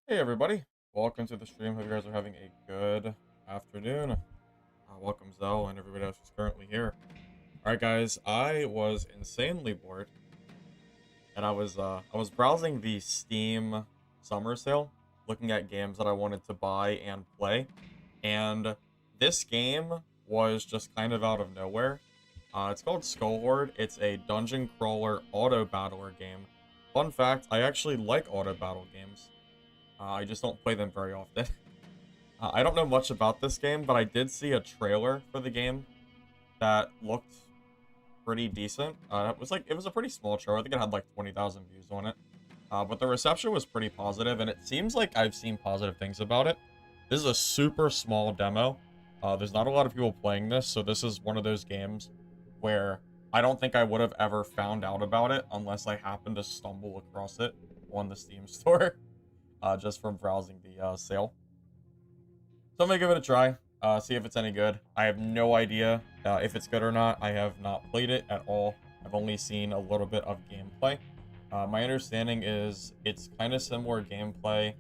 Hey everybody, welcome to the stream. Hope you guys are having a good afternoon. Welcome Zell and everybody else who's currently here. Alright guys, I was insanely bored and I was browsing the Steam summer sale, looking at games that I wanted to buy and play, and this game was just kind of out of nowhere. It's called Horde. It's a dungeon crawler auto battler game. Fun fact, I actually like auto battle games. I just don't play them very often. I don't know much about this game, but I did see a trailer for the game that looked pretty decent. It was a pretty small trailer. I think it had like 20,000 views on it. But the reception was pretty positive, and it seems like I've seen positive things about it. This is a super small demo. There's not a lot of people playing this, so this is one of those games where I don't think I would have ever found out about it unless I happened to stumble across it on the Steam store, just from browsing the sale. So I'm gonna give it a try, see if it's any good. I have no idea if it's good or not. I have not played it at all. I've only seen a little bit of gameplay. My understanding is it's kind of similar gameplay.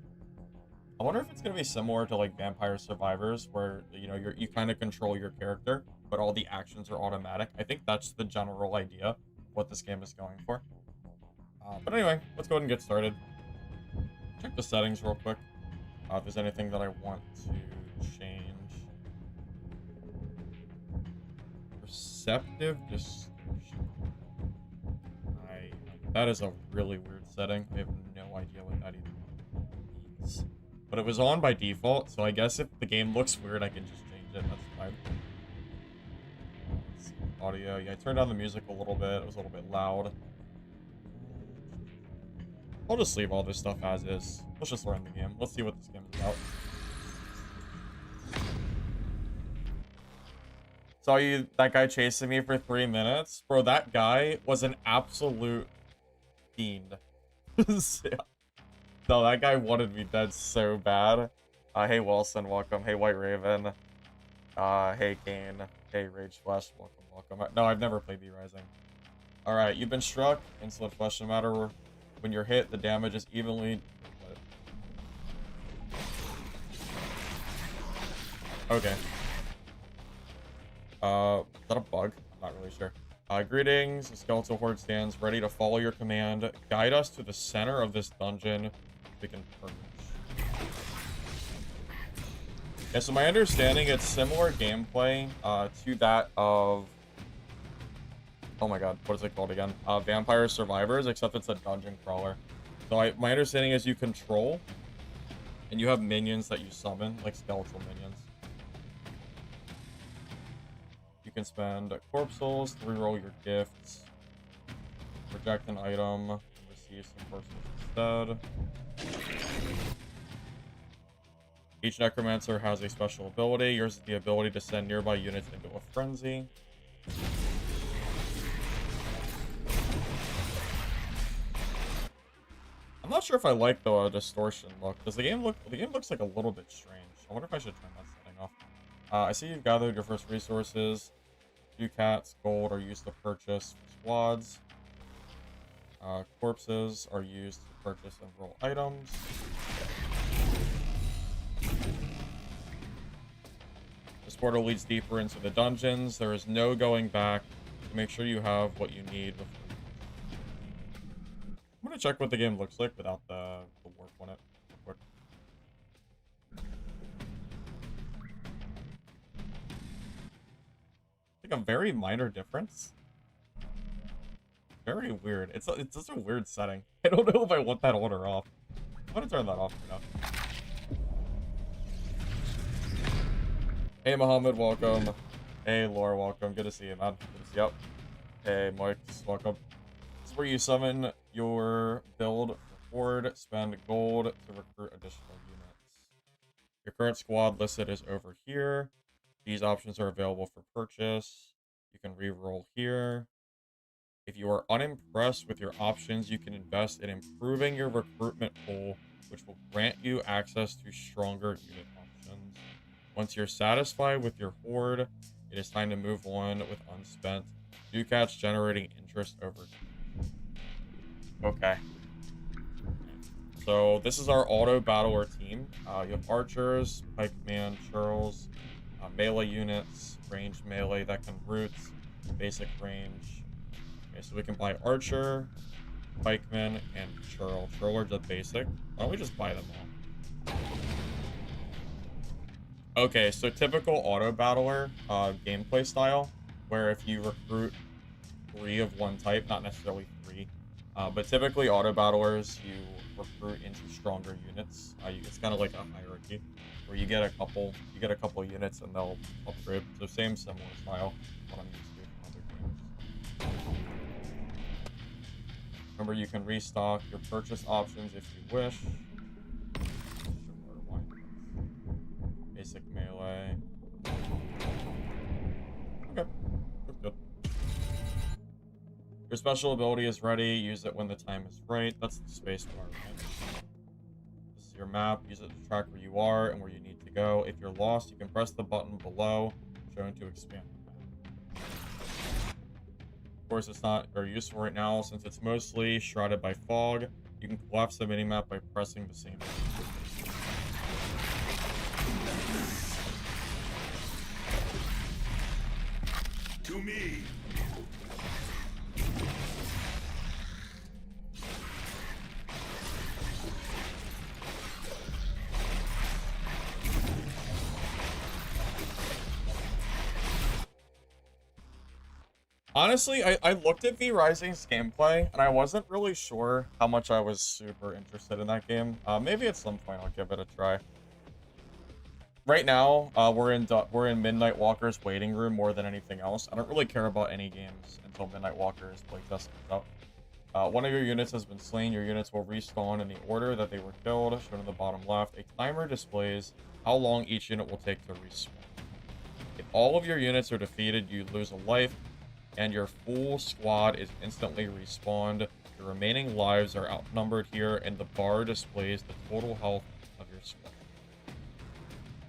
I wonder if it's gonna be similar to like Vampire Survivors, where you kind of control your character, but all the actions are automatic. I think that's the general idea of what this game is going for. But anyway, let's go ahead and get started. Check the settings real quick. If there's anything that I want to change. Perceptive distortion. That is a really weird setting. I have no idea what that even means. But it was on by default, so I guess if the game looks weird, I can just change it. That's fine. Let's see. Audio. Yeah, I turned down the music a little bit. It was a little bit loud. I'll just leave all this stuff as is. Let's just learn the game. Let's see what this game is about. Saw that guy chasing me for 3 minutes. Bro, that guy was an absolute fiend. No, that guy wanted me dead so bad. Hey Wilson, welcome. Hey White Raven. Hey Kane. Hey Rage Flesh, welcome. No, I've never played B Rising. Alright, you've been struck. Insolent Flesh, no matter when you're hit, the damage is evenly... Okay. Is that a bug? I'm not really sure. Greetings. The Skeletal Horde stands ready to follow your command. Guide us to the center of this dungeon. We can purge. Yeah, so my understanding, it's similar gameplay to that of... Oh my god, what is it called again? Vampire Survivors, except it's a dungeon crawler. So my understanding is you control, and you have minions that you summon, like skeletal minions. You can spend corpse souls to reroll your gifts, reject an item, and receive some corpse souls instead. Each necromancer has a special ability. Yours is the ability to send nearby units into a frenzy. I'm not sure if I like the distortion look. Does the game look? The game looks like a little bit strange. I wonder if I should turn that setting off. I see you've gathered your first resources. Ducats, gold are used to purchase squads. Corpses are used to purchase and roll items. This portal leads deeper into the dungeons. There is no going back. So make sure you have what you need before. I'm gonna check what the game looks like without the warp on it real quick. Like a very minor difference. Very weird. It's just a weird setting. I don't know if I want that on or off. I'm gonna turn that off for now. Hey Mohammed, welcome. Hey Laura, welcome. Good to see you, man. Good to see you. Hey Mike, welcome. This is where you summon your build for Horde, spend gold to recruit additional units. Your current squad listed is over here. These options are available for purchase. You can re-roll here. If you are unimpressed with your options, you can invest in improving your recruitment pool, which will grant you access to stronger unit options. Once you're satisfied with your horde, it is time to move on with unspent ducats generating interest over time. Okay. So this is our auto battler team. You have archers, pikeman, churls, melee units, ranged melee that can root, basic range. Okay, so we can buy archer, pikeman, and churl. Churl are just basic. Why don't we just buy them all? Okay, so typical auto battler gameplay style, where if you recruit 3 of one type, not necessarily 3, but typically auto battlers, you recruit into stronger units. It's kind of like a hierarchy, where you get a couple units and they'll upgrade. So similar style, what I'm used to from other games. Remember, you can restock your purchase options if you wish. Basic melee. Okay, that's good. Your special ability is ready. Use it when the time is right. That's the space bar, right? This is your map. Use it to track where you are and where you need to go. If you're lost, you can press the button below, shown to expand the map. Of course, it's not very useful right now since it's mostly shrouded by fog. You can collapse the minimap by pressing the same button. To me. Honestly, I looked at V Rising's gameplay, and I wasn't really sure how much I was super interested in that game. Maybe at some point I'll give it a try. Right now, we're in Midnight Walker's waiting room more than anything else. I don't really care about any games until Midnight Walker's playtest comes up. One of your units has been slain. Your units will respawn in the order that they were killed, shown in the bottom left. A timer displays how long each unit will take to respawn. If all of your units are defeated, you lose a life, and your full squad is instantly respawned. Your remaining lives are outnumbered here, and the bar displays the total health of your squad.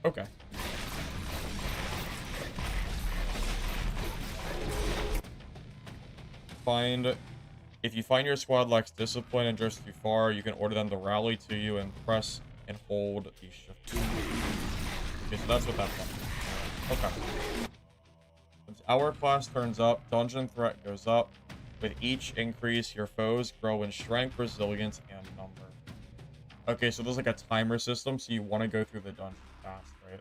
Okay. If you find your squad lacks discipline and drifts too far, you can order them to rally to you and press and hold the shift. Okay, so that's what that does. Okay. As hourglass turns up, dungeon threat goes up. With each increase, your foes grow in strength, resilience, and number. Okay, so there's like a timer system, so you want to go through the dungeon fast, right?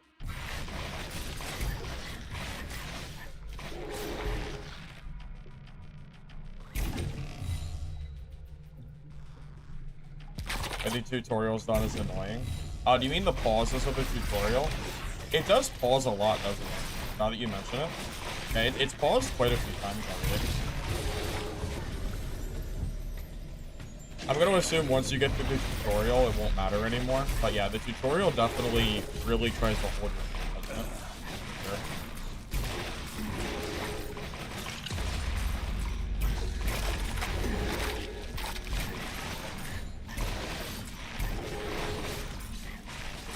The tutorial's not as annoying. Do you mean the pauses of the tutorial? It does pause a lot, doesn't it? Now that you mention it. Okay, it's paused quite a few times already. I'm going to assume once you get through the tutorial, it won't matter anymore. But yeah, the tutorial definitely really tries to hold your hand, doesn't it? Sure.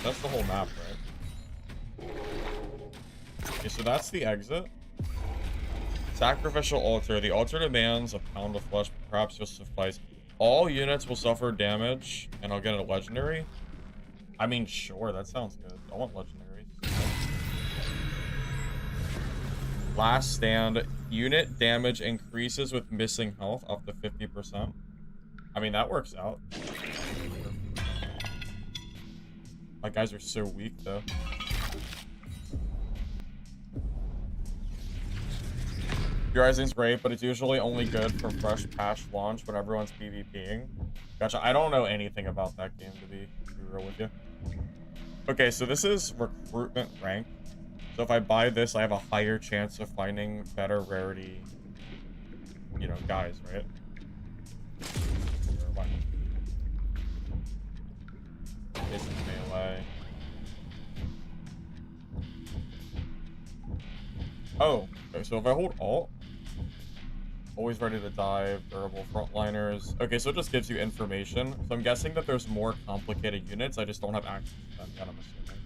That's the whole map, right? Okay, so that's the exit. Sacrificial altar. The altar demands a pound of flesh, but perhaps you'll suffice. All units will suffer damage, and I'll get a legendary. I mean, sure, that sounds good. I want legendaries. Last stand. Unit damage increases with missing health up to 50%. I mean, that works out. My guys are so weak, though. Rising's great, but it's usually only good for fresh patch launch when everyone's PvPing. Gotcha. I don't know anything about that game, to be real with you. Okay, so this is recruitment rank. So if I buy this, I have a higher chance of finding better rarity, you know, guys, right? Basic melee. Oh, okay, so if I hold Alt, always ready to dive, durable frontliners. Okay, so it just gives you information. So I'm guessing that there's more complicated units. I just don't have access to them yet, I'm assuming.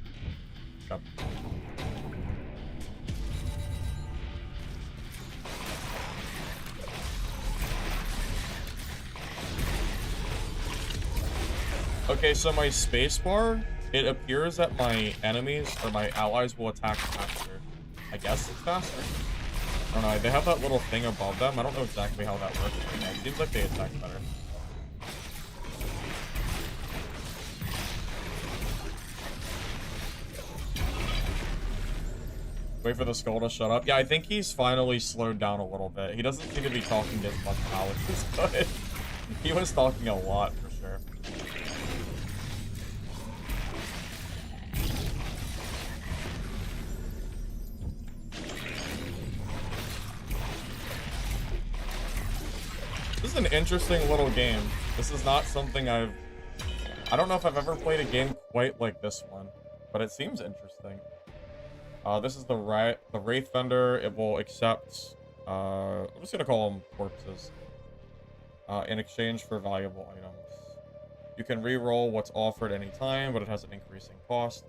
Yep. Okay, so my spacebar, it appears that my enemies or my allies will attack faster. I guess it's faster. I don't know. They have that little thing above them. I don't know exactly how that works. Yeah, it seems like they attack better. Wait for the skull to shut up. Yeah, I think he's finally slowed down a little bit. He doesn't seem to be talking as much now, which is good. He was talking a lot, for sure. This is an interesting little game. This is not something I don't know if I've ever played a game quite like this one, but it seems interesting. This is the Wraith Vendor. It will accept, I'm just gonna call them corpses, in exchange for valuable items. You can re-roll what's offered anytime, but it has an increasing cost.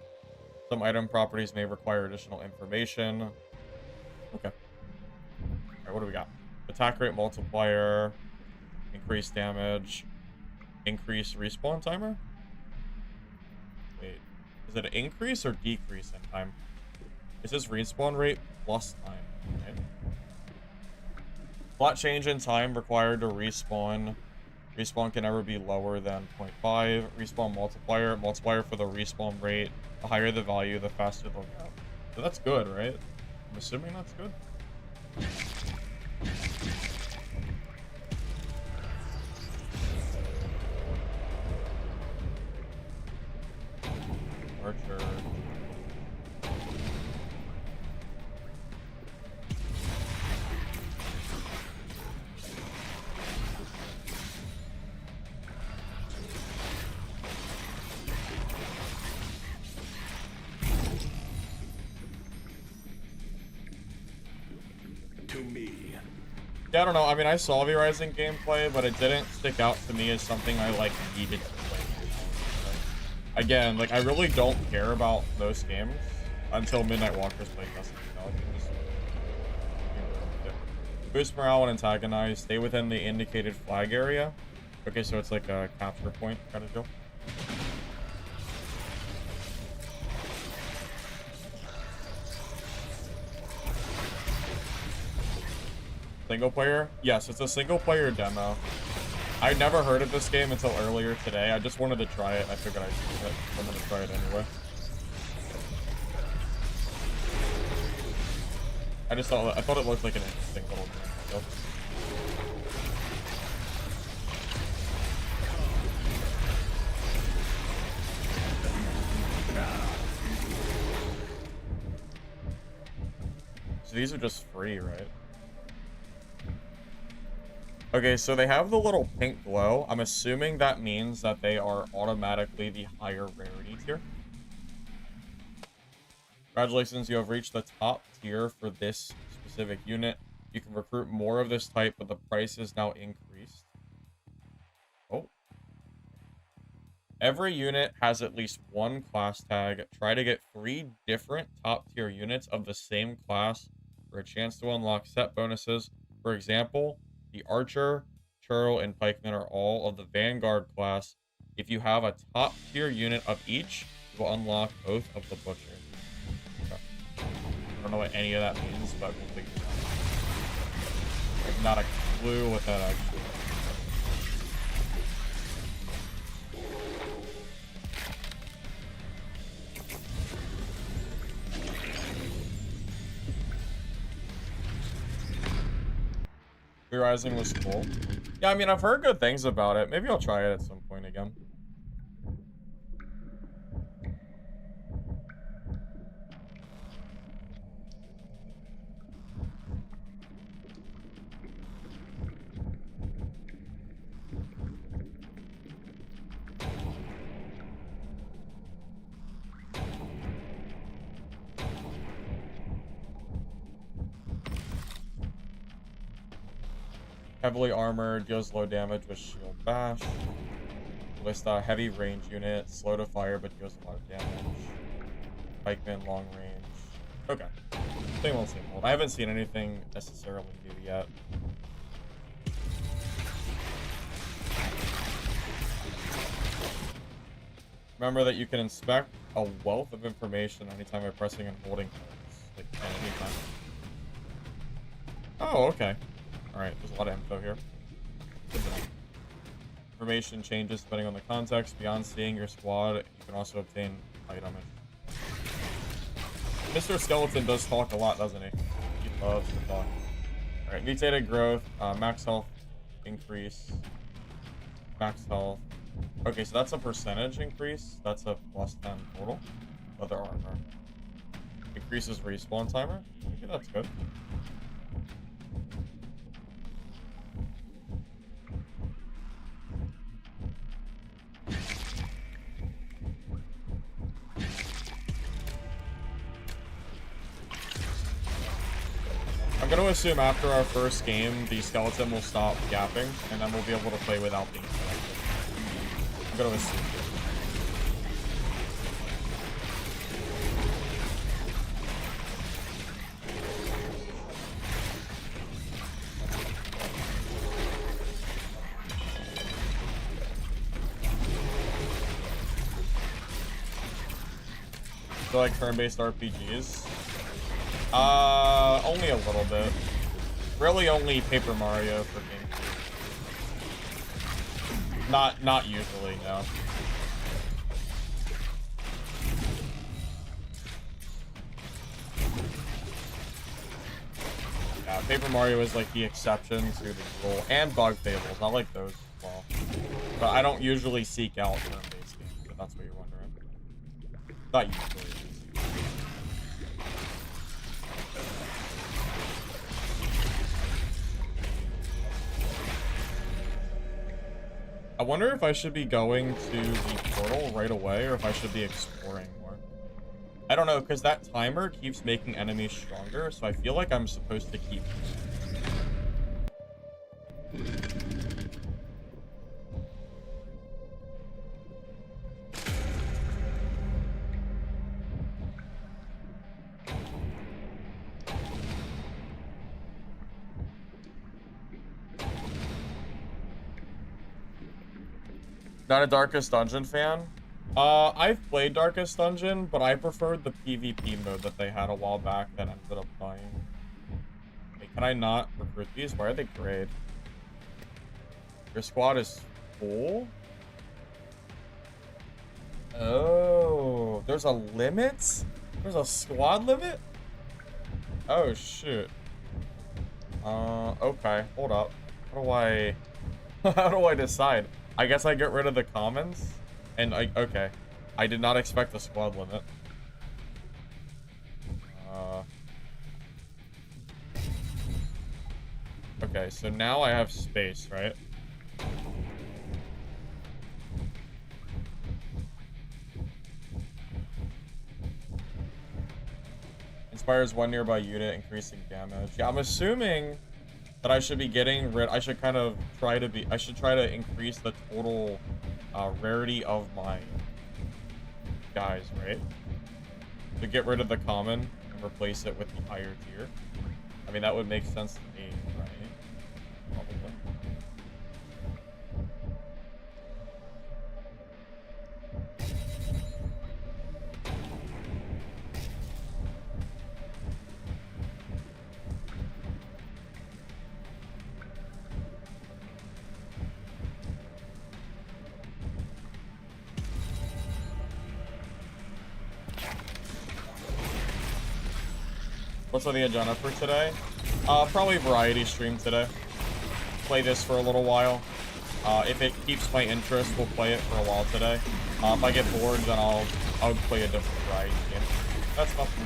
Some item properties may require additional information. Okay. Alright, what do we got? Attack rate multiplier, increased damage, increased respawn timer? Wait, is it an increase or decrease in time? It says respawn rate plus time. Okay. Flat change in time required to respawn. Respawn can never be lower than 0.5. Respawn multiplier. Multiplier for the respawn rate. The higher the value, the faster they'll go. So that's good, right? I'm assuming that's good. Archer. Yeah, I don't know. I mean, I saw V Rising gameplay, but it didn't stick out to me as something I, like, needed to play. Again, like, I really don't care about most games until Midnight Walker's playtesting. You know, like, boost morale and antagonize. Stay within the indicated flag area. Okay, so it's like a capture point kind of deal. Single player? Yes, it's a single player demo. I never heard of this game until earlier today. I just wanted to try it. I figured I'd do it. I'm gonna try it anyway. I thought it looked like an interesting little game. So these are just free, right? Okay, so they have the little pink glow. I'm assuming that means that they are automatically the higher rarity tier. Congratulations, you have reached the top tier for this specific unit. You can recruit more of this type, but the price is now increased. Oh. Every unit has at least one class tag. Try to get 3 different top tier units of the same class for a chance to unlock set bonuses. For example, the Archer, Churl, and Pikeman are all of the Vanguard class. If you have a top tier unit of each, you will unlock both of the Butchers. Okay. I don't know what any of that means, but we'll figure it out. I have not a clue what that actually is. Rising was cool. Yeah, I mean, I've heard good things about it. Maybe I'll try it at some point again. Heavily armored, deals low damage with shield bash. List a heavy range unit, slow to fire but deals a lot of damage. Pikeman, long range. Okay. Same old, same old. I haven't seen anything necessarily new yet. Remember that you can inspect a wealth of information anytime by pressing and holding cards. Like, at any time. Oh, okay. Alright, there's a lot of info here. Good to know. Information changes depending on the context. Beyond seeing your squad, you can also obtain items. Mr. Skeleton does talk a lot, doesn't he? He loves to talk. Alright, mutated growth, max health increase, max health. Okay, so that's a percentage increase. That's a plus 10 total. Leather armor. Increases respawn timer. Okay, that's good. I'm going to assume after our first game, the skeleton will stop yapping, and then we'll be able to play without being connected. I'm going to assume. Do you like turn-based RPGs? Only a little bit. Really only Paper Mario for GameCube. Not usually, no. Yeah, Paper Mario is like the exception to the rule. And Bug Fables, I like those as well. But I don't usually seek out turn-based games, if that's what you're wondering. Not usually. I wonder if I should be going to the portal right away or if I should be exploring more. I don't know, because that timer keeps making enemies stronger, so I feel like I'm supposed to keep... Not a Darkest Dungeon fan? I've played Darkest Dungeon, but I preferred the PvP mode that they had a while back that ended up dying. Wait, can I not recruit these? Why are they grayed? Your squad is full? Oh, there's a limit? There's a squad limit? Oh, shoot. Okay, hold up. How do I... How do I decide? I guess I get rid of the commons, and okay. I did not expect the squad limit. Okay, so now I have space, right? Inspires one nearby unit, increasing damage. Yeah, I'm assuming that I should be getting rid. I should kind of try to be. I should try to increase the total rarity of my guys, right? To get rid of the common and replace it with the higher tier. I mean, that would make sense to me, right? Probably. What's on the agenda for today? Probably variety stream today. Play this for a little while. If it keeps my interest, we'll play it for a while today. If I get bored, then I'll play a different variety game. That's nothing.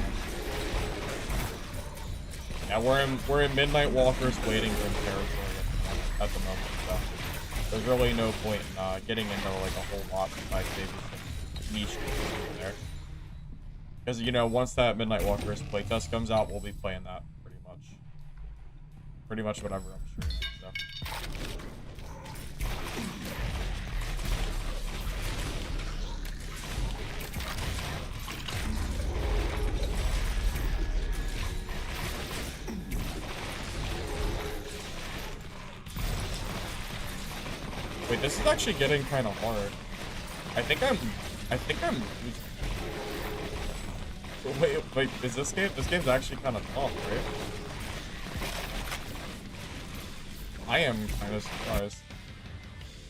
Yeah, we're in Midnight Walker's waiting room territory at the moment, so there's really no point in getting into like a whole lot besides maybe some niche games in there. Because, you know, once that Midnight Walker's playtest comes out, we'll be playing that pretty much. Pretty much whatever I'm streaming, so. Wait, this is actually getting kind of hard. I think I think I'm losing. Wait, is this game? This game's actually kind of tough, right? I am kind of surprised.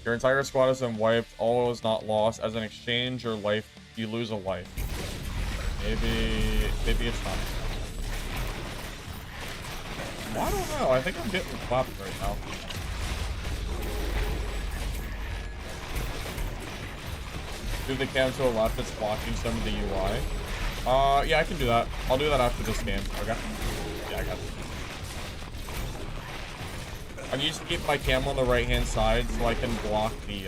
Your entire squad has been wiped. All is not lost. As an exchange, your life, you lose a life. Maybe it's not. I don't know. I think I'm getting clapped right now. Do the cam to the left, it's blocking some of the UI. Yeah, I can do that. I'll do that after this game. Okay. Yeah, I got it. I'm used to keep my cam on the right-hand side so I can block the,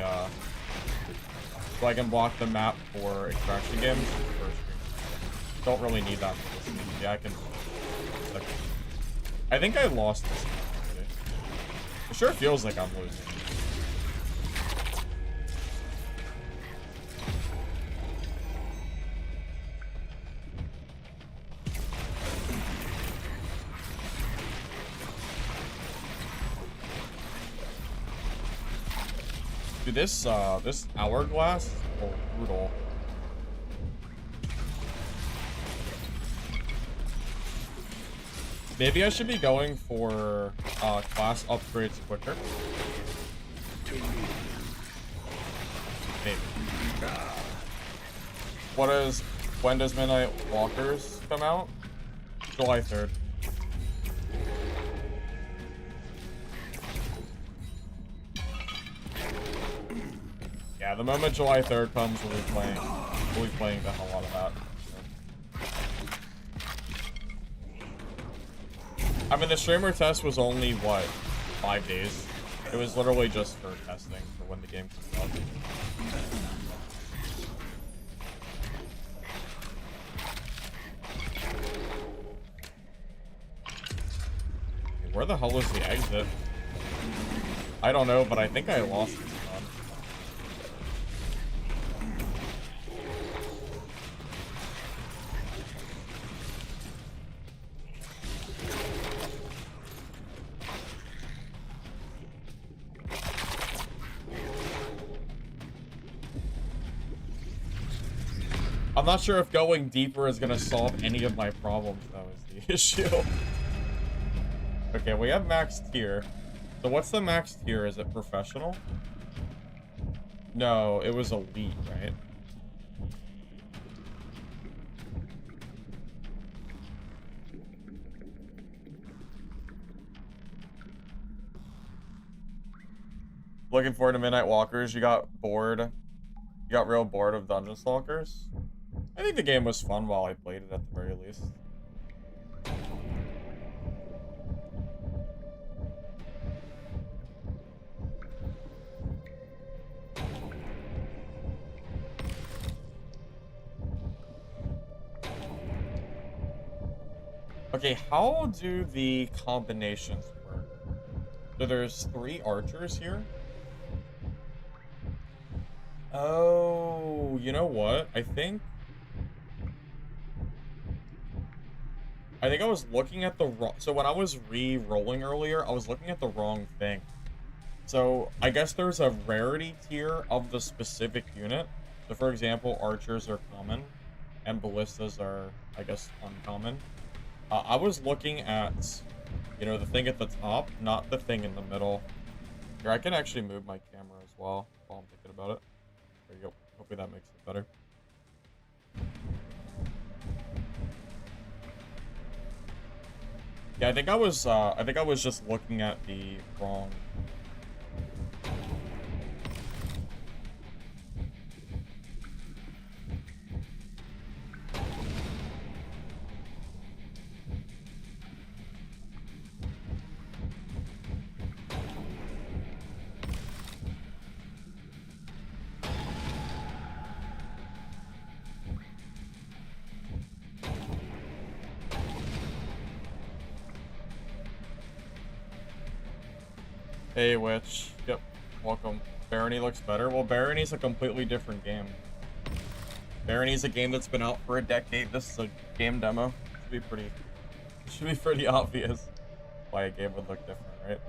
map for extraction games. Don't really need that for this game. Yeah, I can. I think I lost this game. It sure feels like I'm losing. Dude, this hourglass is brutal. Maybe I should be going for class upgrades quicker. Maybe. When does Midnight Walkers come out? July 3rd. Yeah, the moment July 3rd comes, we'll be playing the hell out of that. I mean, the streamer test was only, what, 5 days? It was literally just for testing for when the game comes out. Where the hell is the exit? I don't know, but I think I lost this one. I'm not sure if going deeper is gonna solve any of my problems, though, is the issue. Okay, we have max tier. So what's the max tier? Is it professional? No, it was elite, right? Looking forward to Midnight Walkers. You got bored. You got real bored of Dungeon Stalkers. I think the game was fun while I played it at the very least. Okay, how do the combinations work? So there's 3 archers here. Oh, you know what? I think I was looking at the wrong... So when I was re-rolling earlier, I was looking at the wrong thing. So I guess there's a rarity tier of the specific unit. So for example, archers are common, and ballistas are, I guess, uncommon. I was looking at, you know, the thing at the top, not the thing in the middle. Here, I can actually move my camera as well while I'm thinking about it. There you go. Hopefully that makes it better. Yeah, I think I was just looking at the wrong. Hey, Witch. Yep. Welcome. Barony looks better. Well, Barony's a completely different game. Barony's a game that's been out for a decade. This is a game demo. Should be pretty obvious why a game would look different, right?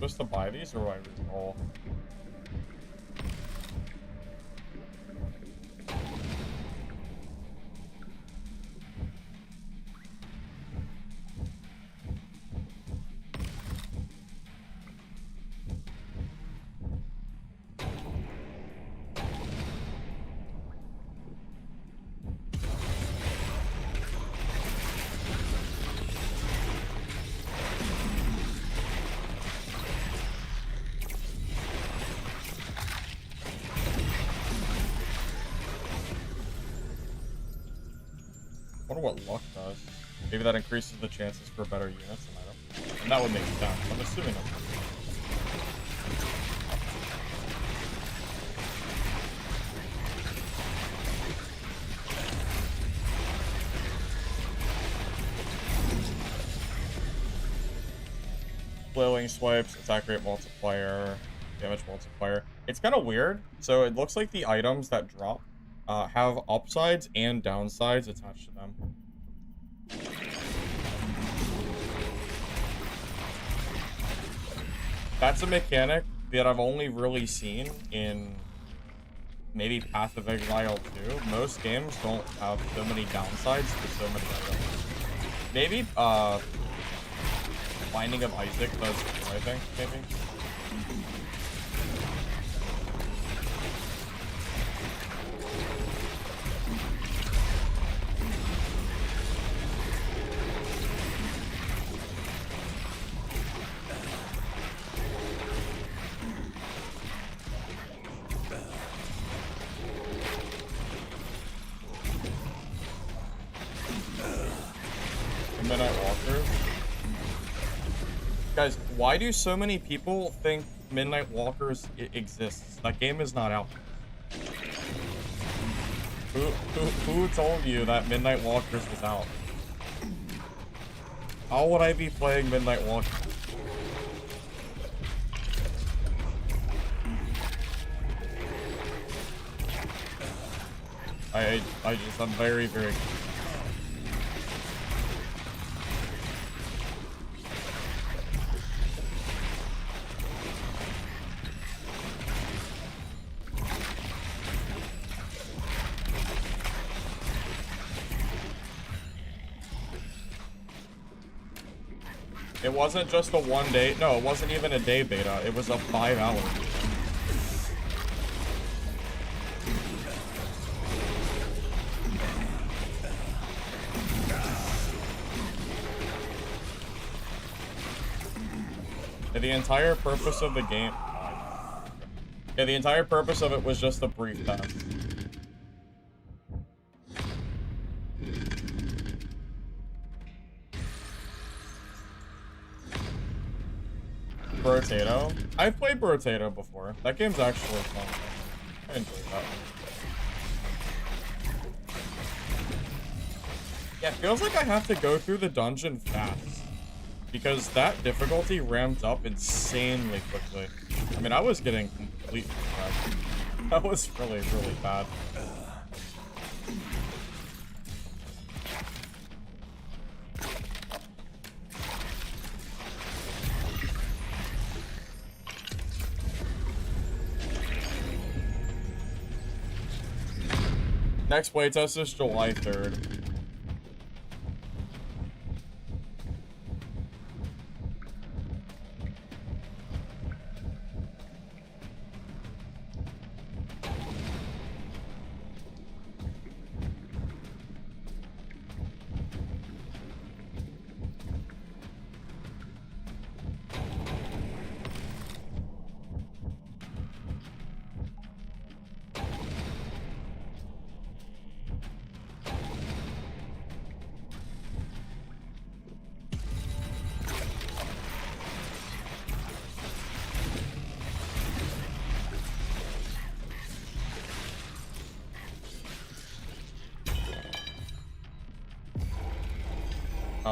supposed to buy these, or do I re-roll? I wonder what luck does. Maybe that increases the chances for better units. And that would make sense. I'm assuming that's flailing swipes, attack rate multiplier, damage multiplier. It's kind of weird. So it looks like the items that drop have upsides and downsides attached to them. That's a mechanic that I've only really seen in maybe Path of Exile 2. Most games don't have so many downsides to so many items. Maybe Binding of Isaac does too, I think, maybe. Midnight Walkers. Guys, why do so many people think Midnight Walkers exists? That game is not out. Who told you that Midnight Walkers was out? How would I be playing Midnight Walkers? I'm very, very... It wasn't just a 1 day. No, it wasn't even a day beta. It was a 5-hour beta. Yeah, the entire purpose of the game... Yeah, the entire purpose of it was just a brief test. Brotato? I've played Brotato before. That game's actually fun. I enjoyed that one. Yeah, it feels like I have to go through the dungeon fast. Because that difficulty ramped up insanely quickly. I mean, I was getting completely wrecked. That was really, really bad. Next playtest is July 3rd.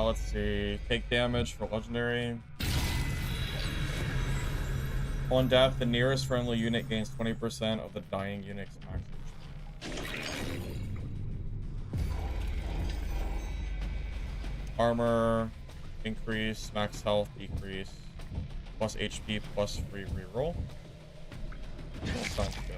Let's see. Take damage for legendary. On death, the nearest friendly unit gains 20% of the dying unit's max HP. Armor increase, max health decrease. plus HP plus free reroll. That sounds good.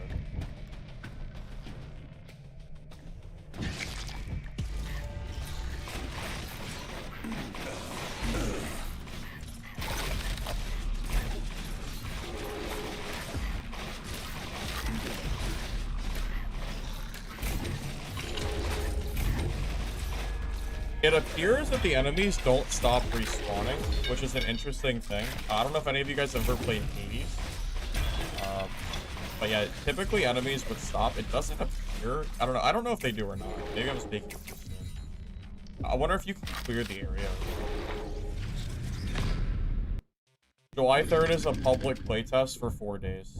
It appears that the enemies don't stop respawning, which is an interesting thing. I don't know if any of you guys have ever played Hades. But yeah, typically enemies would stop. It doesn't appear. I don't know. I don't know if they do or not. Maybe I'm speaking too soon. I wonder if you can clear the area. July 3rd is a public playtest for 4 days.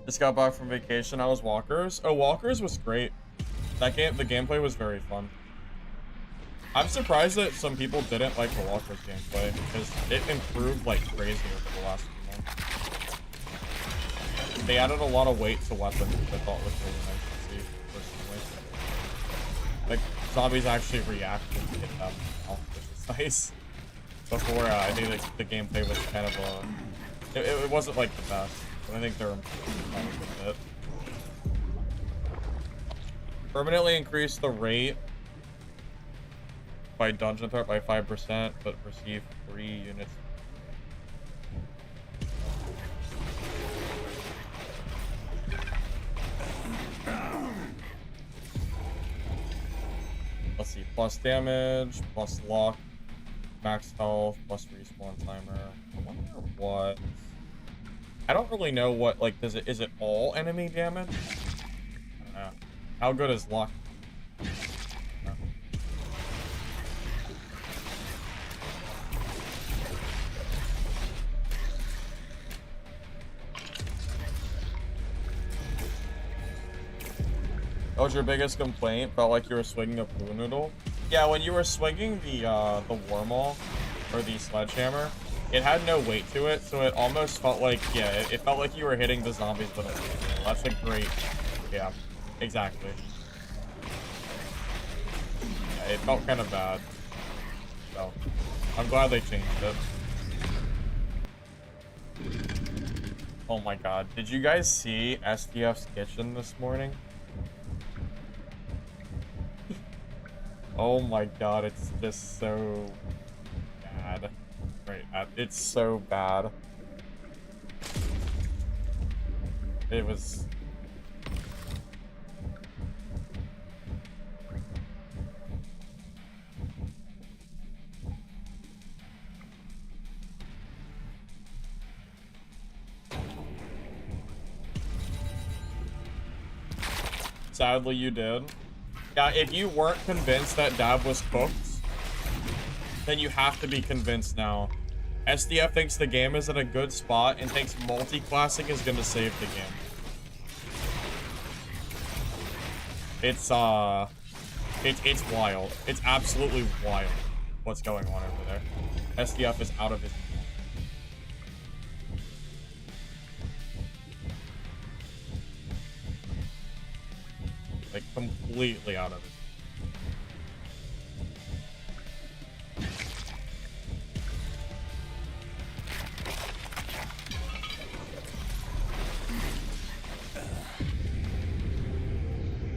Just got back from vacation. I was Walkers. Oh, Walkers was great. The gameplay was very fun. I'm surprised that some people didn't like the Walkers gameplay because it improved like crazy over the last few months. They added a lot of weight to weapons, which I thought was really nice to see personally. Like zombies actually react when you hit them, which is nice. Before, I think like, the gameplay was kind of it wasn't like the best. But I think they're improving a bit. Permanently increase the rate by dungeon threat by 5%, but receive 3 units. Let's see, plus damage, plus luck, max health, plus respawn timer. I wonder what. I don't really know what, like, is it all enemy damage? I don't know. How good is luck? What was your biggest complaint? Felt like you were swinging a blue noodle? Yeah, when you were swinging the wormhole, or the sledgehammer, it had no weight to it, so it almost felt like, yeah, it felt like you were hitting the zombies with a That's a great, yeah, exactly. Yeah, it felt kind of bad. So, I'm glad they changed it. Oh my god, did you guys see SDF's kitchen this morning? Oh my god, it's just so bad. Right, it's so bad. It was... Sadly, you did. Yeah, if you weren't convinced that Dab was cooked, then you have to be convinced now. SDF thinks the game is in a good spot and thinks multi-classing is gonna save the game. It's wild. It's absolutely wild what's going on over there. SDF is out of his... Like, completely out of it.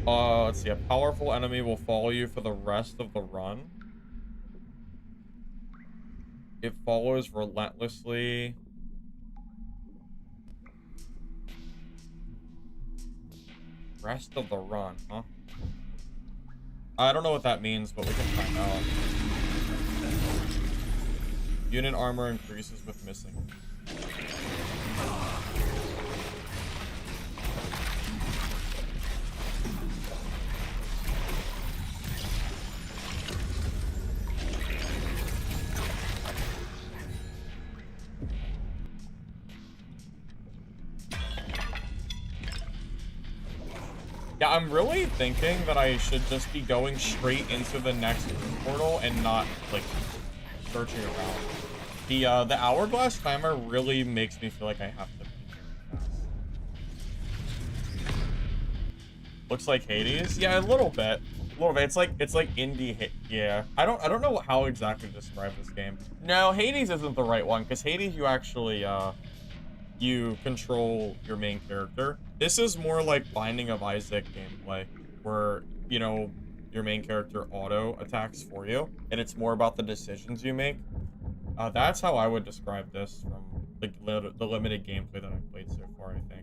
Let's see. A powerful enemy will follow you for the rest of the run. It follows relentlessly. Rest of the run, huh? I don't know what that means, but we can find out. Unit armor increases with missing. Yeah, I'm really thinking that I should just be going straight into the next room portal and not, like, searching around. The hourglass timer really makes me feel like I have to be very fast. Looks like Hades? Yeah, a little bit. A little bit. It's like indie yeah. I don't know how exactly to describe this game. No, Hades isn't the right one, because Hades you actually you control your main character. This is more like Binding of Isaac gameplay, where, you know, your main character auto attacks for you, and it's more about the decisions you make. That's how I would describe this from the limited gameplay that I've played so far, I think.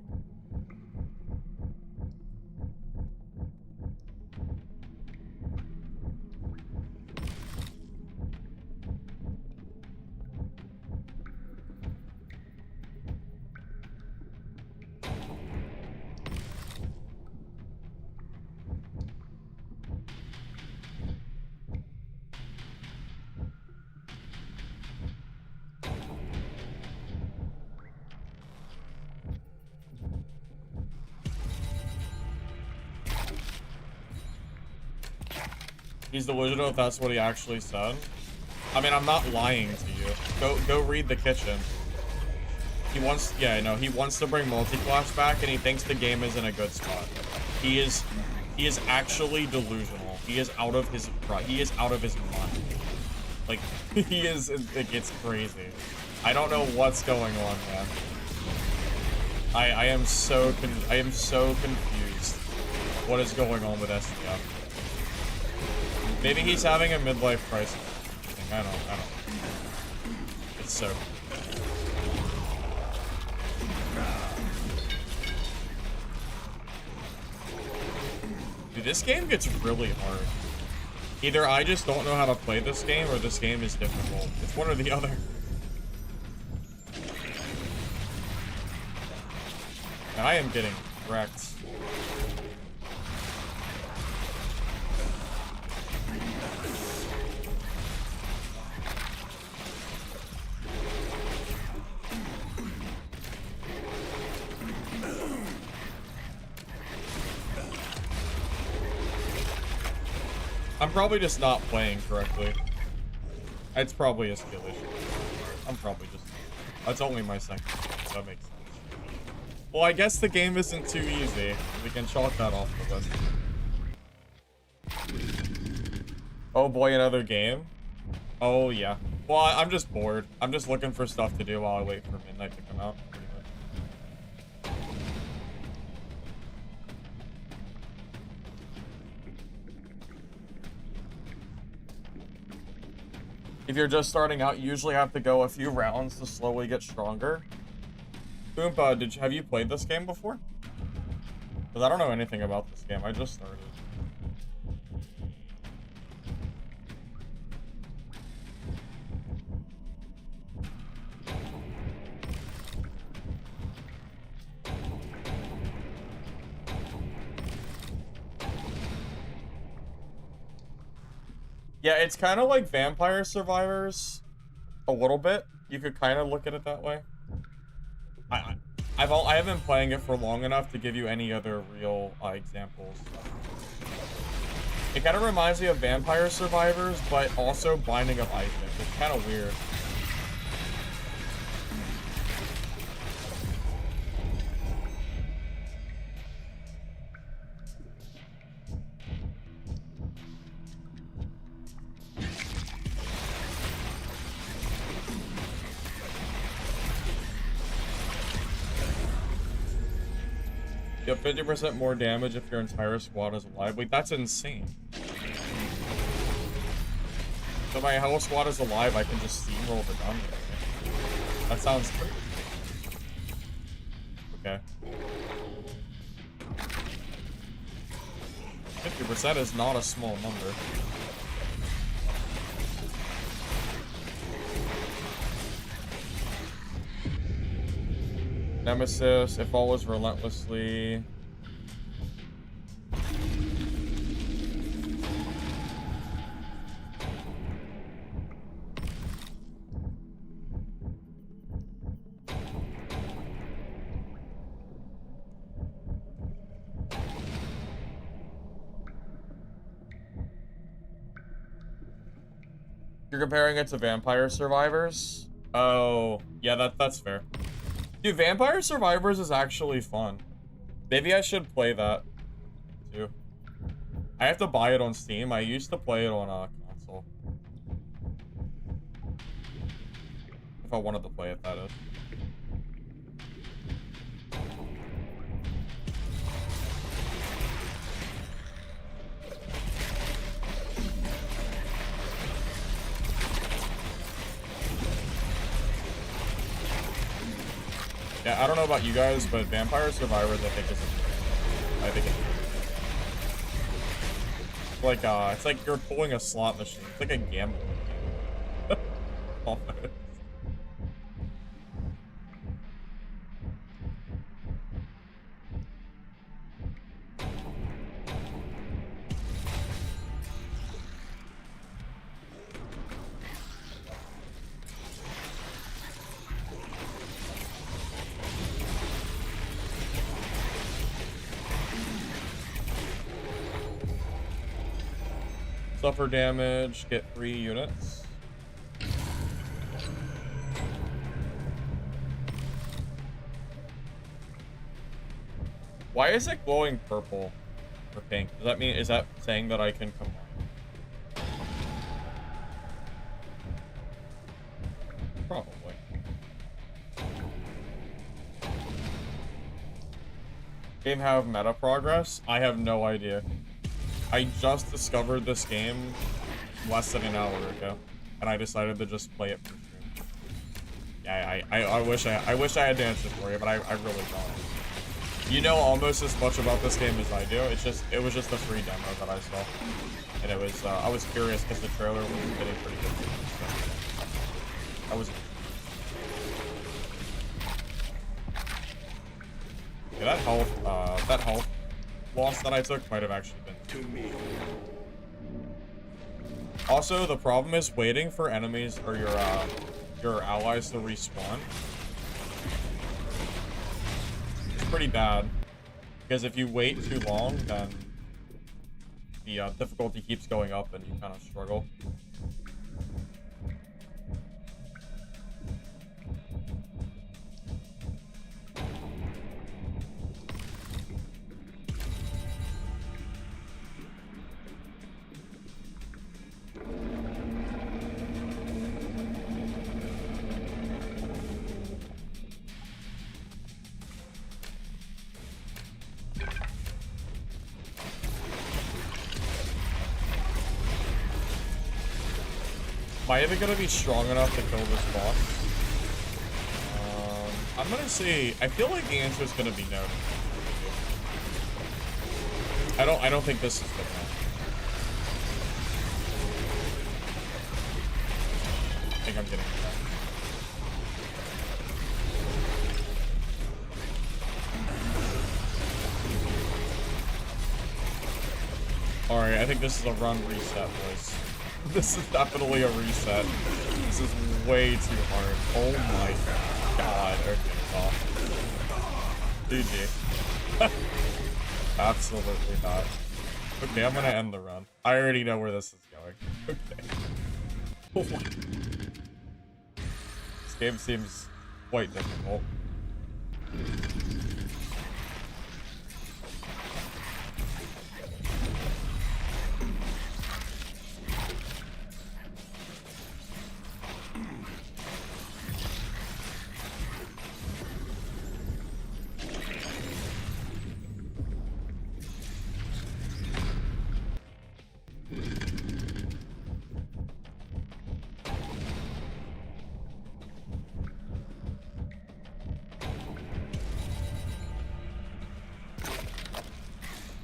He's delusional if that's what he actually said. I mean, I'm not lying to you. Go read the kitchen. He wants, yeah, no, he wants to bring multi-class back, and he thinks the game is in a good spot. He is actually delusional. He is out of his mind. Like, it gets crazy. I don't know what's going on, man. I am so confused. What is going on with SDF? Maybe he's having a midlife crisis. I don't know. It's so... Dude, this game gets really hard. Either I just don't know how to play this game, or this game is difficult. It's one or the other. And I am getting wrecked. I'm probably just not playing correctly. It's probably a skill issue. I'm probably just... That's only my second, so that makes sense. Well, I guess the game isn't too easy. We can chalk that off the list. Oh boy, another game? Oh yeah. Well, I'm just bored. I'm just looking for stuff to do while I wait for midnight to come out. If you're just starting out, you usually have to go a few rounds to slowly get stronger. Oompa, have you played this game before? Because I don't know anything about this game. I just started. Yeah, it's kind of like Vampire Survivors, a little bit. You could kind of look at it that way. I haven't been playing it for long enough to give you any other real examples. It kind of reminds me of Vampire Survivors, but also Binding of Isaac. It's kind of weird. You have 50% more damage if your entire squad is alive. Wait, that's insane. So my whole squad is alive, I can just steamroll the gun. That sounds crazy. Okay. 50% is not a small number. Nemesis, if all was relentlessly. You're comparing it to Vampire Survivors? Oh, yeah, that's fair. Dude, Vampire Survivors is actually fun. Maybe I should play that, too. I have to buy it on Steam. I used to play it on a console. If I wanted to play it, that is. Yeah, I don't know about you guys, but Vampire Survivors, I think, it's like you're pulling a slot machine. It's like a gambling game. Almost. Suffer damage, get 3 units. Why is it glowing purple or pink? Does that mean, is that saying that I can combine? Probably. Game have meta progress? I have no idea. I just discovered this game less than an hour ago, and I decided to just play it for stream. Yeah, I wish I had to answer for you, but I really don't. You know almost as much about this game as I do. It was just a free demo that I saw, and it was I was curious because the trailer was getting pretty good. So I was. Yeah, that health loss that I took might have actually been to me. Also, the problem is waiting for enemies or your allies to respawn. It's pretty bad because if you wait too long, then the difficulty keeps going up and you kind of struggle. Am I even gonna be strong enough to kill this boss? I'm gonna say, I feel like the answer is gonna be no. I don't think this is good enough. I think I'm getting that. Alright, I think this is a run reset, boys. This is definitely a reset. This is way too hard. Oh my god. Okay, well. GG. Absolutely not. Okay, I'm gonna end the run. I already know where this is going. Okay. This game seems quite difficult.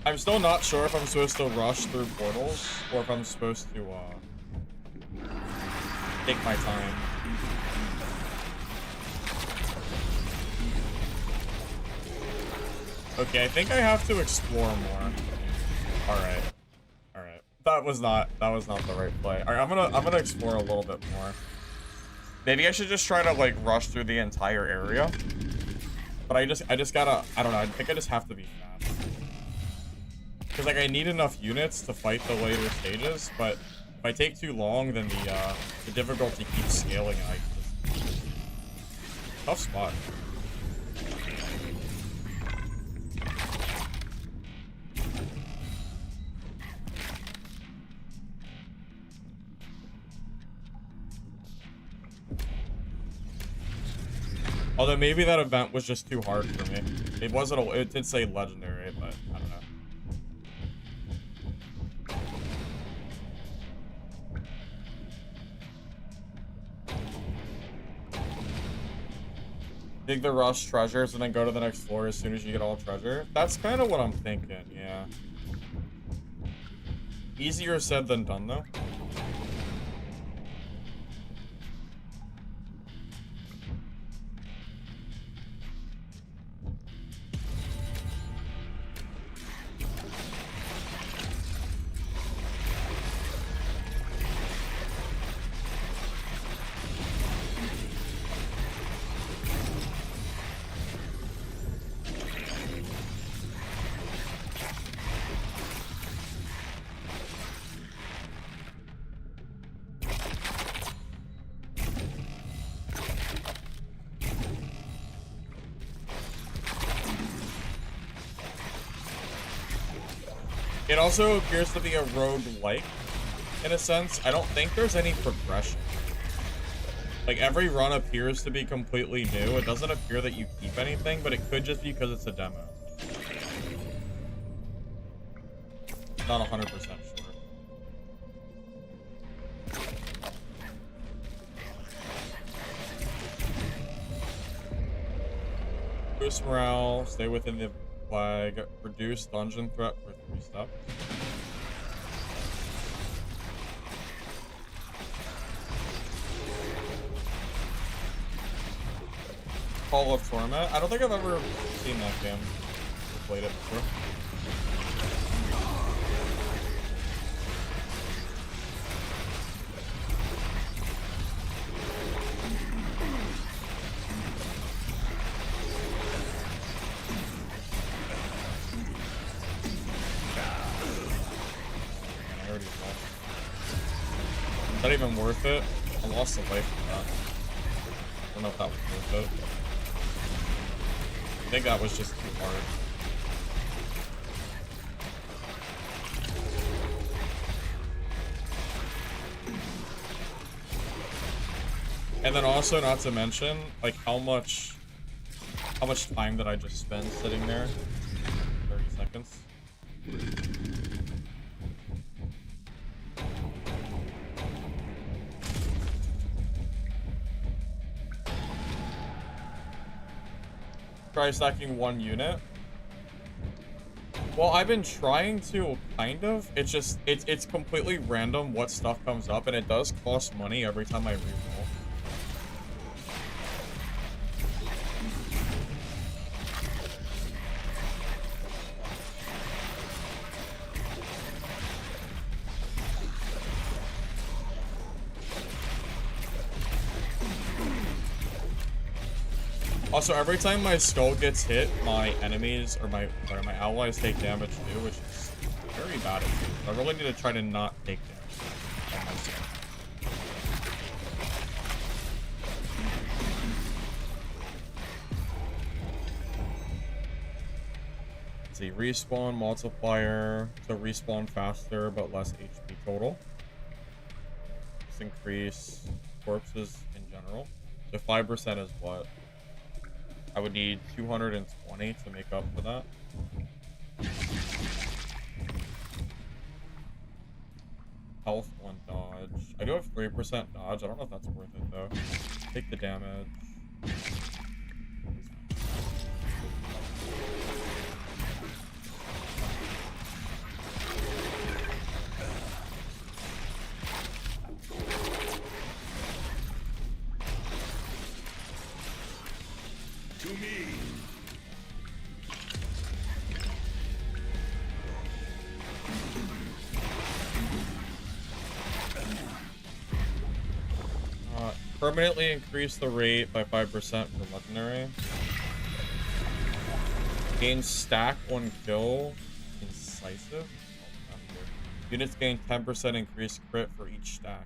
I'm still not sure if I'm supposed to rush through portals or if I'm supposed to take my time. Okay, I think I have to explore more. Alright. Alright. That was not the right play. Alright, I'm gonna explore a little bit more. Maybe I should just try to like rush through the entire area. But I just gotta, I don't know, I think I just have to be fast. Because, like, I need enough units to fight the later stages, but If I take too long, then the difficulty keeps scaling, and I just... Tough spot. Although maybe that event was just too hard for me. It wasn't it did say legendary, but I don't know. Dig the rush treasures and then go to the next floor as soon as you get all treasure. That's kind of what I'm thinking, yeah. Easier said than done, though. It also appears to be a roguelike, in a sense. I don't think there's any progression. Like, every run appears to be completely new. It doesn't appear that you keep anything, but it could just be because it's a demo. Not 100% sure. Boost morale, stay within the flag, reduce dungeon threat for 3 steps. Call of Torment. I don't think I've ever seen that game or played it before. Is that even worth it? I lost a life for that. I don't know if that was worth it. I think that was just too hard. And then also, not to mention, like, how much time did I just spend sitting there? 30 seconds. Try stacking 1 unit. Well, I've been trying to, kind of. It's just, it's completely random what stuff comes up, and it does cost money every time I reroll. Also, every time my skull gets hit, my enemies, or my allies take damage too, which is very bad at me. I really need to try to not take damage on myself. Let's see, respawn multiplier, so respawn faster but less HP total. Let's increase corpses in general. So 5% is what? I would need 220 to make up for that. Health 1 dodge. I do have 3% dodge. I don't know if that's worth it though. Take the damage. Permanently increase the rate by 5% for legendary. Gain stack 1 kill. Incisive. Oh, Units gain 10% increased crit for each stack.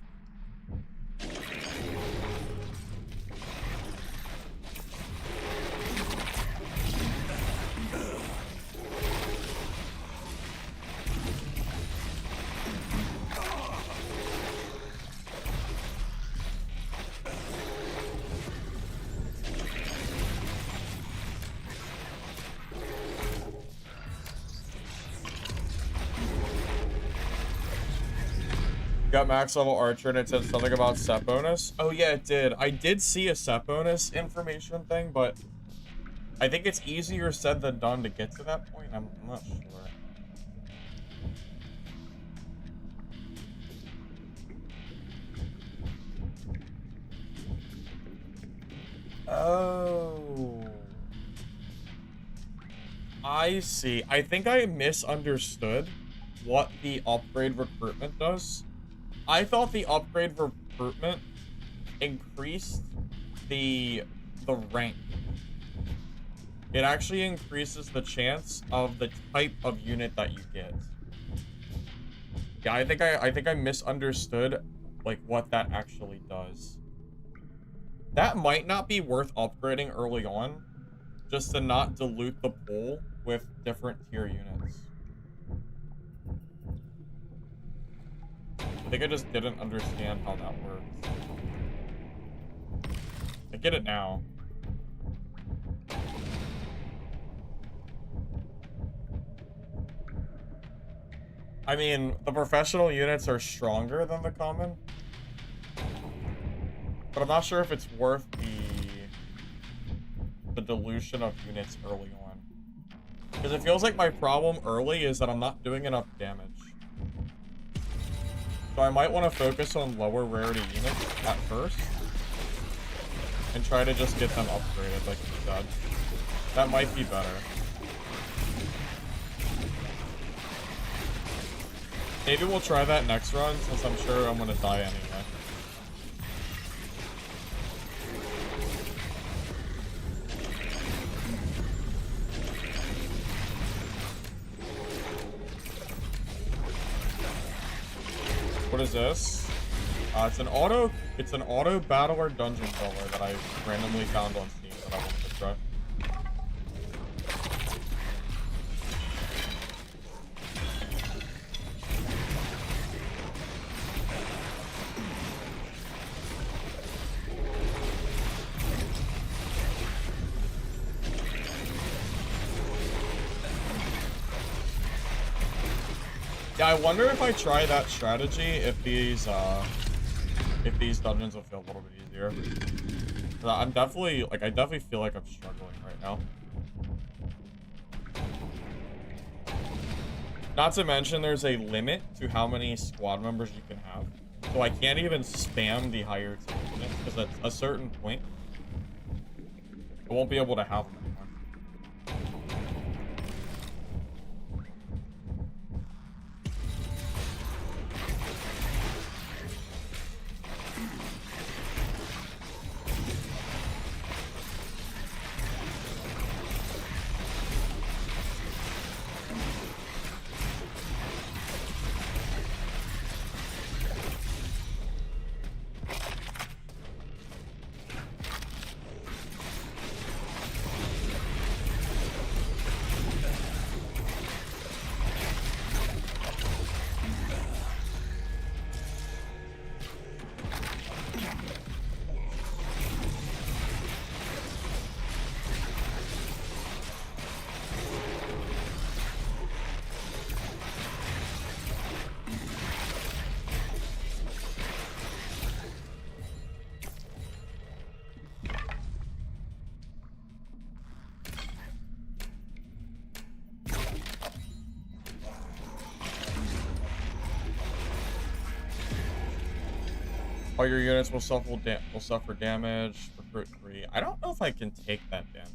Got max level archer and it said something about set bonus. Oh yeah, it did. I did see a set bonus information thing, but I think it's easier said than done to get to that point. I'm not sure. Oh. I see. I think I misunderstood what the upgrade recruitment does. I thought the upgrade recruitment increased the rank. It actually increases the chance of the type of unit that you get. Yeah, I think I misunderstood like what that actually does. That might not be worth upgrading early on, just to not dilute the pool with different tier units. I think I just didn't understand how that works. I get it now. I mean, the professional units are stronger than the common, but I'm not sure if it's worth the dilution of units early on. Because it feels like my problem early is that I'm not doing enough damage. So I might want to focus on lower rarity units at first. And try to just get them upgraded, like you said. That might be better. Maybe we'll try that next run, since I'm sure I'm gonna die anyway. What is this? It's an auto battle or dungeon crawler that I randomly found on Steam that I wanted to try. Yeah, I wonder if I try that strategy if these dungeons will feel a little bit easier. I'm definitely, like, I definitely feel like I'm struggling right now. Not to mention there's a limit to how many squad members you can have. So I can't even spam the higher tier units, because at a certain point, I won't be able to have them anymore. All your units will suffer damage. Recruit 3. I don't know if I can take that damage.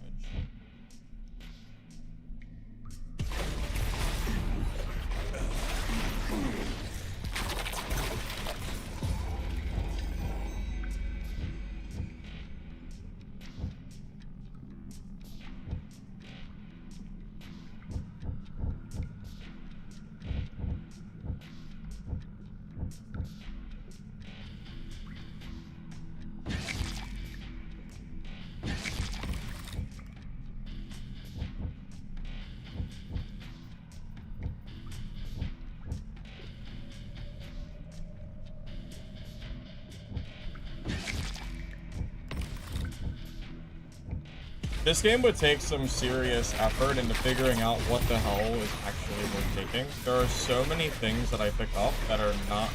This game would take some serious effort into figuring out what the hell is actually worth taking. There are so many things that I pick up that are not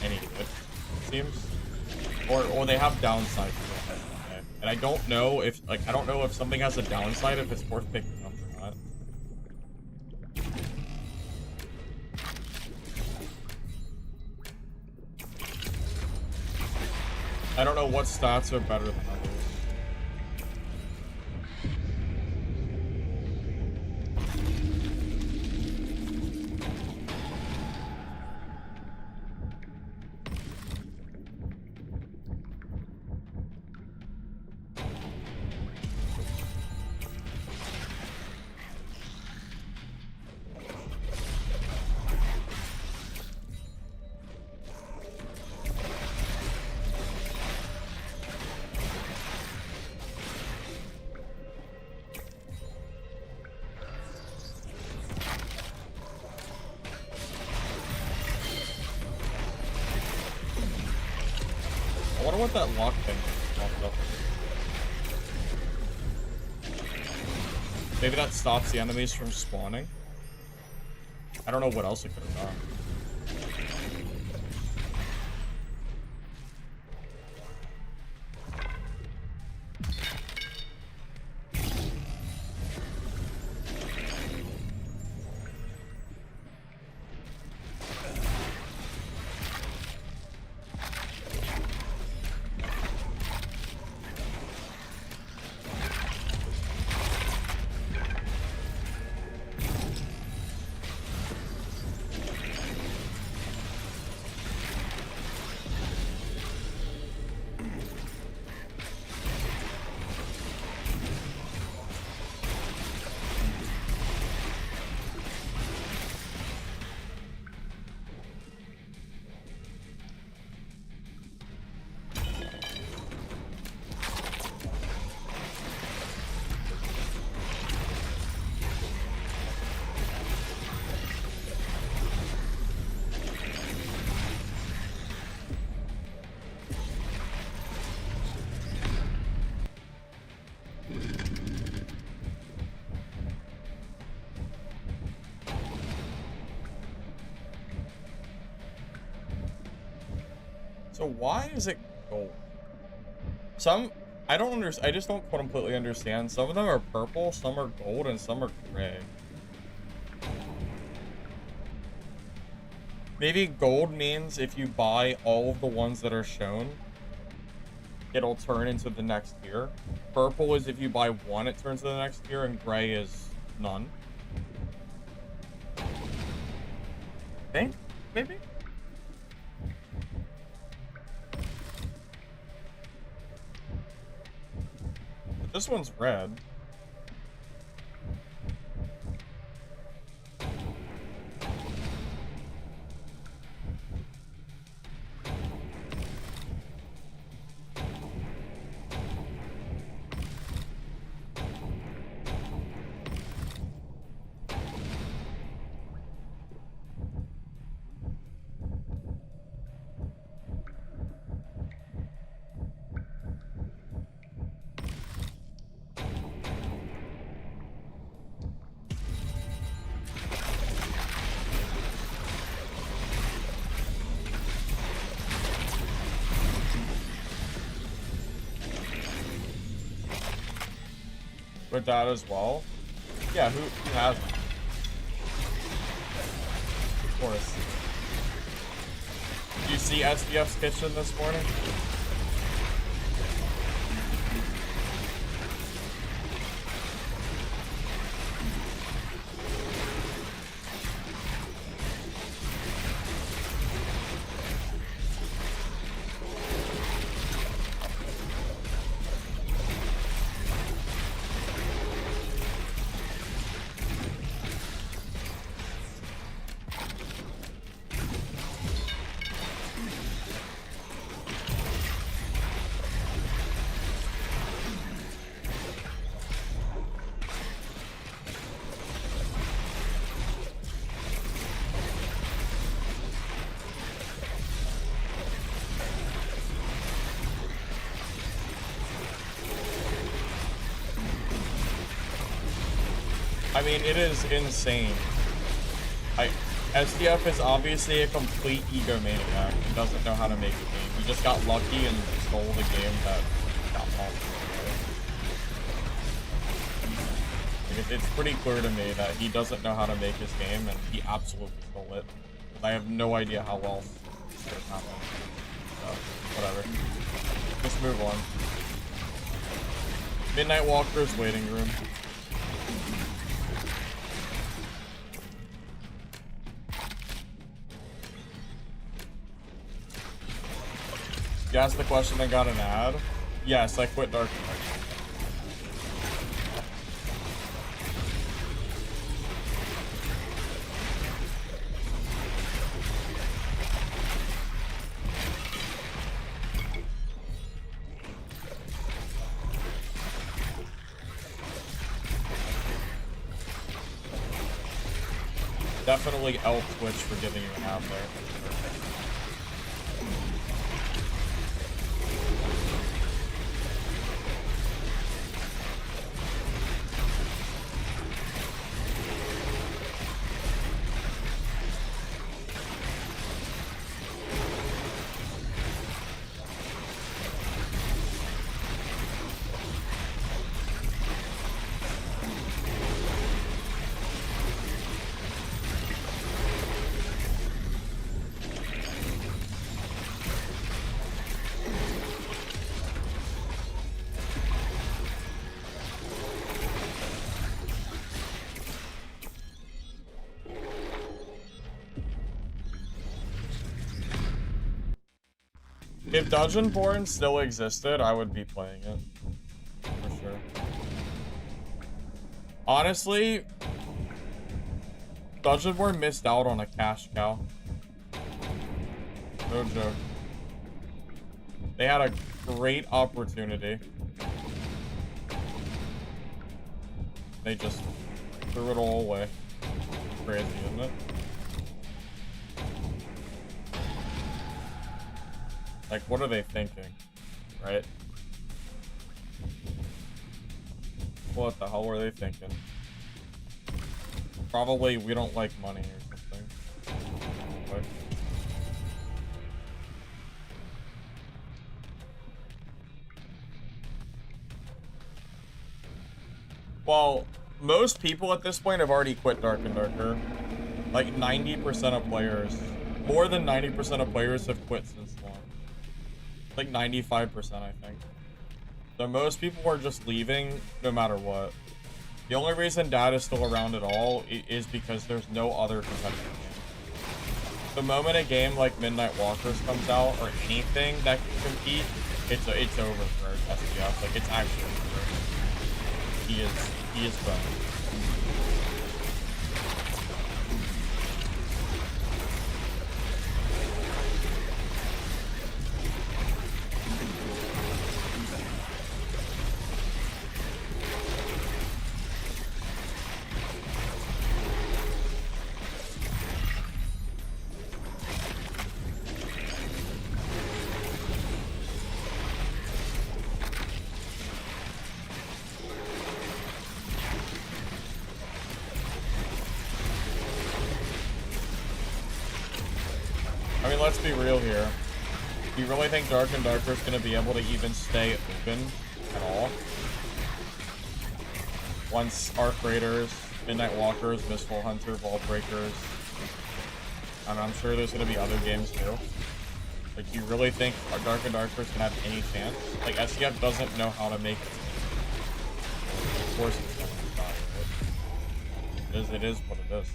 any good, it seems. Or they have downsides to it. Okay. And I don't know if, like, I don't know if something has a downside, if it's worth picking up or not. I don't know what stats are better than others. I wonder what that lock thing popped up. Maybe that stops the enemies from spawning. I don't know what else it could have done. So why is it gold? I don't understand. I just don't completely understand. Some of them are purple, some are gold, and some are gray. Maybe gold means if you buy all of the ones that are shown, it'll turn into the next tier. Purple is if you buy one, it turns to the next tier, and gray is none. I think, maybe? But this one's red. With that as well. Yeah, who hasn't? Of course. Did you see SDF's kitchen this morning? I mean, it is insane. SDF is obviously a complete egomaniac and doesn't know how to make a game. He just got lucky and stole the game that got lost. Like, it's pretty clear to me that he doesn't know how to make his game, and he absolutely stole it. I have no idea how else this could have happened. So, whatever. Let's move on. Midnight Walker's waiting room. You asked the question and got an ad? Yes, I quit Dark Knight. Definitely L Twitch for giving you an ad there. If Dungeonborn still existed, I would be playing it. For sure. Honestly, Dungeonborn missed out on a cash cow. No joke. They had a great opportunity. They just threw it all away. Crazy, isn't it? Like, what are they thinking, right? What the hell were they thinking? Probably we don't like money or something. But well, most people at this point have already quit Dark and Darker. Like 90% of players, more than 90% of players have quit since launch. Like 95%, I think. So most people are just leaving no matter what. The only reason Dad is still around at all is because there's no other competitive game. The moment a game like Midnight Walkers comes out, or anything that can compete, it's over for SDF. Like, it's actually over. He is done. I mean, let's be real here. Do you really think Dark and Darker is going to be able to even stay open at all? Once Arc Raiders, Midnight Walkers, Mistfall Hunter, Vault Breakers, and I'm sure there's going to be other games too. Like, do you really think Dark and Darker is going to have any chance? Like, SCF doesn't know how to make it. Of course it's going to die, right? It is what it is.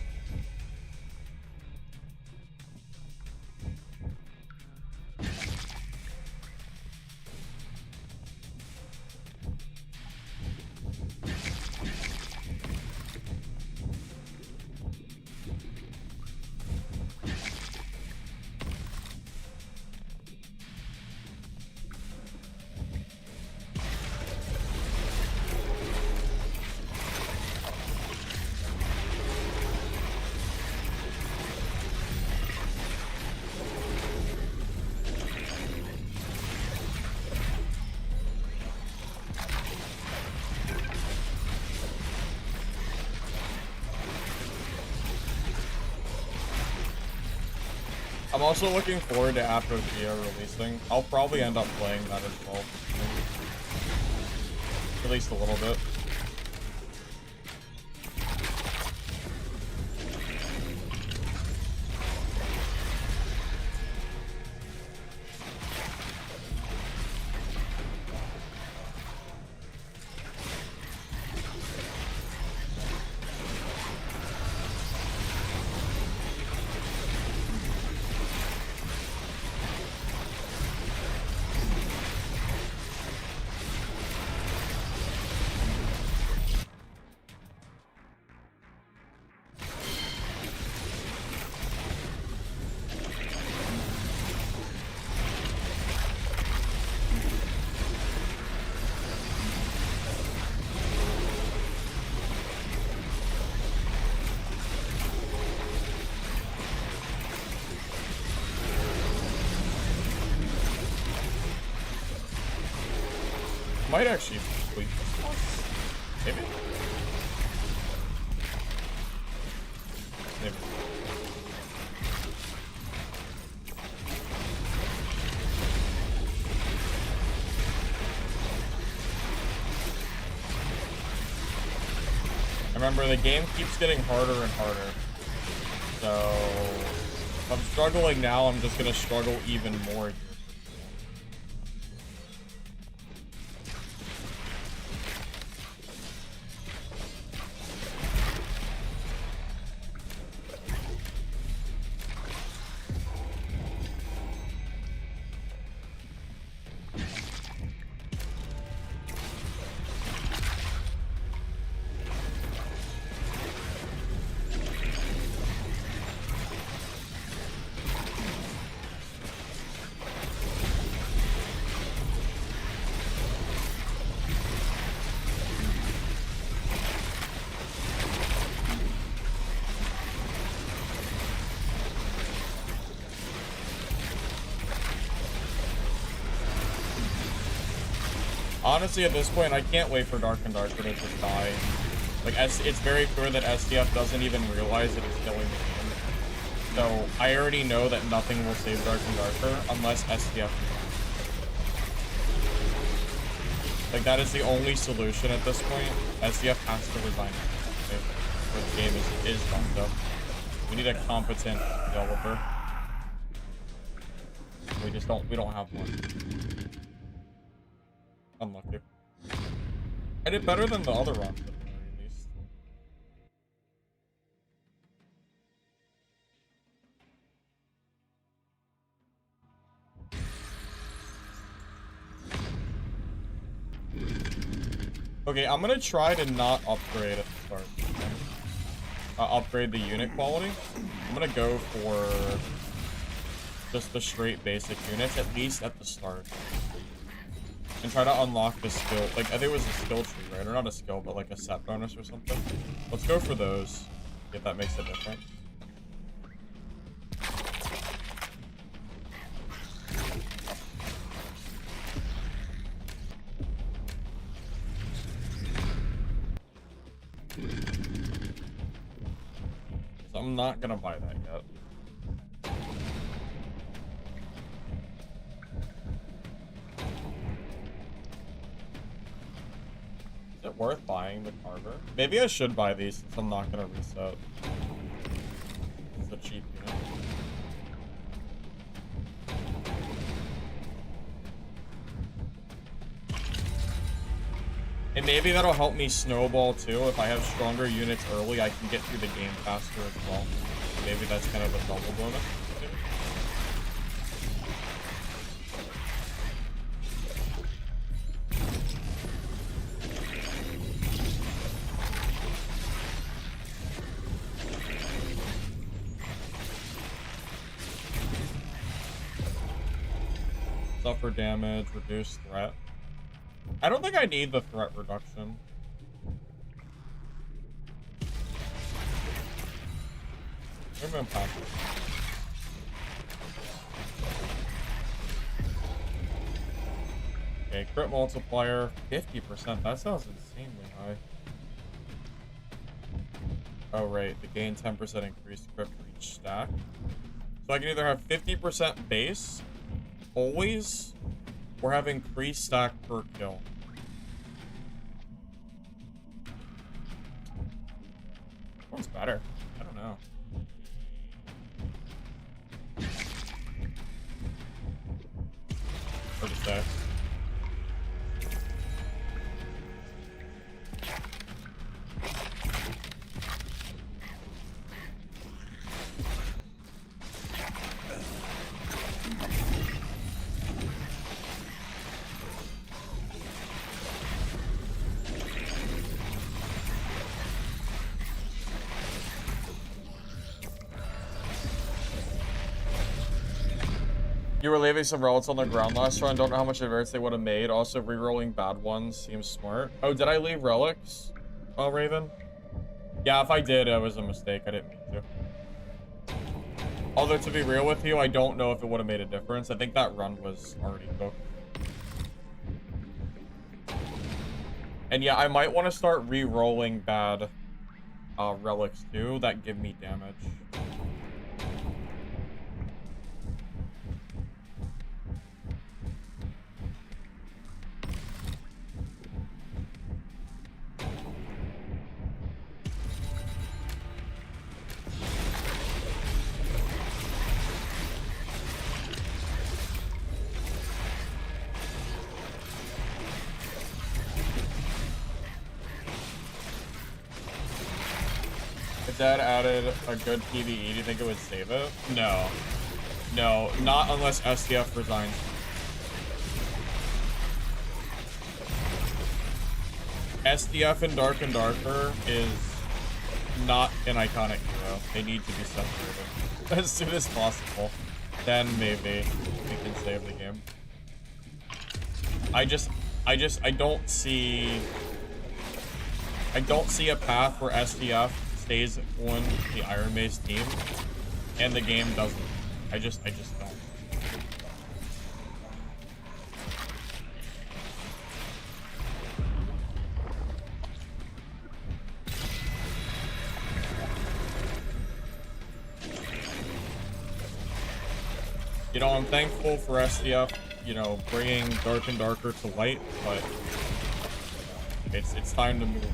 I'm also looking forward to after Geo releasing. I'll probably end up playing that as well. At least a little bit. Might actually tweak this one. Maybe? Maybe. Remember, the game keeps getting harder and harder. So, if I'm struggling now, I'm just gonna struggle even more here. Honestly, at this point, I can't wait for Dark and Darker to just die. Like, it's very clear that STF doesn't even realize it is killing the game. So, I already know that nothing will save Dark and Darker unless STF. Like, that is the only solution at this point. STF has to resign. The game is fucked up. We need a competent developer. We don't have one. Unlucky. I did better than the other round that I released. Okay, I'm gonna try to not upgrade at the start. Upgrade the unit quality. I'm gonna go for just the straight basic units, at least at the start. And try to unlock the skill. Like, I think it was a skill tree, right? Or not a skill, but like a set bonus or something. Let's go for those, if that makes a difference. So I'm not gonna buy that yet. Is it worth buying the Carver? Maybe I should buy these since I'm not gonna reset. It's a cheap unit. And maybe that'll help me snowball too. If I have stronger units early, I can get through the game faster as well. Maybe that's kind of a double bonus. Suffer damage, reduce threat. I don't think I need the threat reduction. Maybe I'm passive. Okay, crit multiplier, 50%. That sounds insanely high. Oh, right. The gain 10% increased crit for each stack. So I can either have 50% base, always, or have increased stack per kill. What's better? I don't know. Hard to say. You were leaving some relics on the ground last run. Don't know how much advance they would have made. Also, re-rolling bad ones seems smart. Oh, did I leave relics? Oh, Raven? Yeah, if I did, it was a mistake. I didn't mean to. Although, to be real with you, I don't know if it would have made a difference. I think that run was already cooked. And yeah, I might want to start re-rolling bad relics too that give me damage. If that added a good PvE, do you think it would save it? No. No, not unless SDF resigns. SDF in Dark and Darker is not an iconic hero. They need to be separated as soon as possible. Then maybe we can save the game. I don't see a path where SDF stays on the Iron Mace team and the game doesn't. I just don't. You know, I'm thankful for SDF, you know, bringing Dark and Darker to light, but it's time to move on.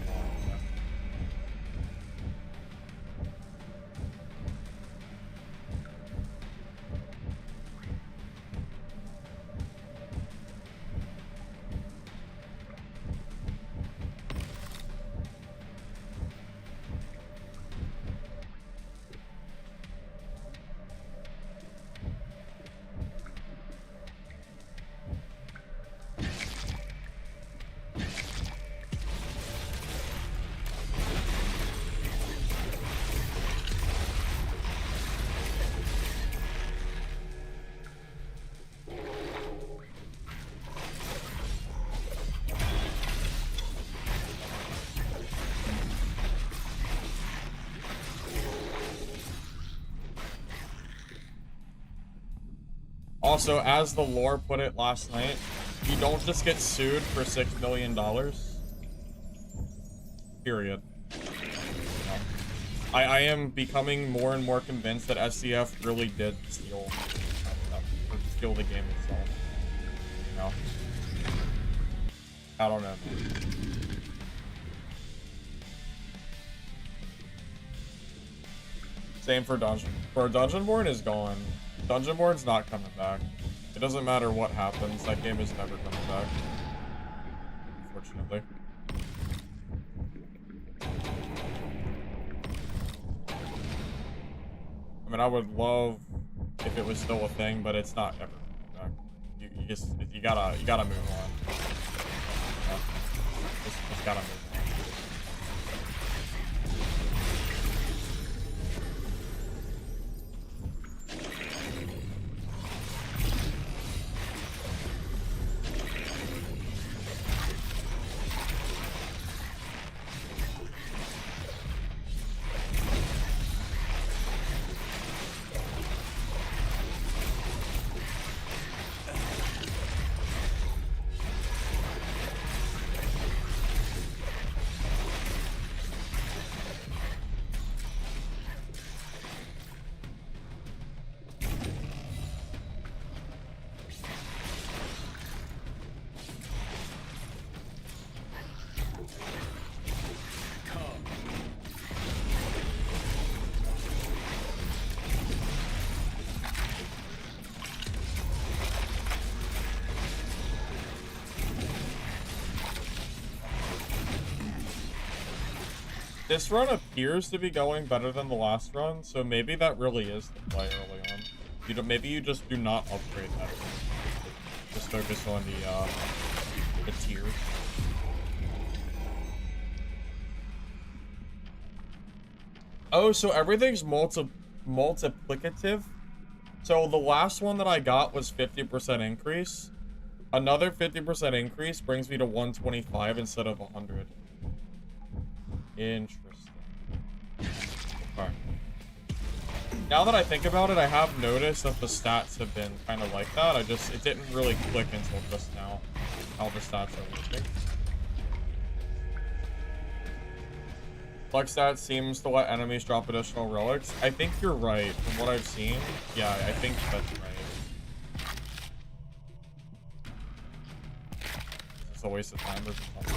Also, as the lore put it last night, you don't just get sued for $6 million. Period. I am becoming more and more convinced that SCF really did steal the game itself. You know? I don't know. Same for Dungeon. Dungeonborn is gone. Dungeonborn's not coming back. It doesn't matter what happens, that game is never coming back. Unfortunately. I mean, I would love if it was still a thing, but it's not ever coming back. You gotta move on. Yeah. Just gotta move on. This run appears to be going better than the last run, so maybe that really is the play early on. You don't, maybe you just do not upgrade that. Just focus on the tiers. Oh, so everything's multiplicative? So the last one that I got was 50% increase. Another 50% increase brings me to 125 instead of 100. Interesting. Okay. Now that I think about it, I have noticed that the stats have been kind of like that. It didn't really click until just now how the stats are working. Flex stat seems to let enemies drop additional relics. I think you're right. From what I've seen, yeah, I think that's right. It's a waste of time or something.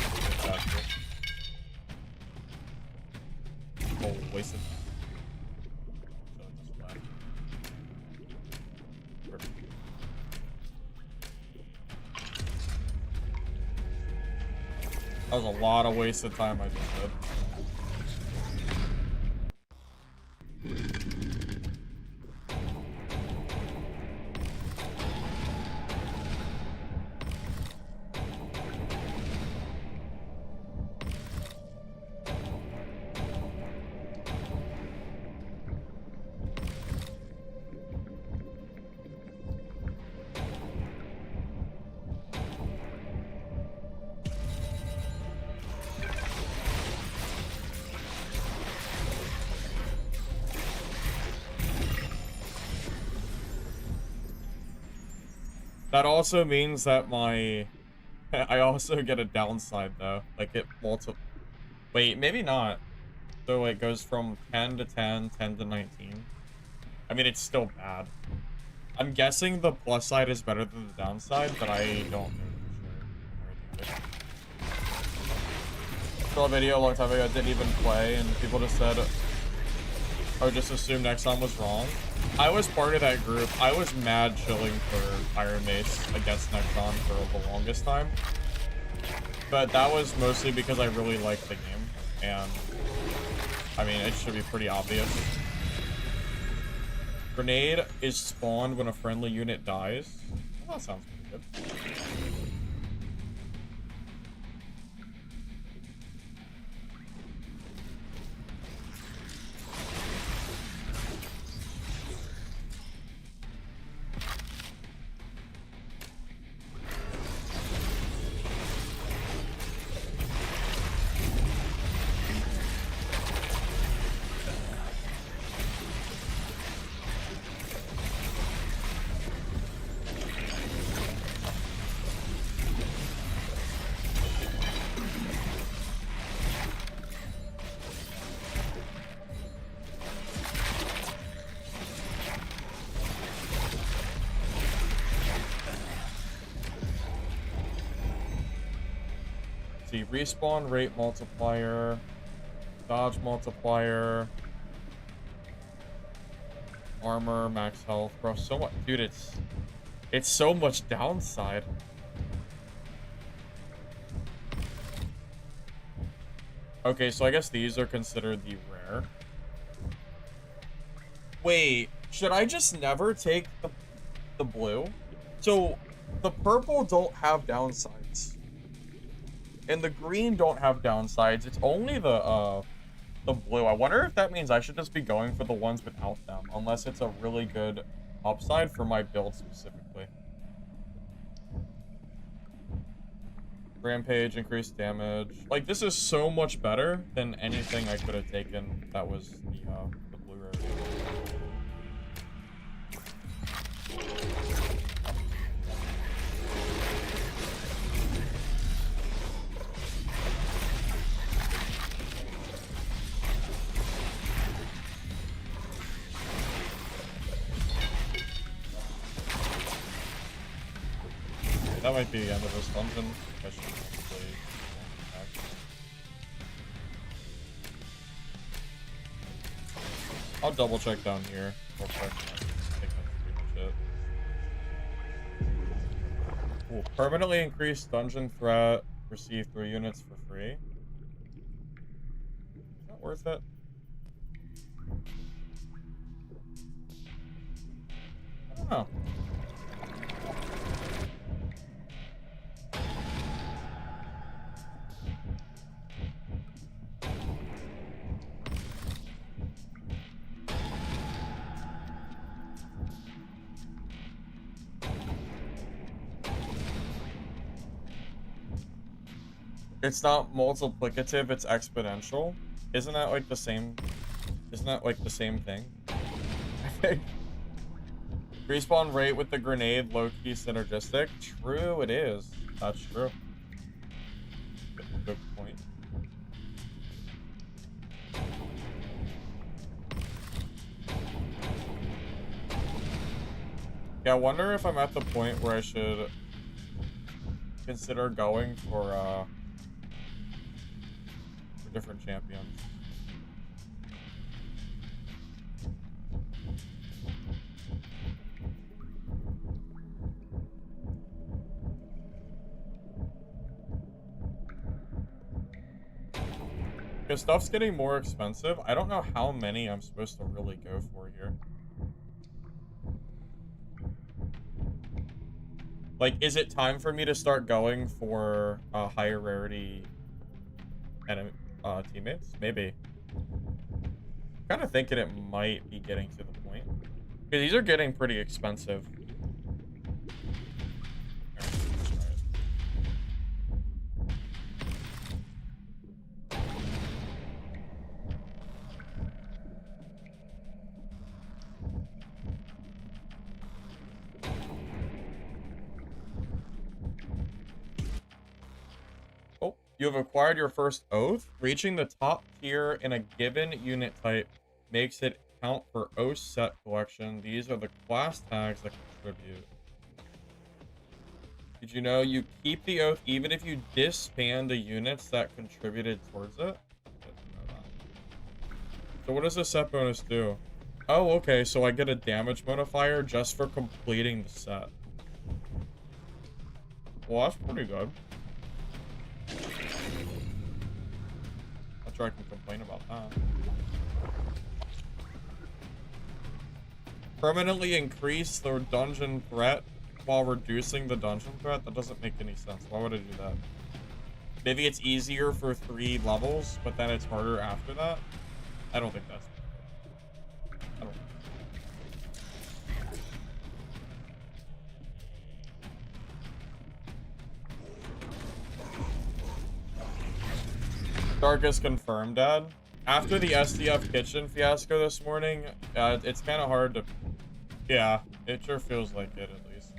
Oh, waste of time. That was a lot of wasted time I just did. That also means that I also get a downside though. Like it wait, maybe not. So it goes from 10 to 10, 10 to 19. I mean, it's still bad. I'm guessing the plus side is better than the downside, but I don't know for sure. Saw a video a long time ago, I didn't even play, and people just said, oh, just assumed Exxon was wrong. I was part of that group. I was mad chilling for Iron Mace against Nexon for the longest time. But that was mostly because I really liked the game. And, I mean, it should be pretty obvious. Grenade is spawned when a friendly unit dies. Well, that sounds pretty good. See, respawn rate multiplier, dodge multiplier, armor, max health, bro. So much, dude. It's so much downside. Okay, so I guess these are considered the rare. Wait, should I just never take the blue? So the purple don't have downsides. And the green don't have downsides. It's only the blue. I wonder if that means I should just be going for the ones without them, unless it's a really good upside for my build specifically. Rampage, increased damage. Like, this is so much better than anything I could have taken that was the blue rare. That might be the end of this dungeon. I should probably back. I'll double check down here real quick. I think that's pretty much it. Cool. Permanently increased dungeon threat. Receive 3 units for free. Is that not worth it. I don't know. It's not multiplicative, it's exponential. Isn't that like the same? Isn't that like the same thing? I think. Respawn rate with the grenade, low-key synergistic. True, it is. That's true. Good point. Yeah, I wonder if I'm at the point where I should consider going for different champions. Because stuff's getting more expensive. I don't know how many I'm supposed to really go for here. Like, is it time for me to start going for higher rarity enemy teammates? Maybe. I'm kind of thinking it might be getting to the point. Because these are getting pretty expensive. You have acquired your first oath. Reaching the top tier in a given unit type makes it count for oath set collection. These are the class tags that contribute. Did you know you keep the oath even if you disband the units that contributed towards it? So what does the set bonus do? Oh, okay, so I get a damage modifier just for completing the set. Well, that's pretty good. Not sure I can complain about that. Permanently increase the dungeon threat while reducing the dungeon threat? That doesn't make any sense. Why would I do that? Maybe it's easier for 3 levels, but then it's harder after that? I don't think that's... I don't... Dark is confirmed, Dad. After the SDF kitchen fiasco this morning, it's kind of hard to... Yeah, it sure feels like it, at least.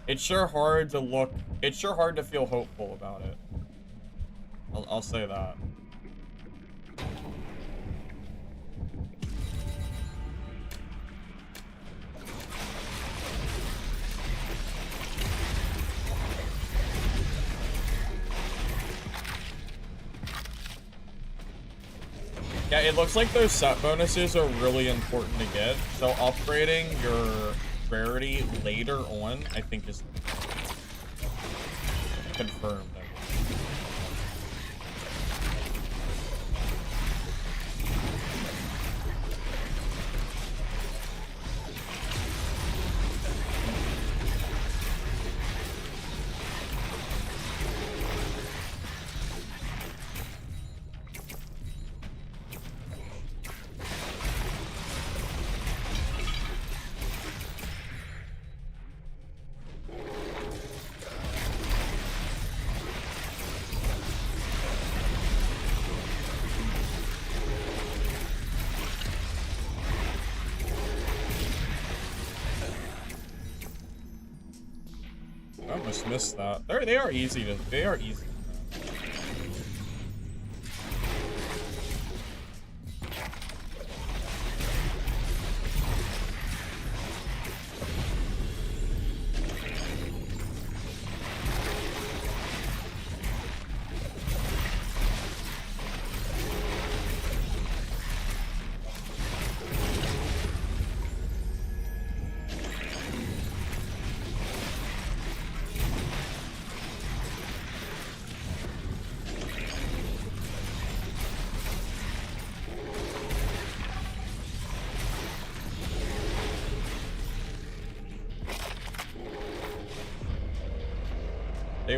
It's sure hard to look... It's sure hard to feel hopeful about it. I'll say that. Yeah, it looks like those set bonuses are really important to get. So upgrading your rarity later on, I think, is confirmed. I almost missed that. They are easy to... They are easy.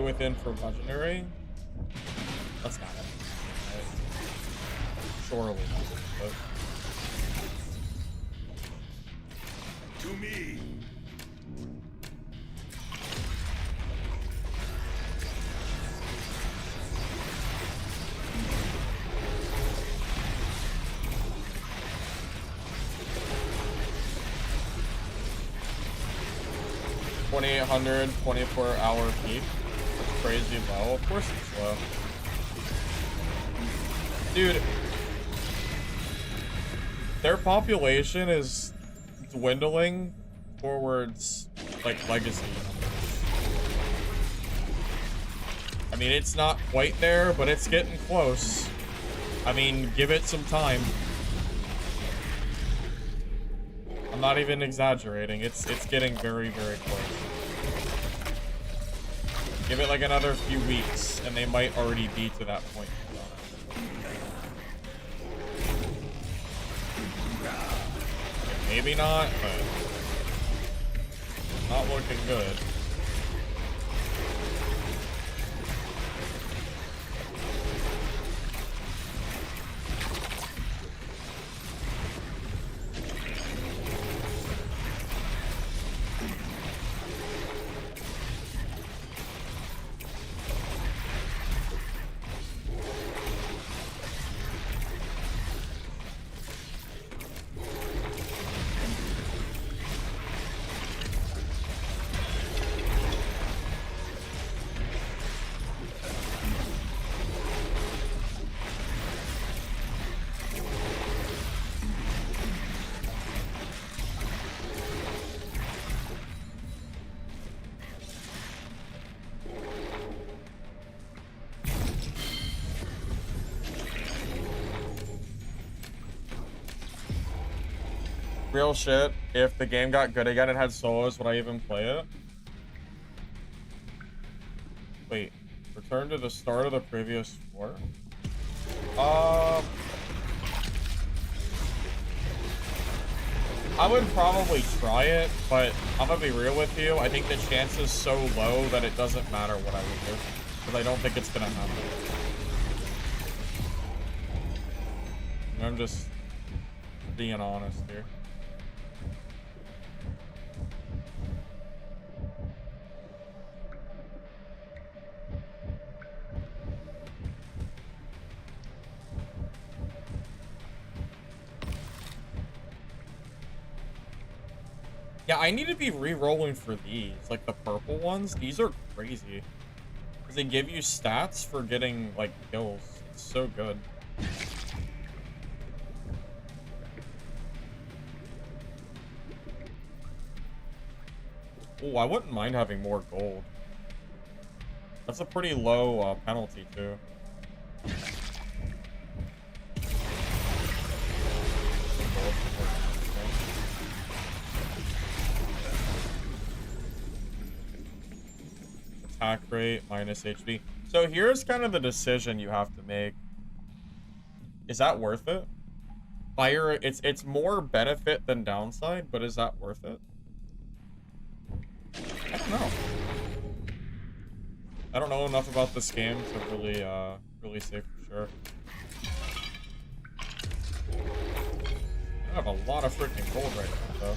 within for legendary. That's not it. Right? Surely not. But... To me. $2,800, 24-hour peak. That's crazy low. Of course it's low. Dude, their population is dwindling towards, like, legacy numbers. I mean, it's not quite there, but it's getting close. I mean, give it some time. I'm not even exaggerating. It's getting very, very close. Give it like another few weeks, and they might already be to that point. Maybe not, but not looking good. Real shit, if the game got good again and had solos, would I even play it? Wait, return to the start of the previous floor? I would probably try it, but I'm gonna be real with you. I think the chance is so low that it doesn't matter what I would do. Because I don't think it's gonna happen. I'm just being honest here. Yeah, I need to be re-rolling for these, like the purple ones. These are crazy. Because they give you stats for getting, like, kills. It's so good. Oh, I wouldn't mind having more gold. That's a pretty low penalty, too. Attack rate minus HP. So here's kind of the decision you have to make. Is that worth it? Fire, it's more benefit than downside, but is that worth it? I don't know. I don't know enough about this game to really really say for sure. I have a lot of freaking gold right now, though.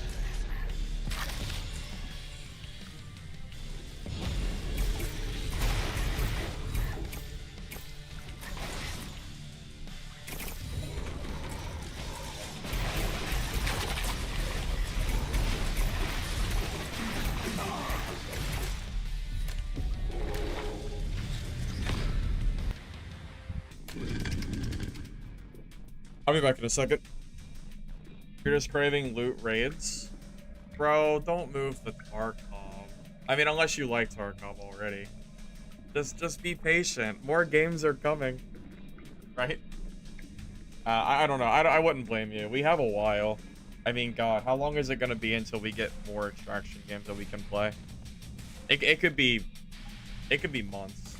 I'll be back in a second. You're just craving loot raids? Bro, don't move the Tarkov. I mean, unless you like Tarkov already. Just be patient. More games are coming. Right? I don't know. I wouldn't blame you. We have a while. I mean, God, how long is it going to be until we get more extraction games that we can play? It could be months.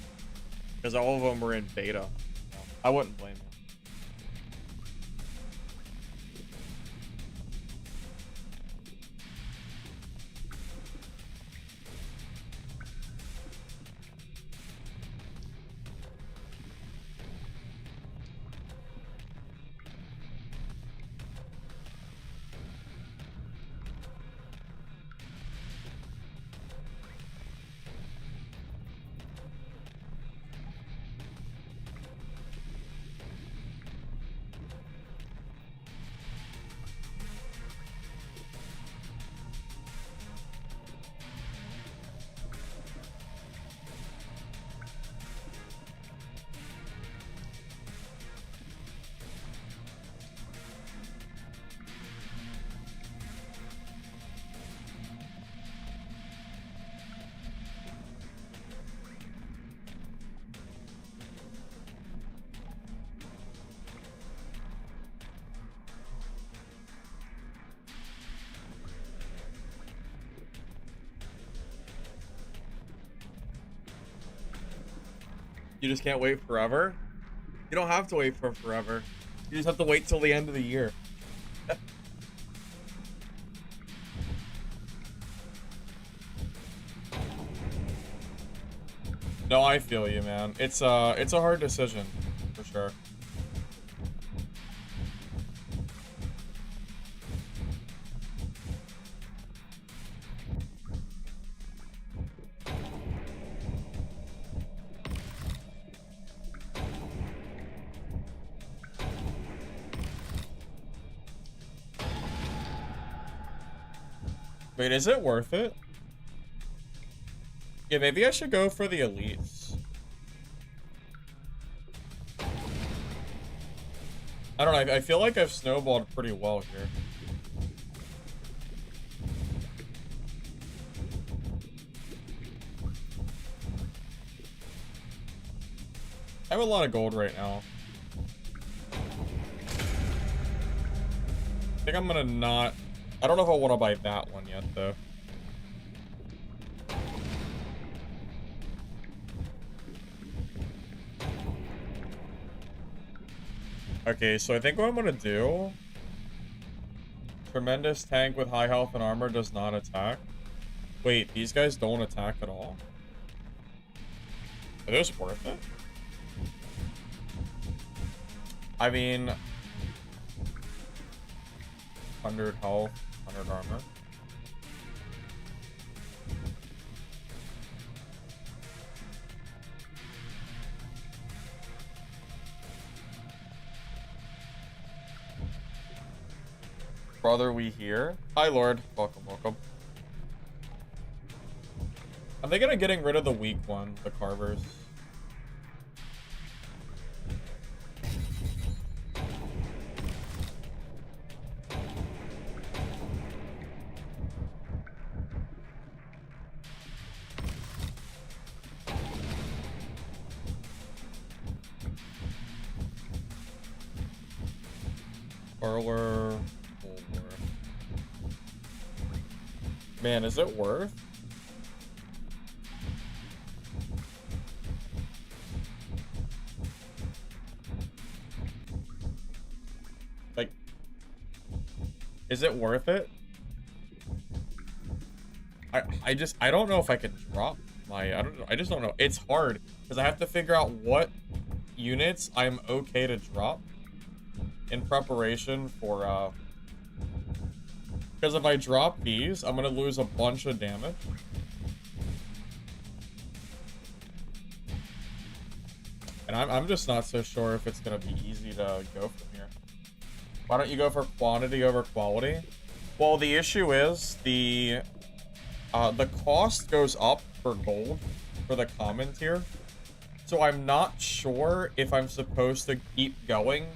Because all of them were in beta. So I wouldn't blame you. You just can't wait forever? You don't have to wait for forever. You just have to wait till the end of the year. No, I feel you, man. It's a hard decision, for sure. Wait, is it worth it? Yeah, maybe I should go for the elites. I don't know, I feel like I've snowballed pretty well here. I have a lot of gold right now. I think I'm gonna not... I don't know if I want to buy that one yet, though. Okay, so I think what I'm gonna do... Tremendous tank with high health and armor does not attack. Wait, these guys don't attack at all? Are those worth it? I mean... 100 health, 100 armor. Brother, we here? Hi, Lord. Welcome, welcome. I'm thinking of getting rid of the weak one, the carvers. Parlor. Man, is it worth? Like, is it worth it? I don't know if I can drop my, I just don't know. It's hard because I have to figure out what units I'm okay to drop in preparation for because if I drop these, I'm gonna lose a bunch of damage. And I'm just not so sure if it's gonna be easy to go from here. Why don't you go for quantity over quality? Well, the issue is the cost goes up for gold for the common tier. So I'm not sure if I'm supposed to keep going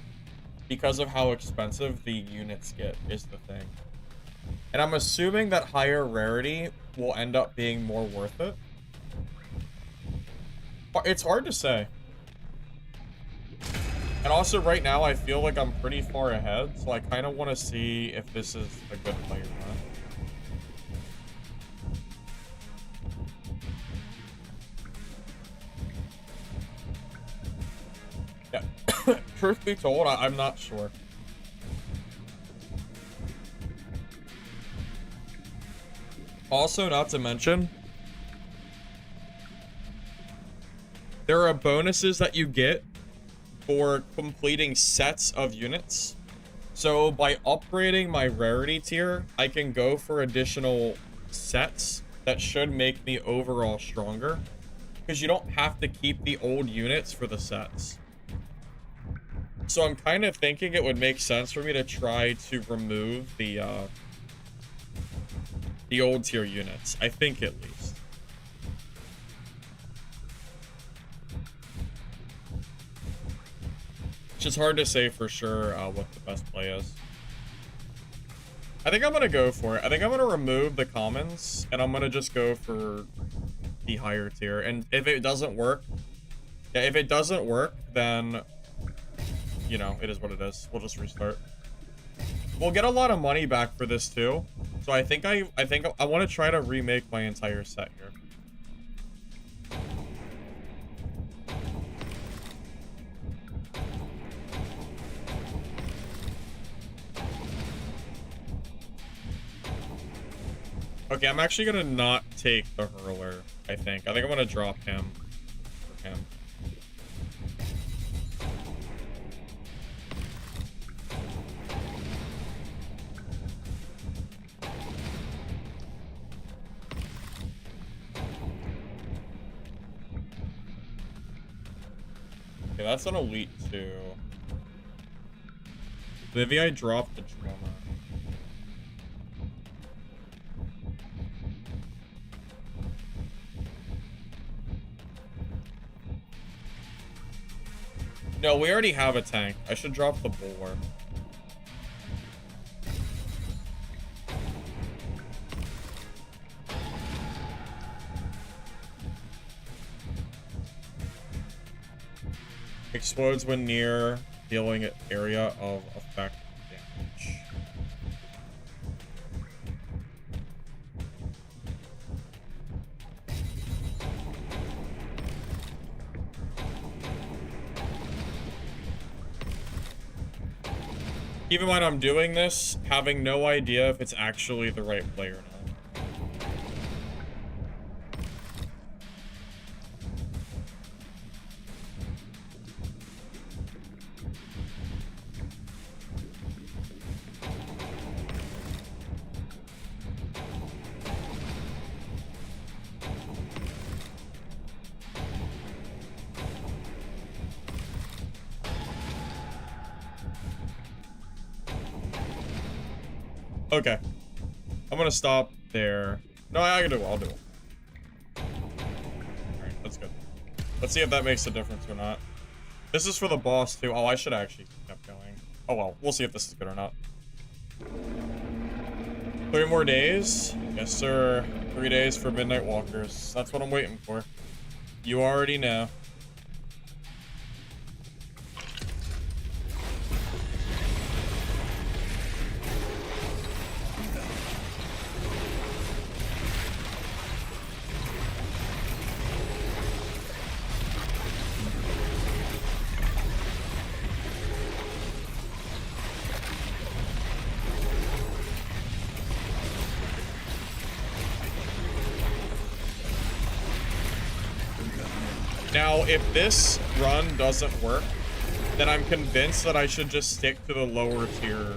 because of how expensive the units get is the thing. And I'm assuming that higher rarity will end up being more worth it. But it's hard to say. And also right now I feel like I'm pretty far ahead, so I kind of want to see if this is a good play or not. Yeah. Truth be told, I'm not sure. Also, not to mention, there are bonuses that you get for completing sets of units. So by upgrading my rarity tier, I can go for additional sets that should make me overall stronger. Because you don't have to keep the old units for the sets. So I'm kind of thinking it would make sense for me to try to remove the old tier units. I think at least. It's just hard to say for sure what the best play is. I think I'm going to go for it. I think I'm going to remove the commons, and I'm going to just go for the higher tier. And if it doesn't work, yeah, if it doesn't work, then, you know, it is what it is. We'll just restart. We'll get a lot of money back for this too. So I think I want to try to remake my entire set here. Okay, I'm actually gonna not take the hurler, I think. I think I'm gonna drop him for him. Okay, that's an elite 2. Maybe I dropped the drummer. No, we already have a tank. I should drop the bulwark. Explodes when near dealing area of effect damage. Keep in mind I'm doing this, having no idea if it's actually the right play or not. Okay. I'm gonna stop there. No, I can do it. I'll do it. Alright, that's good. Let's see if that makes a difference or not. This is for the boss, too. Oh, I should have actually kept going. Oh, well. We'll see if this is good or not. 3 more days? Yes, sir. 3 days for Midnight Walkers. That's what I'm waiting for. You already know. Now, if this run doesn't work, then I'm convinced that I should just stick to the lower tier.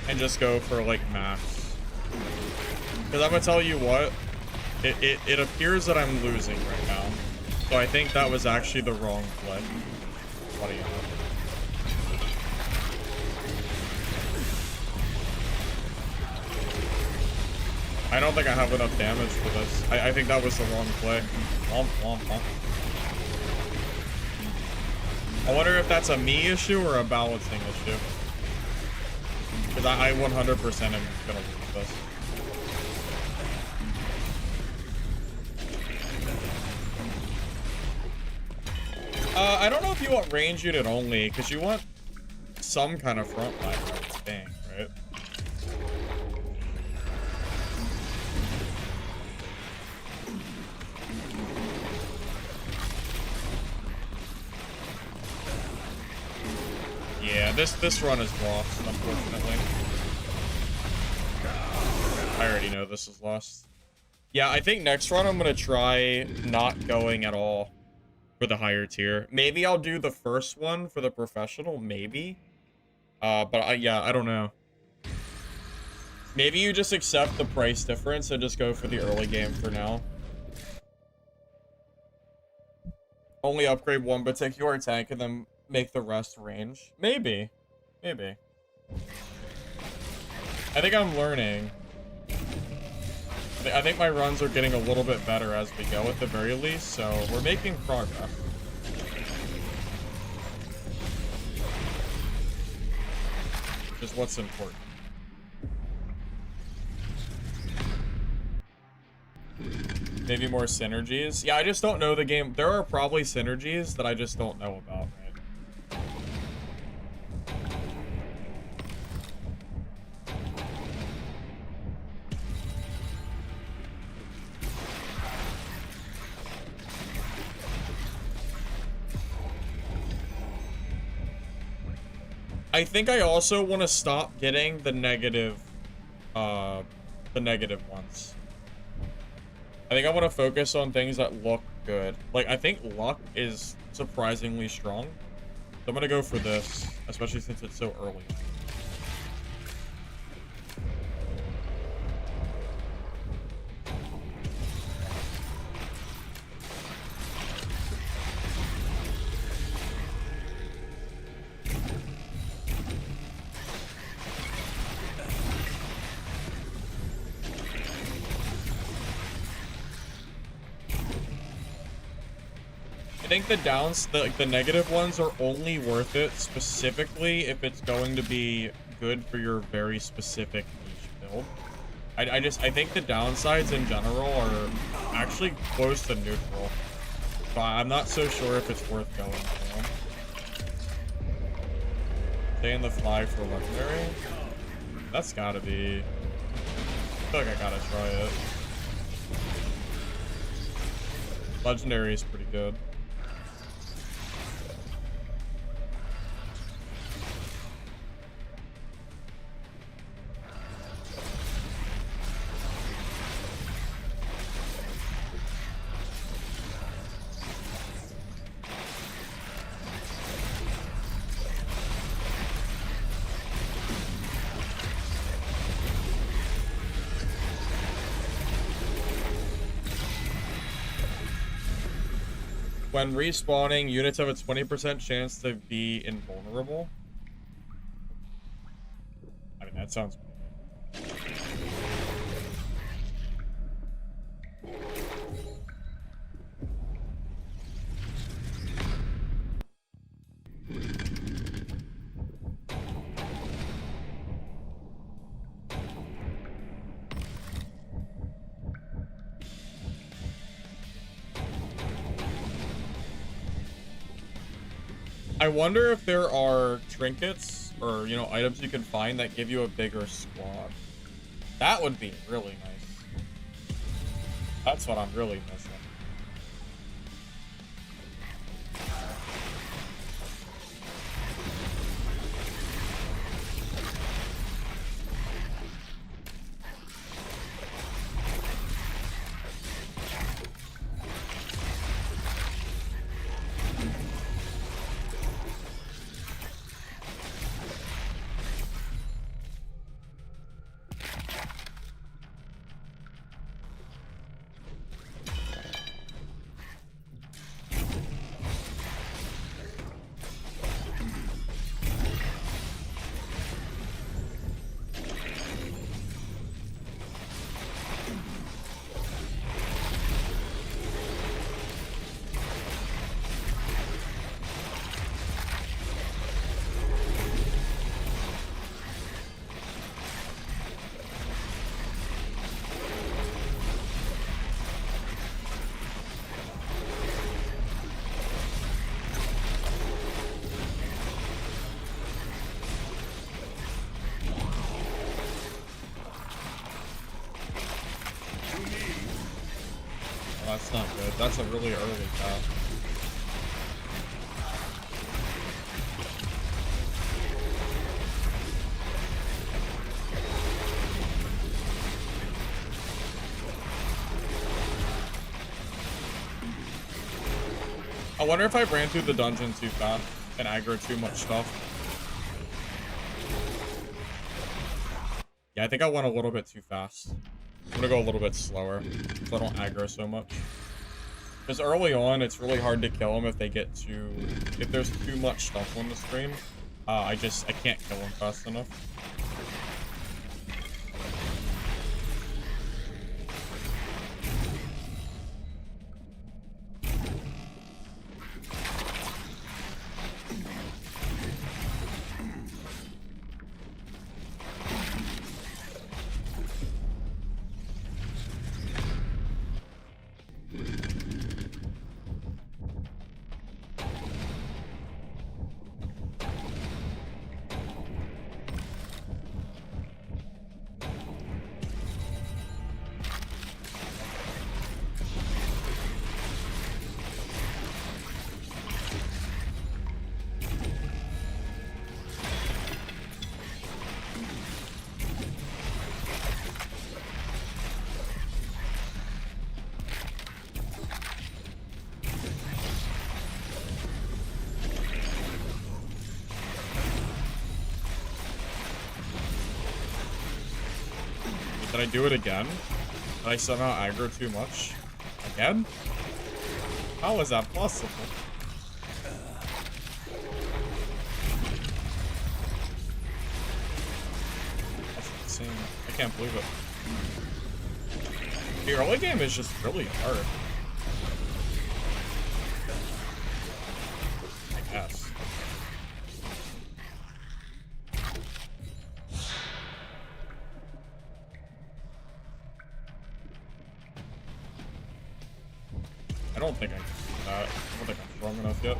And just go for like max. Because I'm gonna tell you what, it appears that I'm losing right now. So I think that was actually the wrong play. What do you know? I don't think I have enough damage for this. I think that was the wrong play. Womp, womp, womp. I wonder if that's a me issue or a balancing issue. Because I 100% am gonna lose this. I don't know if you want range unit only, because you want some kind of front line thing, right? Yeah, this run is lost, unfortunately. I already know this is lost. Yeah, I think next run I'm gonna try not going at all for the higher tier. Maybe I'll do the first one for the professional, maybe. But yeah, I don't know. Maybe you just accept the price difference and just go for the early game for now. Only upgrade one particular tank and then make the rest range. Maybe. Maybe. I think I'm learning. I think my runs are getting a little bit better as we go at the very least, so we're making progress. Which is what's important. maybe more synergies. Yeah, I just don't know the game. There are probably synergies that I just don't know about, right? I think I also want to stop getting the negative ones. I think I want to focus on things that look good. Like, I think luck is surprisingly strong. So I'm going to go for this, especially since it's so early. I think the negative ones are only worth it specifically if it's going to be good for your very specific niche build. I think the downsides in general are actually close to neutral, but I'm not so sure if it's worth going for. Stay in the fly for legendary. That's gotta be. I feel like I gotta try it. Legendary is pretty good. When respawning, units have a 20% chance to be invulnerable. I mean, that sounds pretty good. I wonder if there are trinkets or, you know, items you can find that give you a bigger squad. That would be really nice. That's what I'm really missing. That's not good. That's a really early path. I wonder if I ran through the dungeon too fast and aggro too much stuff. Yeah, I think I went a little bit too fast. I'm gonna go a little bit slower so I don't aggro so much. Because early on, it's really hard to kill them if if there's too much stuff on the stream. I can't kill them fast enough. Did I do it again? Did I somehow aggro too much? Again? How is that possible? That's insane. I can't believe it. The early game is just really hard. I guess. I don't think I can do that. I don't think I'm strong enough yet.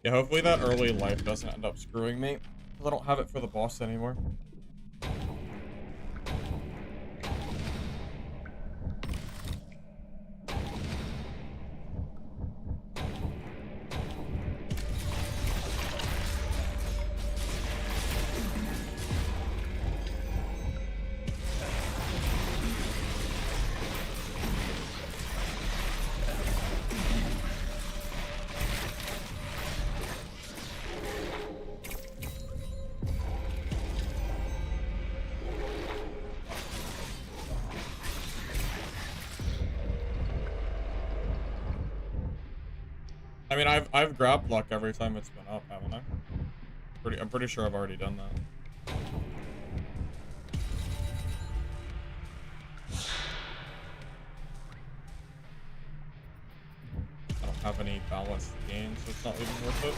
Yeah, hopefully that early life doesn't end up screwing me, because I don't have it for the boss anymore. I mean, I've grabbed luck every time it's been up, haven't I? I'm pretty sure I've already done that. I don't have any balance gain, so it's not even worth it.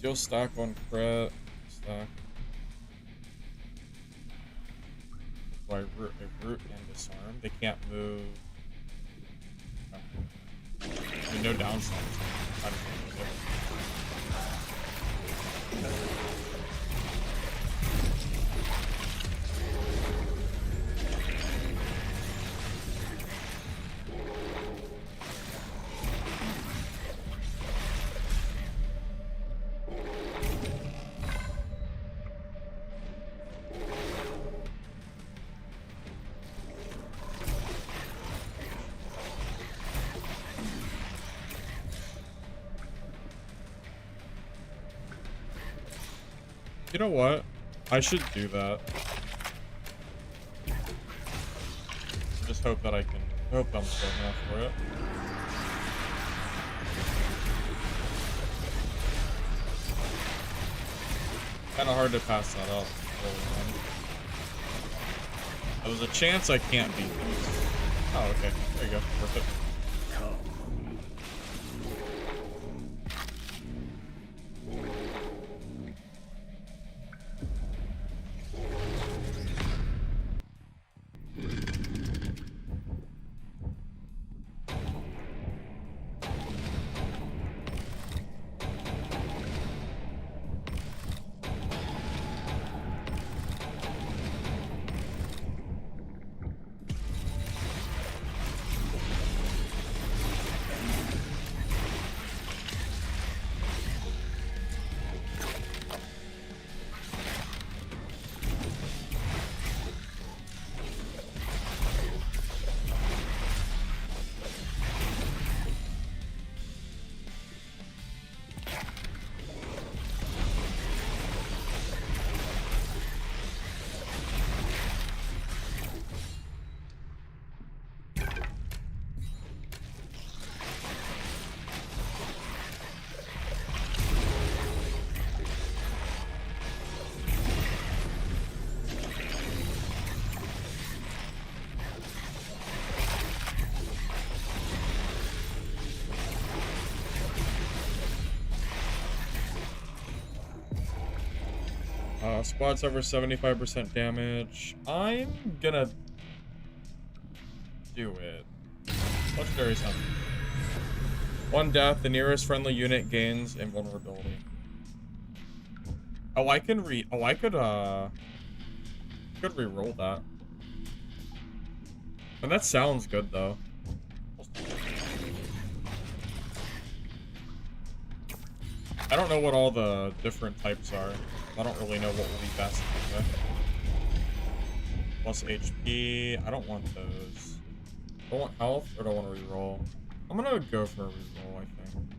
Deal stack on crit. Stack. So I root and disarm. They can't move. I mean, no downside. I don't know. You know what? I should do that. I just hope that I can. I hope I'm strong enough for it. Kinda hard to pass that up. There's a chance I can't beat these. Oh, okay. There you go. Perfect. Squads over 75% damage. I'm gonna do it. Legendary something. 1 death, the nearest friendly unit gains invulnerability. Oh, I could re-roll that. And that sounds good though. I don't know what all the different types are. I don't really know what will be best with. Plus HP. I don't want those. Do I want health or do I want to reroll? I'm gonna go for a reroll, I think.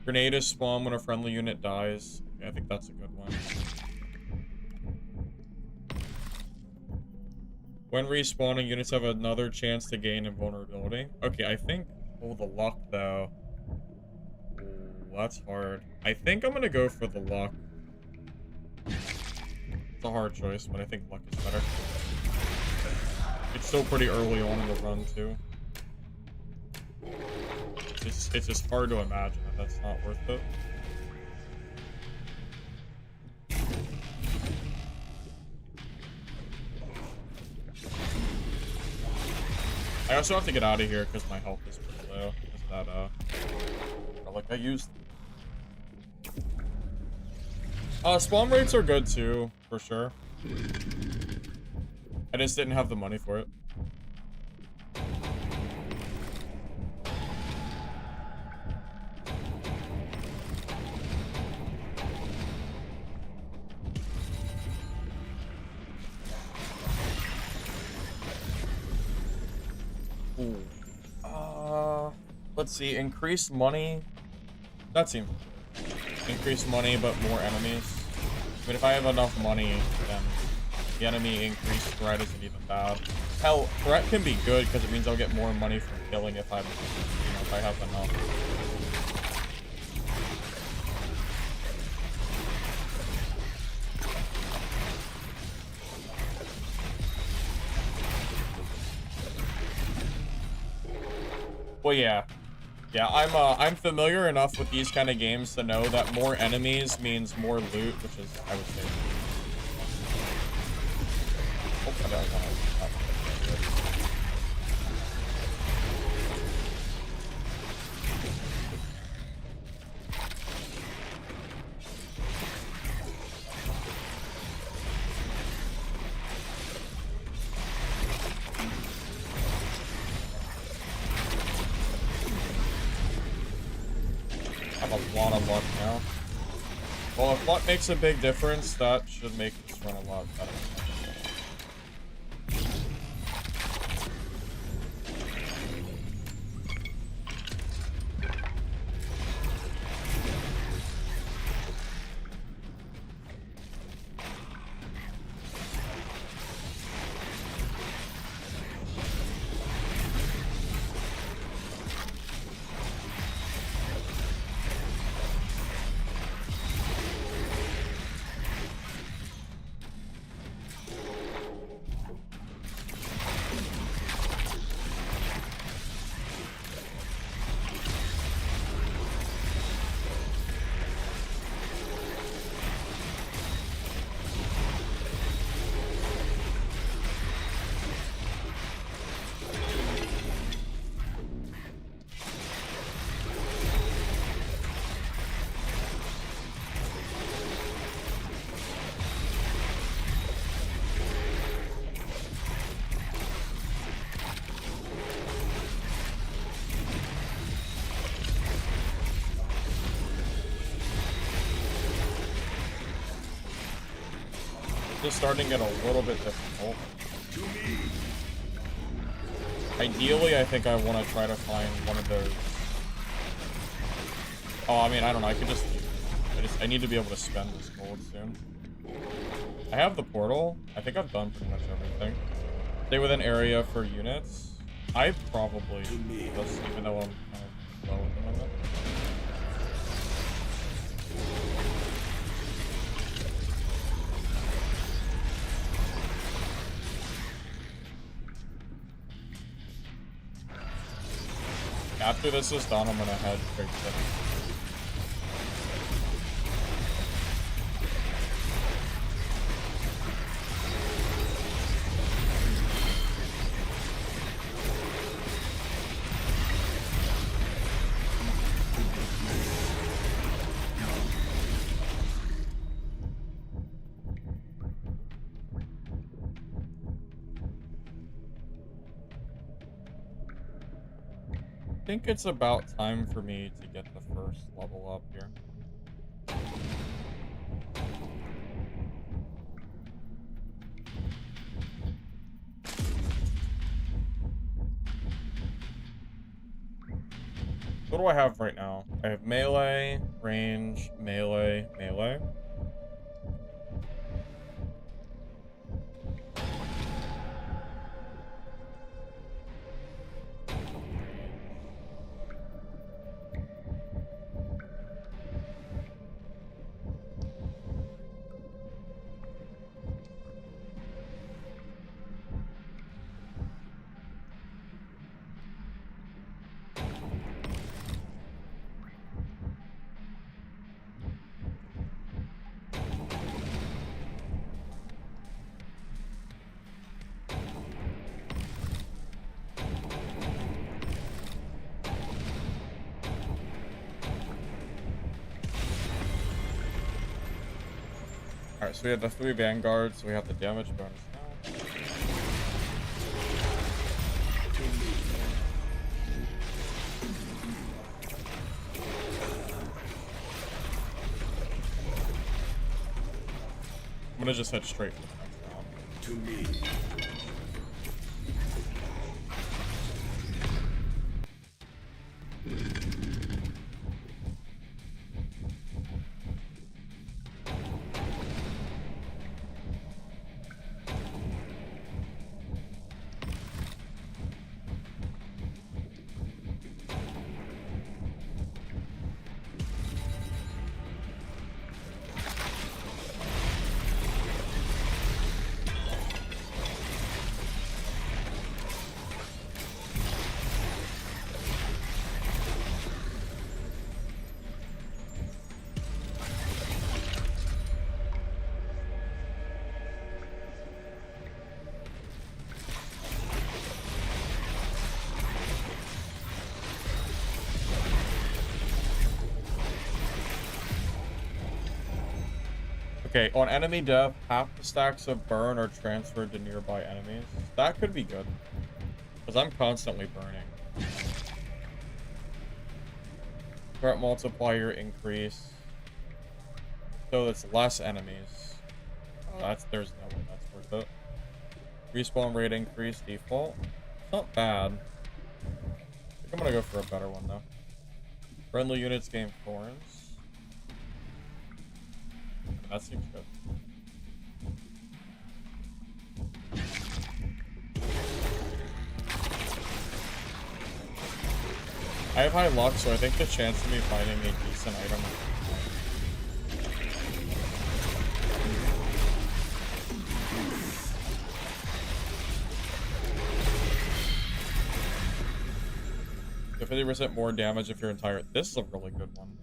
Grenade is spawned when a friendly unit dies. Okay, I think that's a good one. When respawning, units have another chance to gain invulnerability. Okay, I think... Oh, the luck, though. Ooh, that's hard. I think I'm gonna go for the luck. It's a hard choice, but I think luck is better. It's still pretty early on in the run, too. It's just hard to imagine that that's not worth it. I also have to get out of here because my health is pretty low. Because that, like I used. Spawn rates are good too, for sure. I just didn't have the money for it. Ooh. Let's see. Increased money. That seems increased money, but more enemies. But if I have enough money, then the enemy increased threat isn't even bad. Hell, threat can be good because it means I'll get more money from killing if I'm, if I have enough. Well, yeah. Yeah, I'm familiar enough with these kind of games to know that more enemies means more loot, which is, I would say. Oh, I don't want to. A lot of luck now. Well, if luck makes a big difference, that should make this run a lot better. Just starting to get a little bit difficult. Ideally, I think I want to try to find one of those. Oh, I mean, I don't know. I could just. I need to be able to spend this gold soon. I have the portal. I think I've done pretty much everything. Stay within area for units. I probably just, even though I'm kind of low at the moment. After this is done, I'm gonna head straight to the... I think it's about time for me to get the first level up here. What do I have right now? I have melee, range, melee, melee. Alright, so we have the 3 vanguards, so we have the damage bonus now. I'm gonna just head straight for the next round. To me. Okay, on enemy death, half the stacks of burn are transferred to nearby enemies. That could be good. Because I'm constantly burning. Threat multiplier increase. So it's less enemies. There's no way that's worth it. Respawn rate increase default. It's not bad. I think I'm gonna go for a better one though. Friendly units gain thorns. That seems good. I have high luck, so I think the chance of me finding a decent item is high. 50% more damage if you're entire. This is a really good one.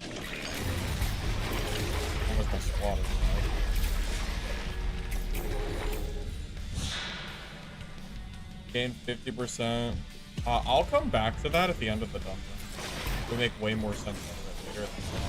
Almost my squad is Gain 50%. I'll come back to that at the end of the dungeon. It'll make way more sense later at the start.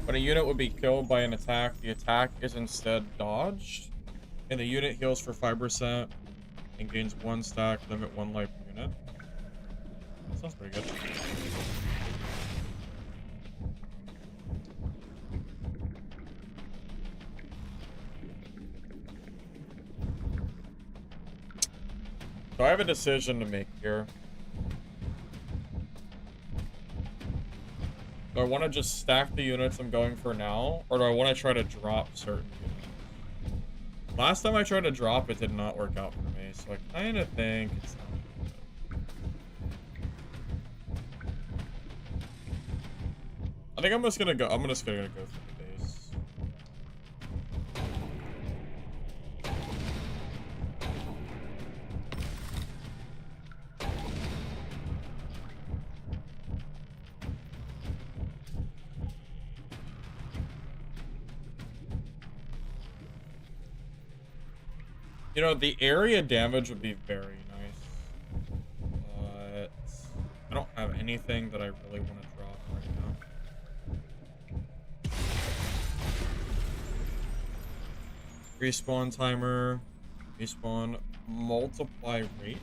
When a unit would be killed by an attack, the attack is instead dodged, and the unit heals for 5% and gains 1 stack, limit 1 life per unit. That sounds pretty good. So I have a decision to make here. Do I want to just stack the units I'm going for now, or do I want to try to drop certain units? Last time I tried to drop, it did not work out for me, so I kind of think it's not good. I think I'm just gonna go through the base. You know, the area damage would be very nice, but I don't have anything that I really want to drop right now. Respawn timer, respawn multiply rate.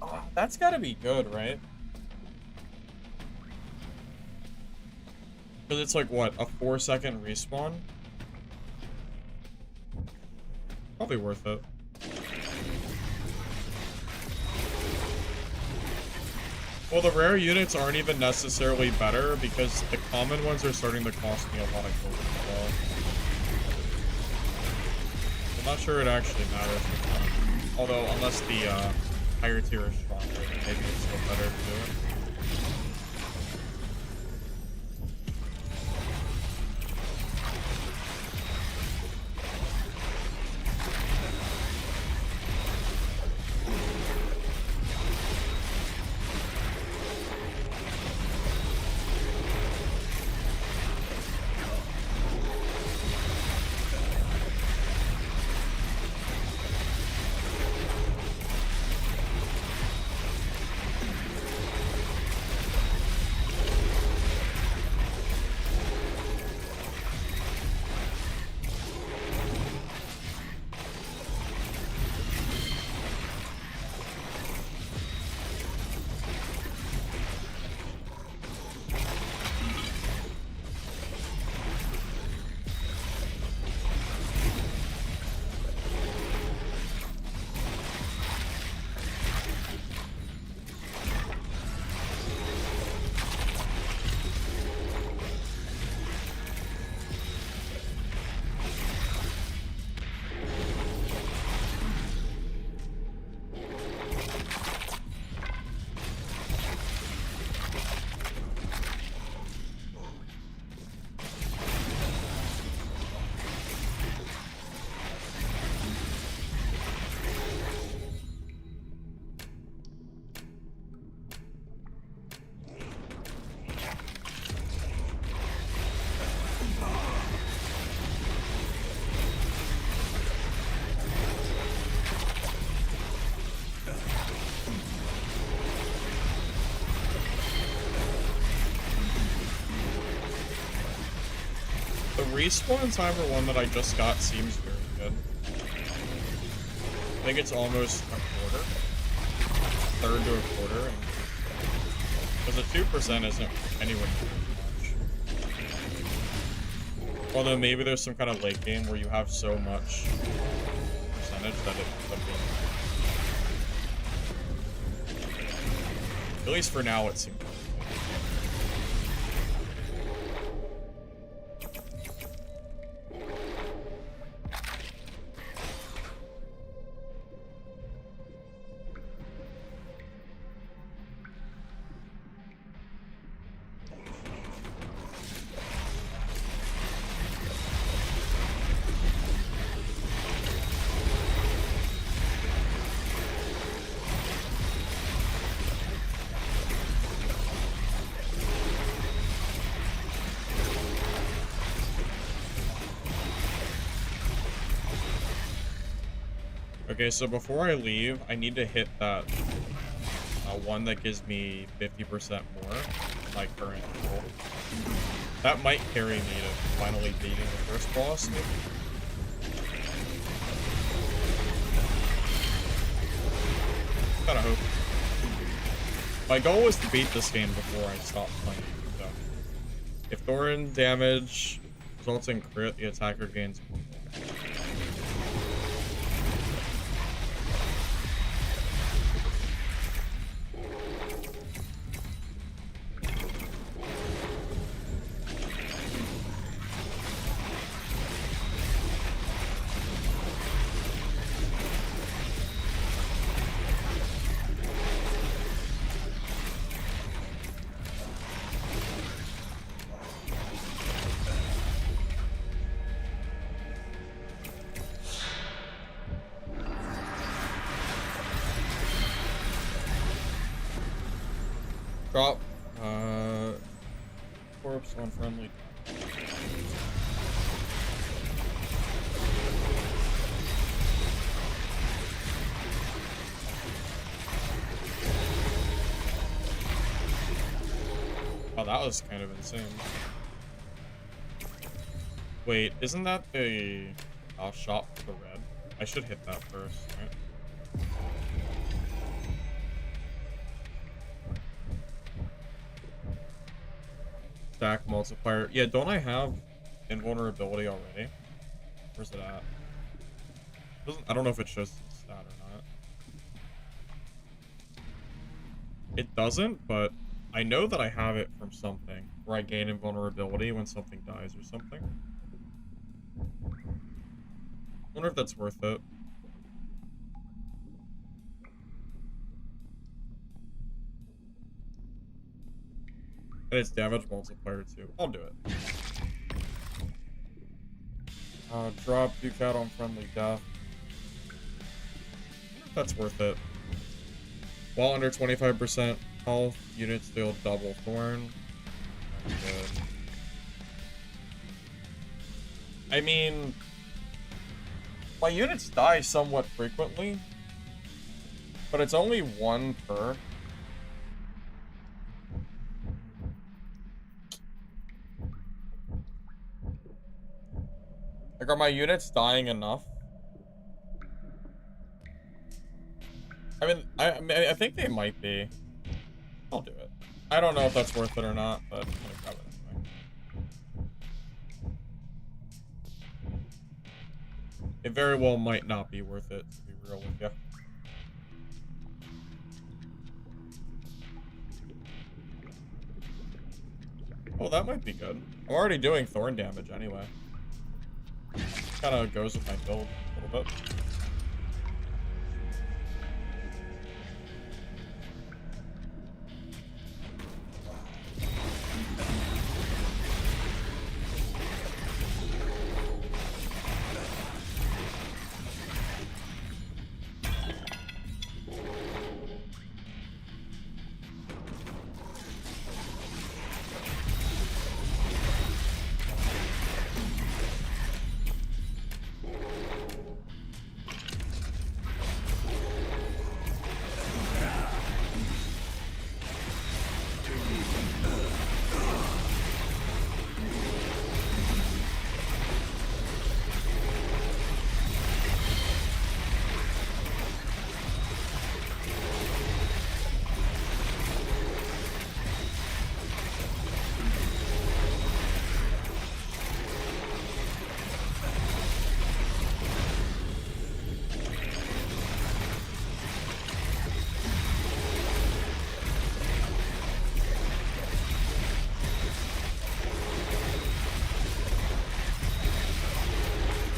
Oh, that's gotta be good, right? Because it's like, what, a 4-second respawn? Probably worth it. Well, the rare units aren't even necessarily better because the common ones are starting to cost me a lot of gold as well. I'm not sure it actually matters. Although, unless the higher tier is stronger, then maybe it's still better to do it. The respawn timer one that I just got seems very good. I think it's almost a quarter. Third to a quarter. Because the 2% isn't anywhere near much. Although maybe there's some kind of late game where you have so much percentage that it ends up being. At least for now it seems. Okay, so before I leave, I need to hit that one that gives me 50% more than my current goal. That might carry me to finally beating the first boss, maybe? Kinda hope. My goal was to beat this game before I stopped playing, so. If Thorin damage results in crit, the attacker gains. Drop. Corpse on friendly. Oh, that was kind of insane. Wait, isn't that the shot for the red? I should hit that first, right? Stack multiplier. Yeah, don't I have invulnerability already? Where's it at? I don't know if it shows the stat or not. It doesn't, but I know that I have it from something where I gain invulnerability when something dies or something. Wonder if that's worth it. And it's damage multiplier too. I'll do it. Drop Duke out on friendly death. That's worth it. While under 25% health, units deal double thorn. Good. I mean, my units die somewhat frequently, but it's only one per. Like, are my units dying enough? I think they might be. I'll do it. I don't know if that's worth it or not, but I'm gonna grab it anyway. It very well might not be worth it, to be real with you. Oh, that might be good. I'm already doing thorn damage anyway. Kind of goes with my build a little bit.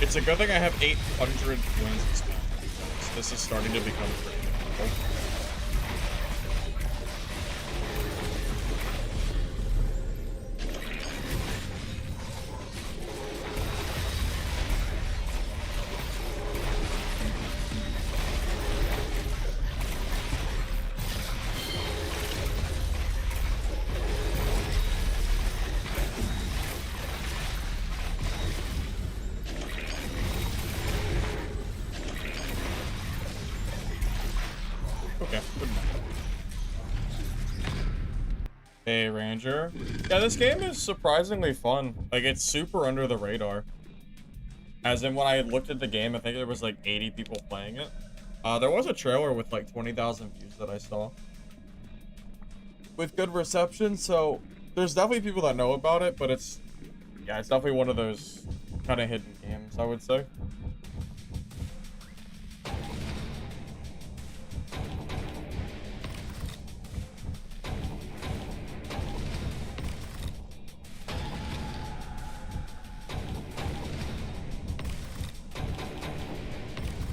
It's a good thing I have 800 wins this time, because this is starting to become pretty difficult. Okay, good enough. Hey, Ranger. Yeah, this game is surprisingly fun. Like, it's super under the radar. As in, when I looked at the game, I think there was like 80 people playing it. There was a trailer with like 20,000 views that I saw. With good reception, so there's definitely people that know about it, but it's definitely one of those kind of hidden games, I would say.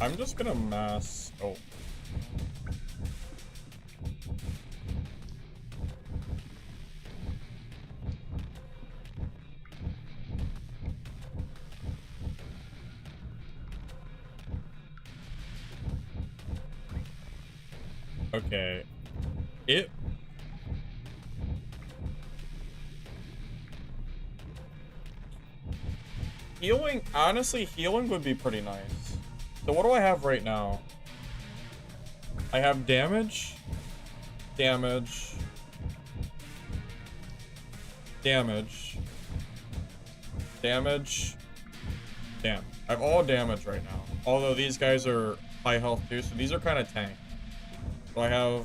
I'm just gonna mass. Oh. Okay. Healing, honestly, healing would be pretty nice. So what do I have right now? I have damage, damage, damage, damage, damn. I have all damage right now. Although these guys are high health too, so these are kind of tank. So I have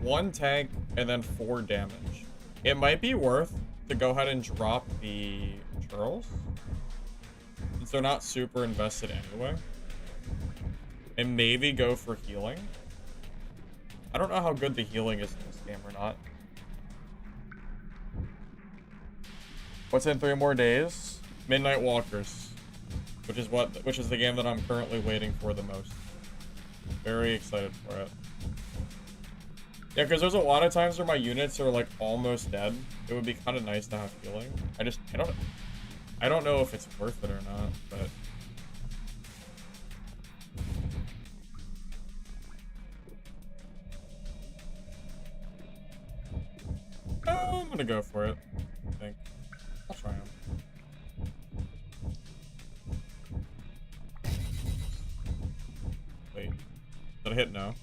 1 tank and then 4 damage. It might be worth to go ahead and drop the churls, since they're not super invested anyway. And maybe go for healing. I don't know how good the healing is in this game or not. What's in 3 more days? Midnight Walkers, which is the game that I'm currently waiting for the most. Very excited for it. Yeah, because there's a lot of times where my units are like almost dead. It would be kind of nice to have healing. I don't know if it's worth it or not, but I'm gonna go for it, I think. I'll try him. Wait. Did I hit no?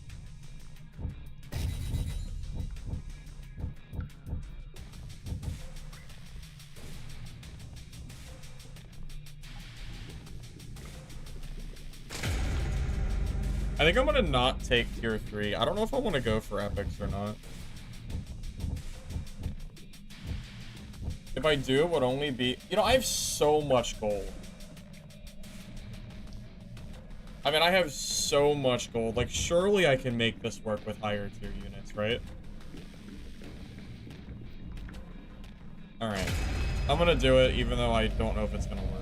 I think I'm gonna not take tier 3. I don't know if I want to go for epics or not. If I do, it would only be... You know, I have so much gold. I mean, I have so much gold. Like, surely I can make this work with higher tier units, right? Alright. I'm gonna do it, even though I don't know if it's gonna work.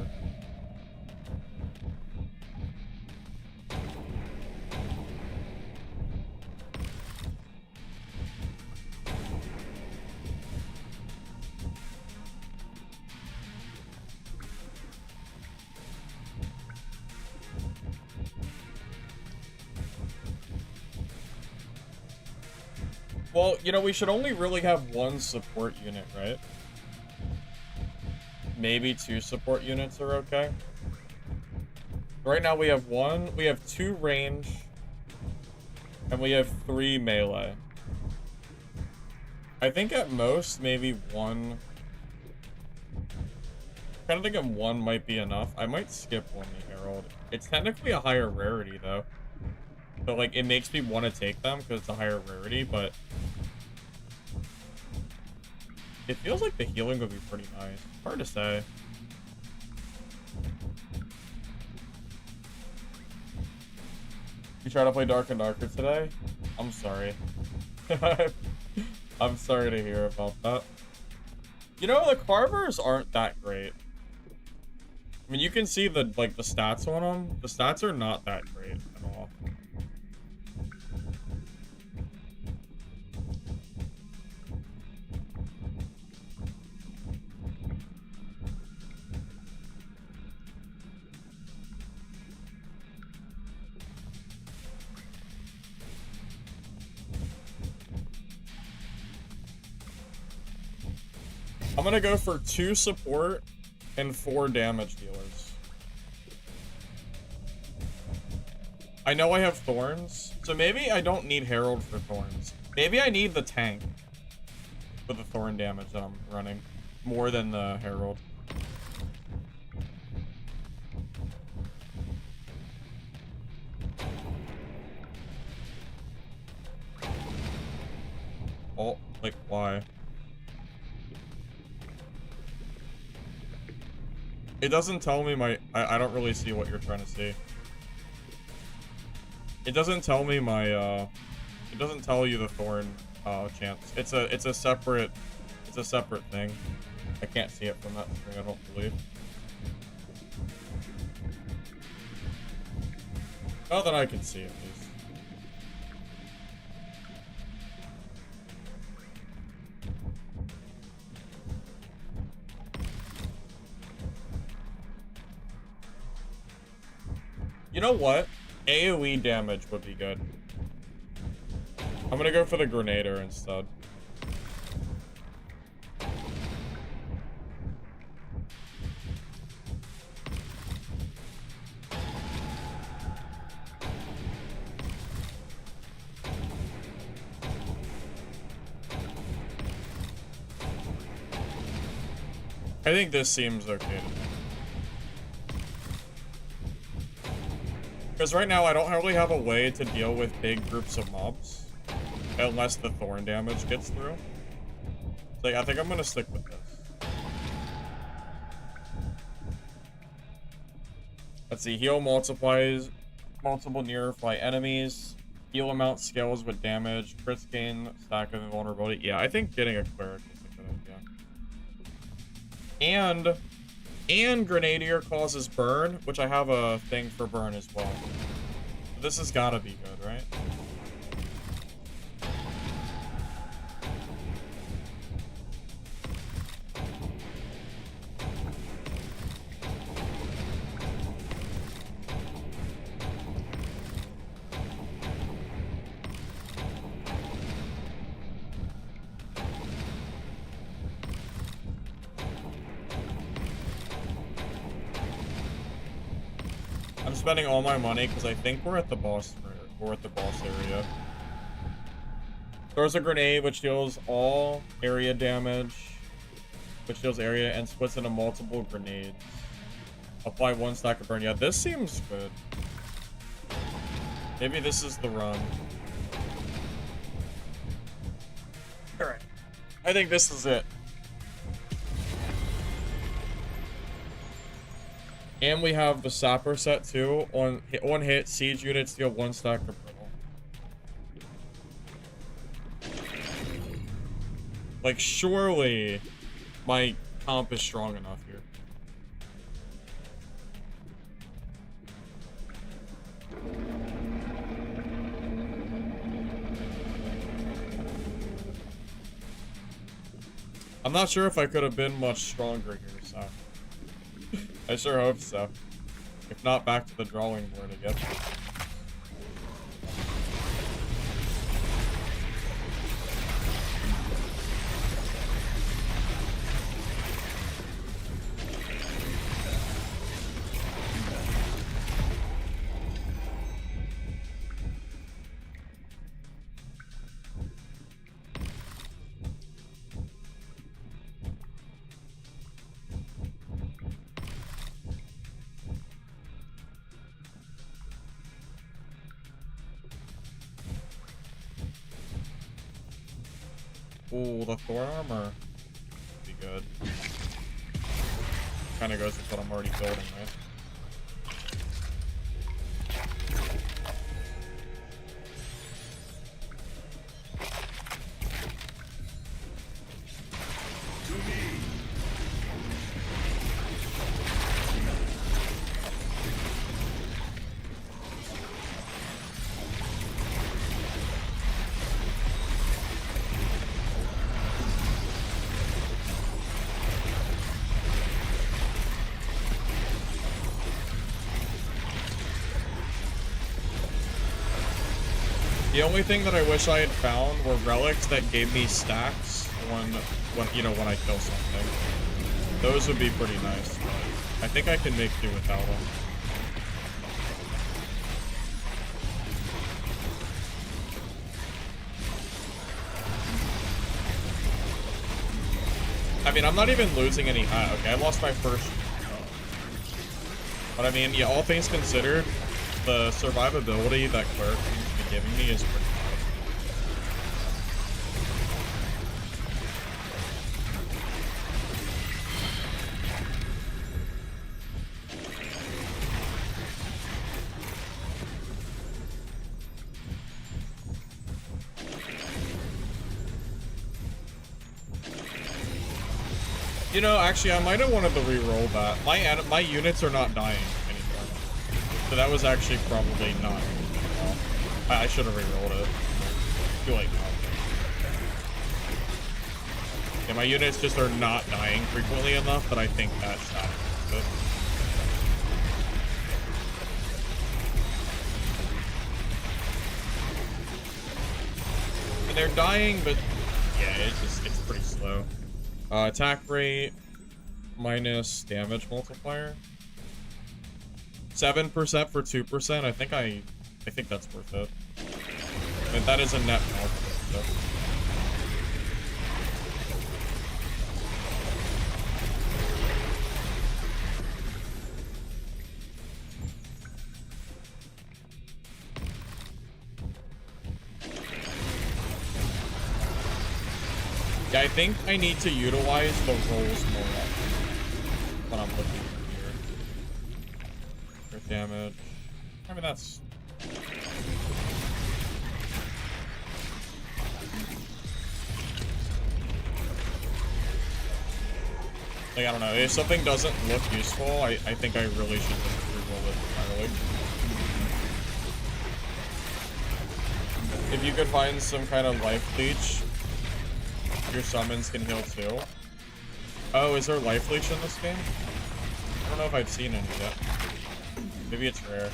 Well, you know, we should only really have 1 support unit, right? Maybe 2 support units are okay. Right now we have 2 range, and we have 3 melee. I think at most, maybe 1... I kind of think 1 might be enough. I might skip 1 the Herald. It's technically a higher rarity, though. So, like, it makes me want to take them because it's a higher rarity, but... It feels like the healing would be pretty nice. Hard to say. You try to play Dark and Darker today? I'm sorry. I'm sorry to hear about that. You know, the Carvers aren't that great. I mean, you can see the stats on them. The stats are not that great at all. I'm gonna go for 2 support and 4 damage dealers. I know I have Thorns, so maybe I don't need Herald for Thorns. Maybe I need the tank for the Thorn damage that I'm running more than the Herald. Oh, like, why? It doesn't tell me I don't really see what you're trying to see. It doesn't tell me my, it doesn't tell you the Thorn, chance. It's a separate thing. I can't see it from that screen, I don't believe. Not that I can see, at least. You know what? AoE damage would be good. I'm gonna go for the Grenader instead. I think this seems okay to me. Because right now I don't really have a way to deal with big groups of mobs. Unless the thorn damage gets through. So I think I'm gonna stick with this. Let's see, heal multiplies multiple nearby enemies. Heal amount scales with damage. Crits gain stack of invulnerability. Yeah, I think getting a cleric is a good idea. And Grenadier causes burn, which I have a thing for burn as well. This has gotta be good, right? I'm spending all my money because I think we're at the boss. We're at the boss area. Throws a grenade which deals all area damage, which deals area and splits into multiple grenades. Apply 1 stack of burn. Yeah, this seems good. Maybe this is the run. All right, I think this is it. And we have the Sapper set too. On one hit, siege units deal 1 stack of brittle. Like, surely my comp is strong enough here. I'm not sure if I could have been much stronger here, so. I sure hope so. If not, back to the drawing board again. Ooh, the Thor armor would be good. Kind of goes with what I'm already building, right? The only thing that I wish I had found were relics that gave me stacks when I kill something. Those would be pretty nice, but I think I can make do without them. I mean, I'm not even losing any. Okay, I lost my first. But I mean, yeah, all things considered, the survivability that cleric seems to be giving me is pretty high. You know, actually, I might have wanted to re-roll that. My units are not dying anymore, so that was actually probably not. I should have re-rolled it. Too late now. Yeah, my units just are not dying frequently enough that I think that's not good. And they're dying, but yeah, it's pretty slow. Attack rate minus damage multiplier. 7% for 2%. I think that's worth it. And that is a net positive. So. Yeah, I think I need to utilize the rolls more often when I'm looking here. Crit damage. I mean, that's... Like, I don't know. If something doesn't look useful, I think I really should just reroll it entirely. If you could find some kind of life leech, your summons can heal too. Oh, is there life leech in this game? I don't know if I've seen any yet. Maybe it's rare.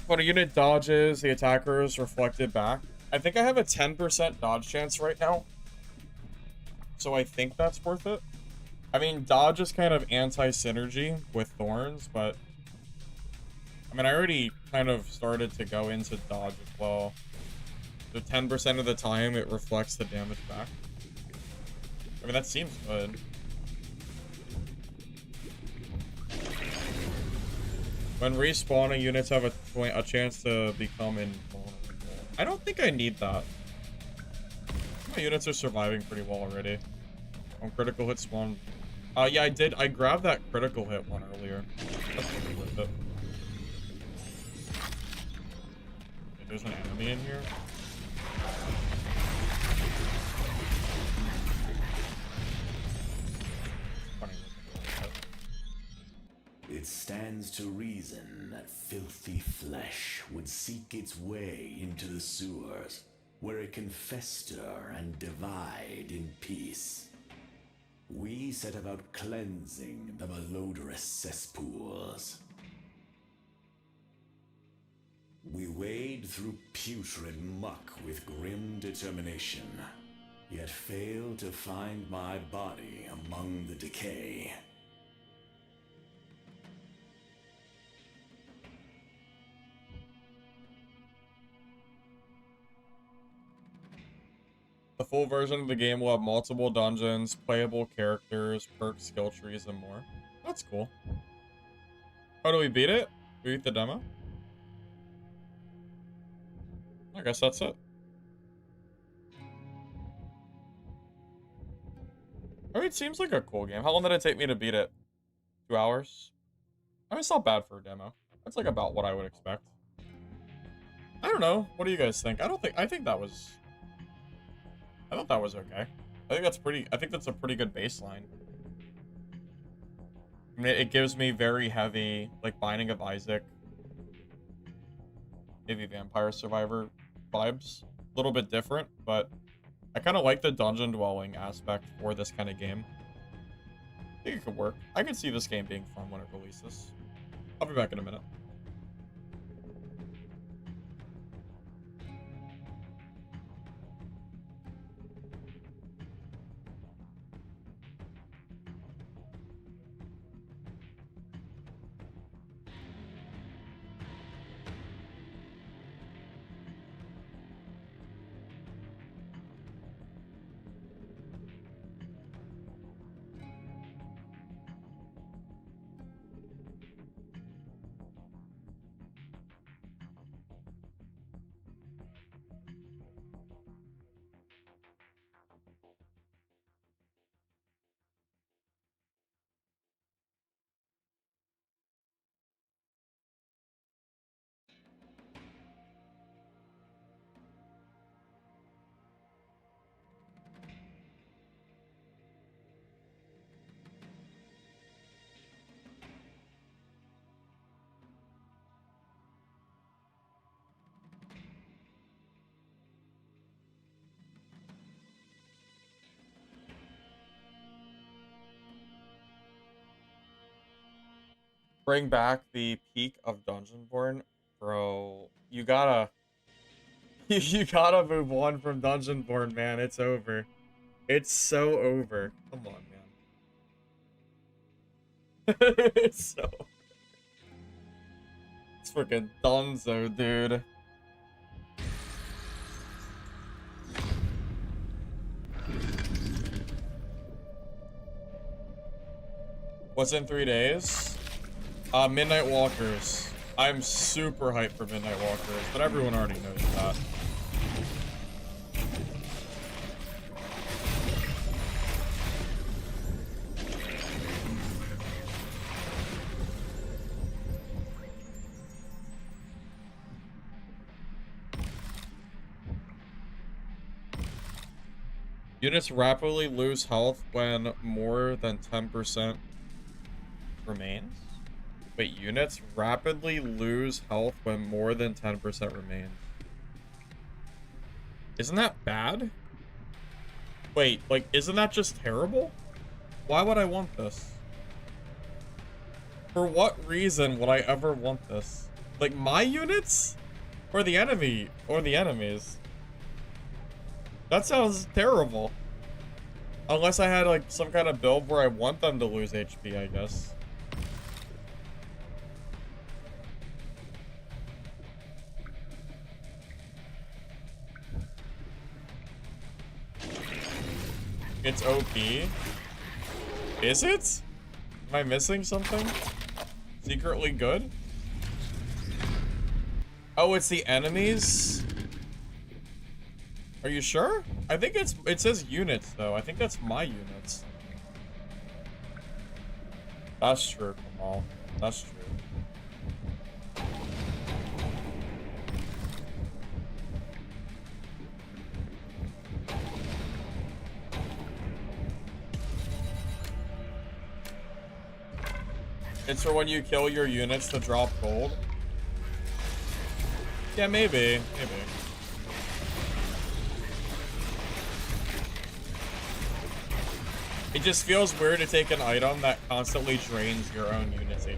When a unit dodges, the attacker is reflected back. I think I have a 10% dodge chance right now. So I think that's worth it. I mean, dodge is kind of anti-synergy with thorns, but... I mean, I already kind of started to go into dodge as well. So 10% of the time, it reflects the damage back. I mean, that seems good. When respawning, units have a chance to become invulnerable. I don't think I need that. My units are surviving pretty well already. On critical hit spawn. Yeah, I did. I grabbed that critical hit one earlier. That's really worth it. Okay, there's an enemy in here. It stands to reason that filthy flesh would seek its way into the sewers, where it can fester and divide in peace. We set about cleansing the malodorous cesspools. We wade through putrid muck with grim determination, yet fail to find my body among the decay. The full version of the game will have multiple dungeons, playable characters, perks, skill trees, and more. That's cool. How do we beat it? We beat the demo? I guess that's it. I mean, it seems like a cool game. How long did it take me to beat it? 2 hours? I mean, it's not bad for a demo. That's like about what I would expect. I don't know. What do you guys think? I think that was... I thought that was okay. I think that's a pretty good baseline. I mean, it gives me very heavy, like, Binding of Isaac, maybe Vampire Survivor vibes. A little bit different, but I kind of like the dungeon dwelling aspect for this kind of game. I think it could work. I could see this game being fun when it releases. I'll be back in a minute. bring back the peak of Dungeonborn, bro. You gotta, you gotta move on from Dungeonborn, man. It's over. It's so over. Come on, man. It's so. It's freaking Dunzo, dude. What's in 3 days? Midnight Walkers. I'm super hyped for Midnight Walkers, but everyone already knows that. Units rapidly lose health when more than 10% remains? Wait, units rapidly lose health when more than 10% remains. Isn't that bad? Wait, like, isn't that just terrible? Why would I want this? For what reason would I ever want this? Like, my units? Or the enemy? Or the enemies? That sounds terrible. Unless I had, like, some kind of build where I want them to lose HP, I guess. It's OP. Is it? Am I missing something? Secretly good? Oh, it's the enemies? Are you sure? I think it says units though. I think that's my units. That's true, Kamal. That's true. It's for when you kill your units to drop gold. Yeah, maybe. Maybe. It just feels weird to take an item that constantly drains your own unit's HP.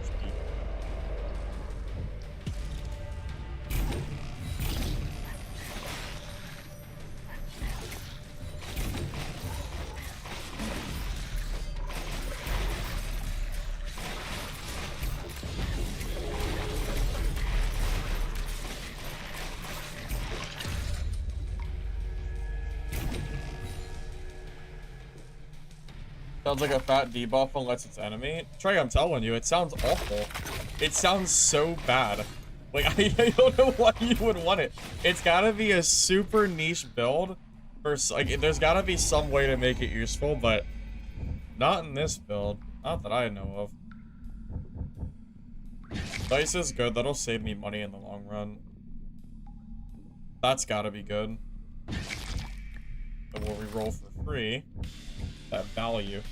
Sounds like a fat debuff unless it's enemy. Trey, I'm telling you, it sounds awful. It sounds so bad. Like, I don't know why you would want it. It's gotta be a super niche build. For, like, there's gotta be some way to make it useful, but not in this build. Not that I know of. Dice is good. That'll save me money in the long run. That's gotta be good. So we'll reroll for free. That value.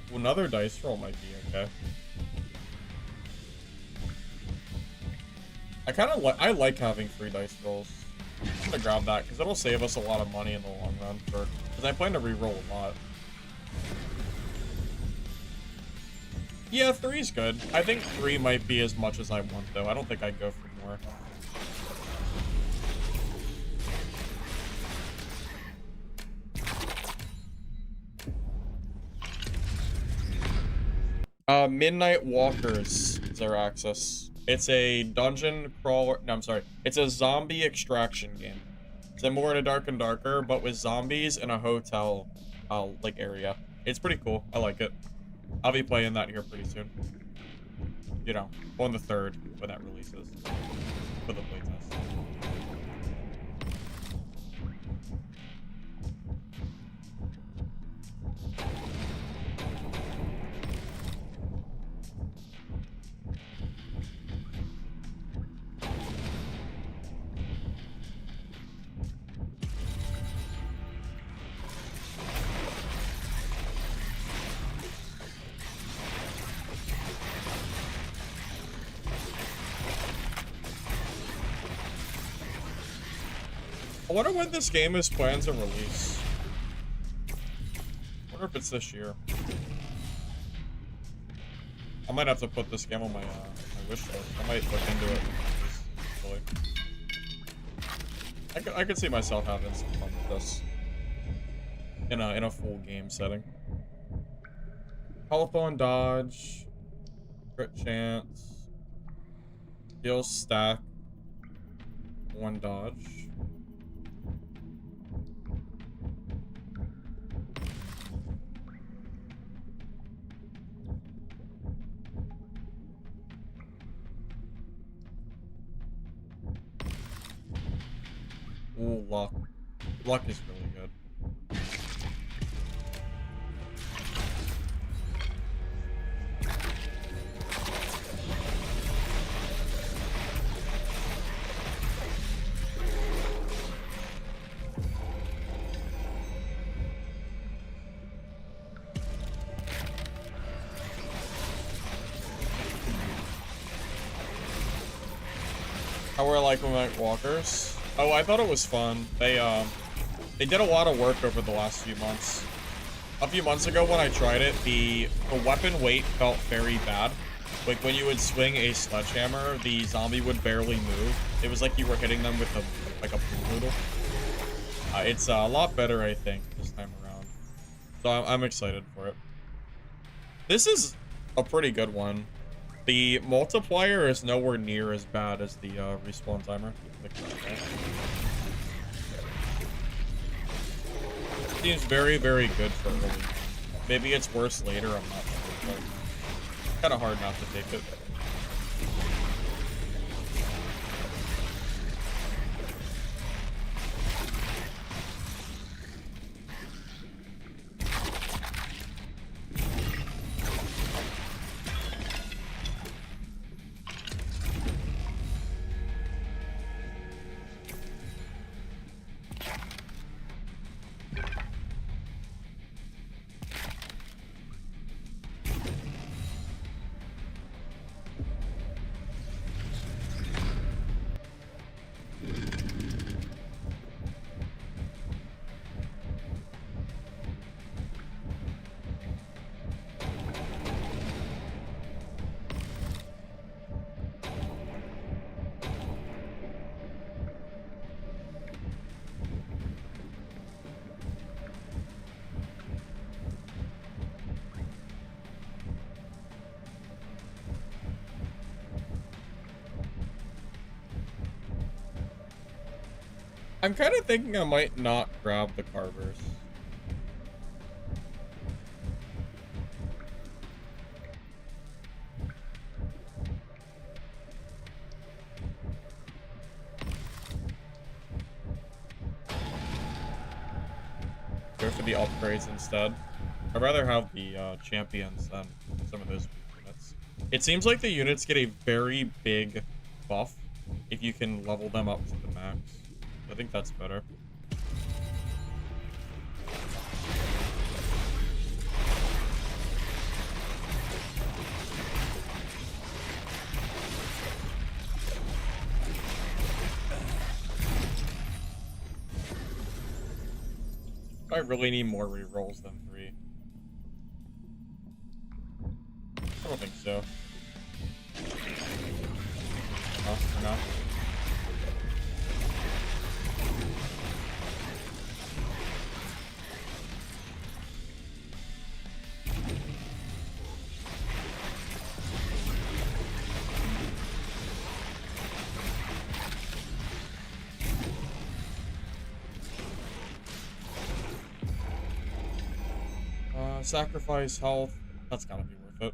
Well, another dice roll might be okay. I like having free dice rolls. I'm gonna grab that because it'll save us a lot of money in the long run. Because I plan to reroll a lot. Yeah, 3's good. I think 3 might be as much as I want though. I don't think I'd go for more. Midnight Walkers, Zeraxis. It's a dungeon crawler. No, I'm sorry. It's a zombie extraction game. Similar to Dark and Darker, but with zombies in a hotel, like area. It's pretty cool. I like it. I'll be playing that here pretty soon. You know, on the 3rd when that releases for the playtest. I wonder when this game is planned to release. I wonder if it's this year. I might have to put this game on my my wish list. I might look into it. I could see myself having some fun with this in a full game setting. Health on dodge, crit chance, heal stack, 1 dodge. Ooh, luck. Luck is really good. How are like Night Walkers? Oh, I thought it was fun. They did a lot of work over the last few months. A few months ago when I tried it, the weapon weight felt very bad. Like when you would swing a sledgehammer, the zombie would barely move. It was like you were hitting them with like a pool noodle. It's a lot better, I think, this time around. So I'm excited for it. This is a pretty good one. The multiplier is nowhere near as bad as the respawn timer. Seems very, very good for early. Maybe it's worse later, I'm not sure, but kind of hard not to take it. I'm kind of thinking I might not grab the carvers. Go for the upgrades instead. I'd rather have the champions than some of those units. It seems like the units get a very big buff if you can level them up to the max. I think that's better. I really need more rerolls than 3. I don't think so. No, for now. Sacrifice health. That's gotta be worth it.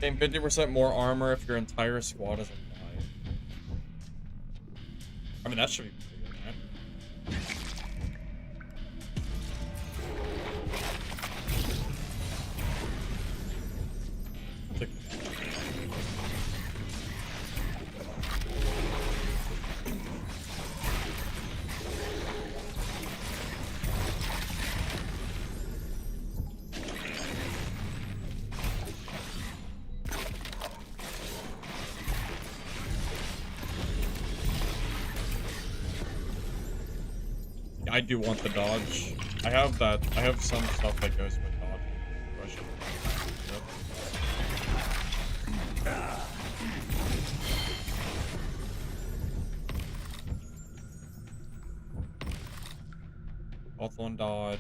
Gain 50% more armor if your entire squad is alive. I mean, that should be pretty good, right? I'll take it. I do want the dodge. I have that. I have some stuff that goes with dodge. Health on dodge.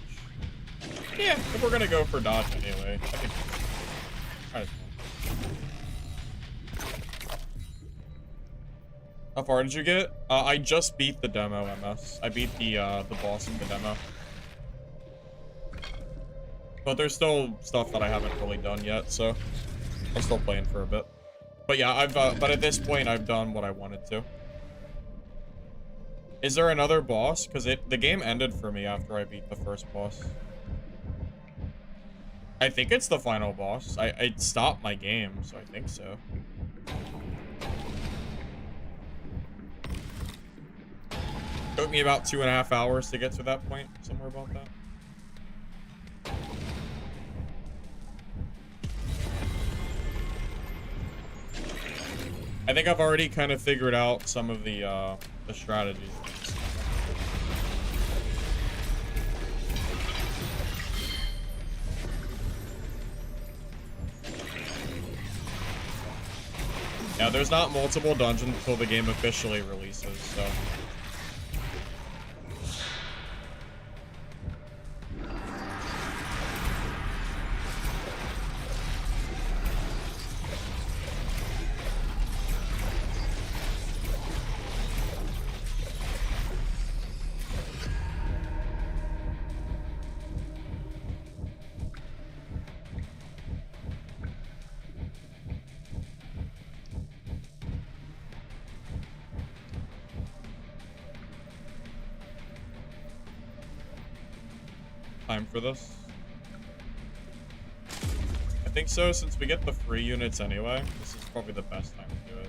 Yeah, if we're gonna go for dodge anyway, I think might as well. How far did you get? I just beat the demo, MS. I beat the boss in the demo. But there's still stuff that I haven't really done yet, so I'm still playing for a bit. But yeah, but at this point, I've done what I wanted to. Is there another boss? Because the game ended for me after I beat the first boss. I think it's the final boss. I stopped my game, so I think so. Took me about 2.5 hours to get to that point, somewhere about that. I think I've already kind of figured out some of the strategies. Yeah, there's not multiple dungeons until the game officially releases, so. Time for this? I think so, since we get the free units anyway. This is probably the best time to do it.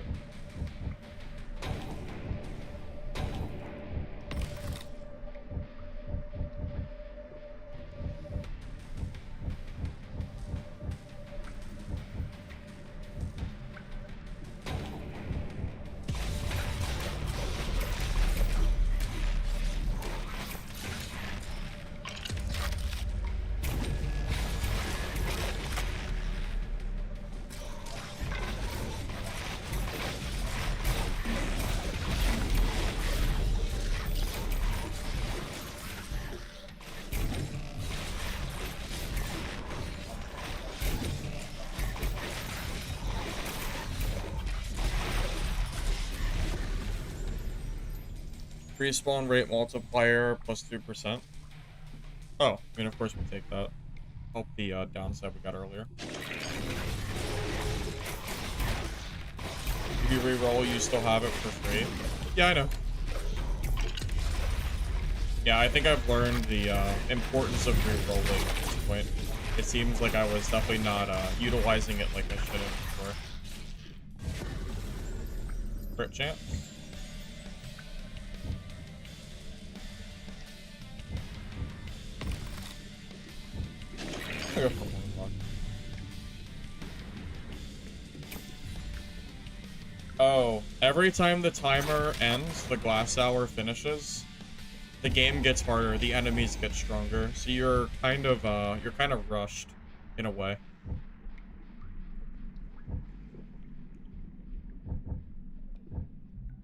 Respawn rate multiplier plus 2%. Oh, I mean, of course we take that. Help the downside we got earlier. If you re-roll, you still have it for free. Yeah, I know. Yeah, I think I've learned the importance of re-rolling at this point. It seems like I was definitely not utilizing it like I should have before. Crit chance. Oh, every time the timer ends, the glass hour finishes, the game gets harder, the enemies get stronger, so you're kind of rushed in a way.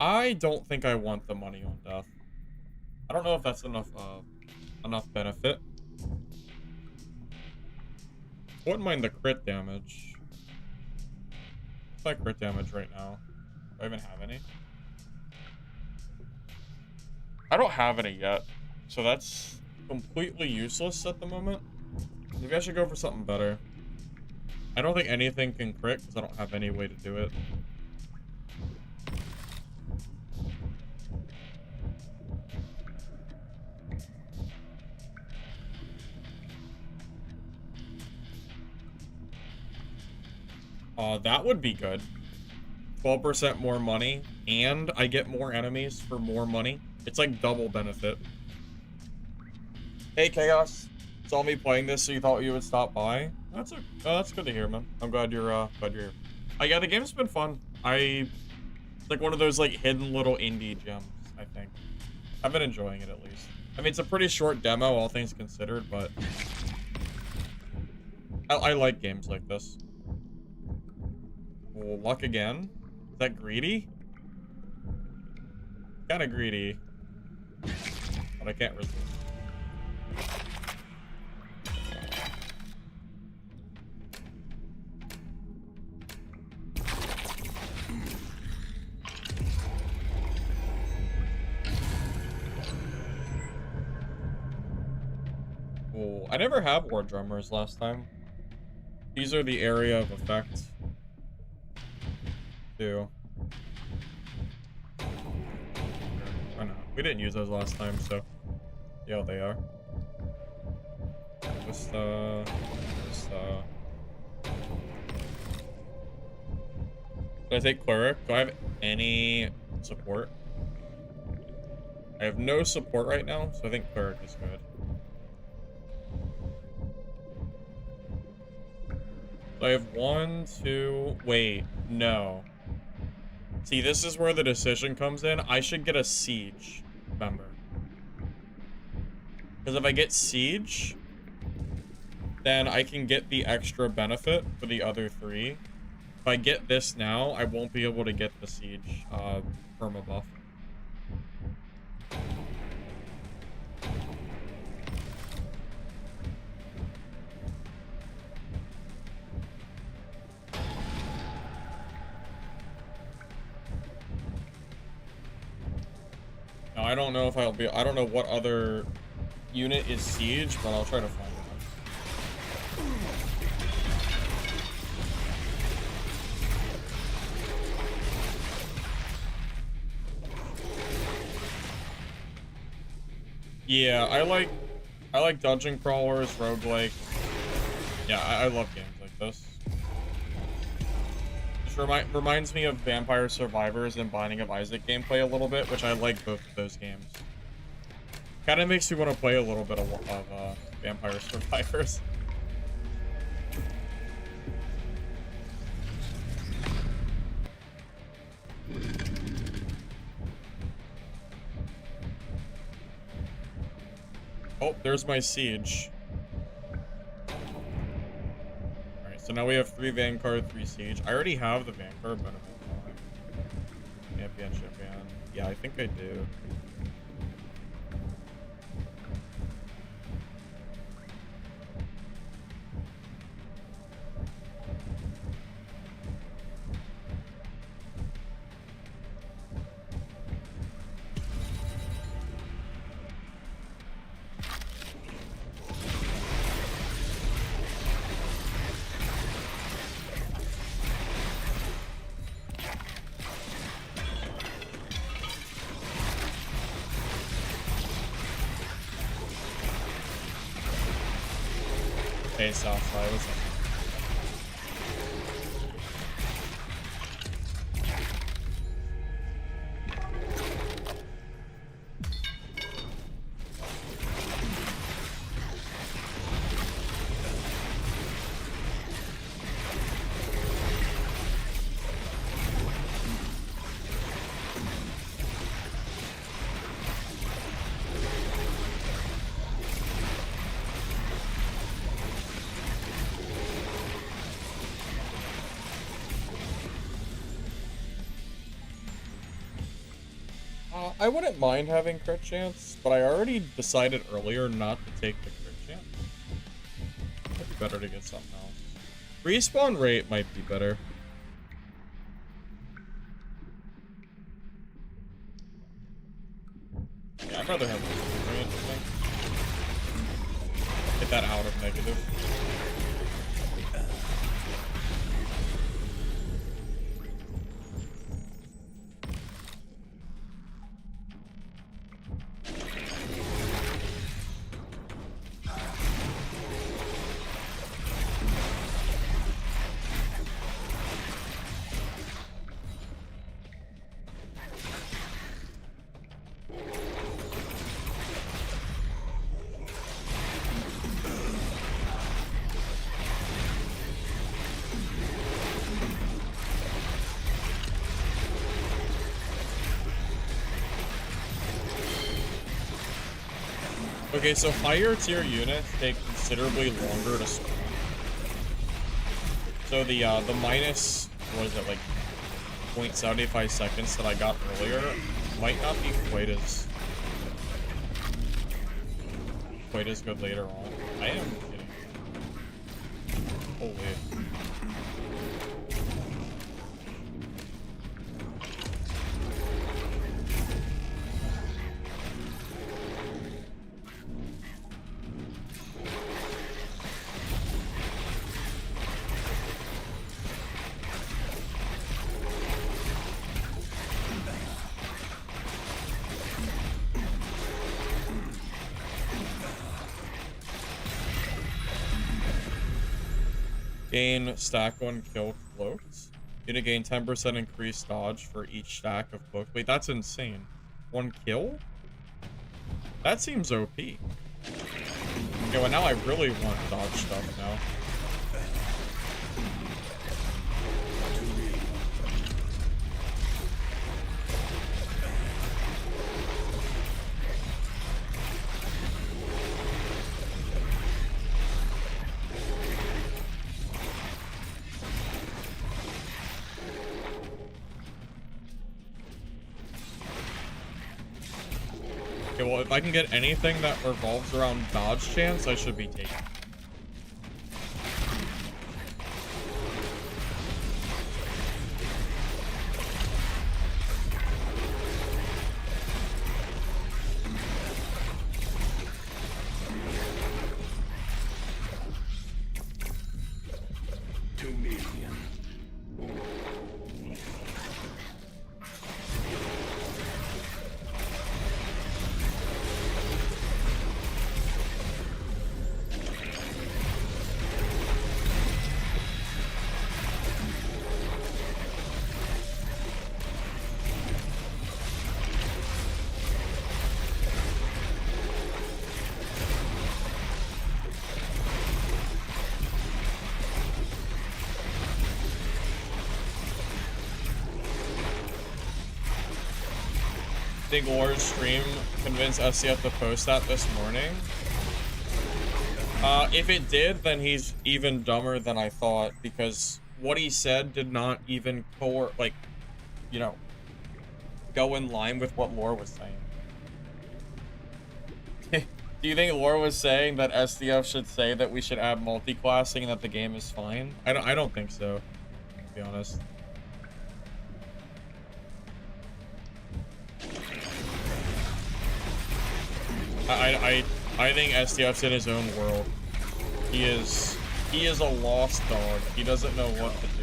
I don't think I want the money on death. I don't know if that's enough benefit. Wouldn't mind the crit damage. What's my crit damage right now? Do I even have any? I don't have any yet, so that's completely useless at the moment. Maybe I should go for something better. I don't think anything can crit because I don't have any way to do it. That would be good. 12% more money, and I get more enemies for more money. It's like double benefit. Hey, Chaos. Saw me playing this, so you thought you would stop by? That's good to hear, man. I'm glad you're here. Yeah, the game's been fun. It's like one of those, like, hidden little indie gems, I think. I've been enjoying it, at least. I mean, it's a pretty short demo, all things considered, but I like games like this. Oh, luck again? Is that greedy? Kinda greedy. But I can't resist. Oh, I never have war drummers last time. These are the area of effect. Too. Why not? We didn't use those last time, so yeah, they are. Did I take cleric? Do I have any support? I have no support right now, so I think cleric is good. So I have 1, 2. Wait, no. See, this is where the decision comes in. I should get a siege member. Because if I get siege, then I can get the extra benefit for the other 3. If I get this now, I won't be able to get the siege perma buff. Now, I don't know if I don't know what other unit is siege, but I'll try to find one. Yeah, I like dungeon crawlers, roguelike. Yeah, I love games like this. Reminds me of Vampire Survivors and Binding of Isaac gameplay a little bit, which I like both of those games. Kind of makes me want to play a little bit of Vampire Survivors. Oh, there's my siege. So now we have 3 Vanguard, 3 Siege. I already have the Vanguard benefit. Champion. Yeah, I think I do. Hey, Southside, what's up? I wouldn't mind having crit chance, but I already decided earlier not to take the crit chance. It'd be better to get something else. Respawn rate might be better. Yeah, I'd rather have respawn rate, I think. Get that out of negative. Okay, so higher tier units take considerably longer to spawn. So the minus, what is it, like 0.75 seconds that I got earlier might not be quite as good later on. I am kidding. Holy. Gain stack 1 kill cloaks. You to gain 10% increased dodge for each stack of cloaks. Wait, that's insane. 1 kill? That seems OP. Okay, well now I really want dodge stuff now. Okay, well, if I can get anything that revolves around dodge chance, I should be taking it. Think Lord's stream convinced SCF to post that this morning? If it did, then he's even dumber than I thought, because what he said did not even go in line with what Lore was saying. Do you think Lore was saying that SDF should say that we should add multi-classing and that the game is fine? I don't think so, to be honest. I think SDF's in his own world. He is a lost dog. He doesn't know what to do.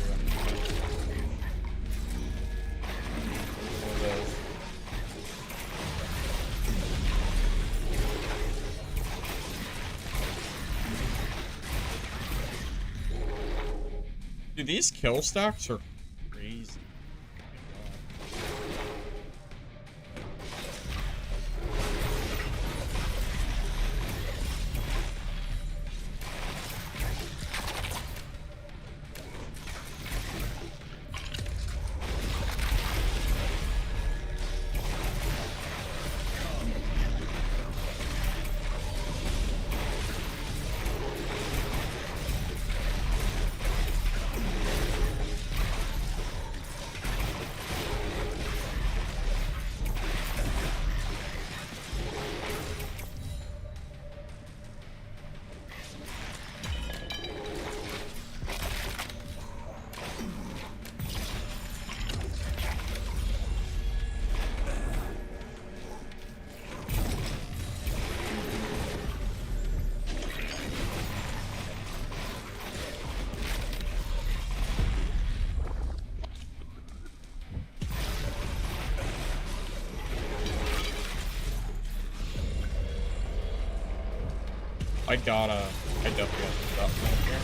Dude, these kill stacks are crazy. I definitely have to stop right here.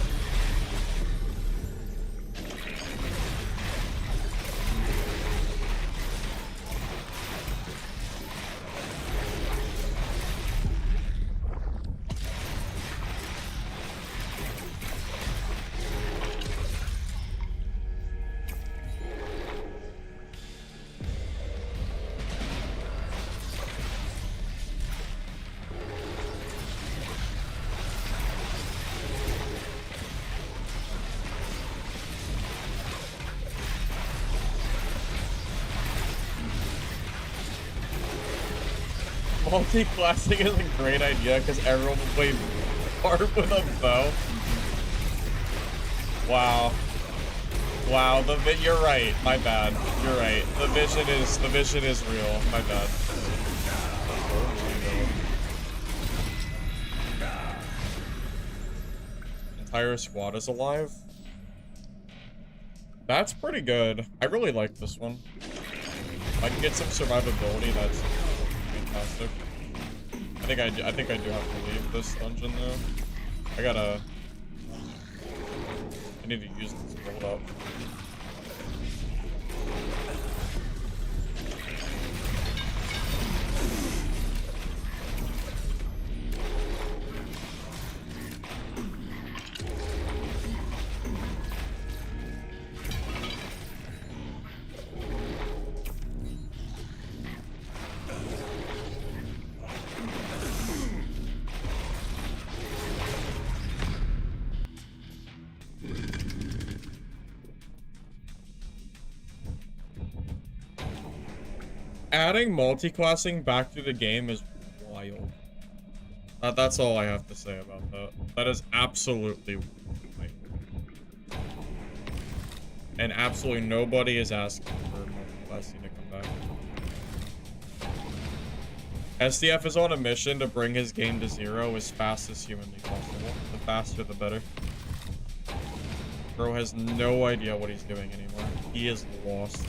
Multi-classing is a great idea because everyone will play Horde with a bow. Wow. Wow, you're right. My bad. You're right. The vision is real. My bad. Entire squad is alive. That's pretty good. I really like this one. If I can get some survivability, that's fantastic. I think I do have to leave this dungeon though. I need to use this build up. Adding multi-classing back to the game is wild. That's all I have to say about that. That is absolutely wild. And absolutely nobody is asking for multi-classing to come back. SDF is on a mission to bring his game to 0 as fast as humanly possible. The faster, the better. Bro has no idea what he's doing anymore. He is lost.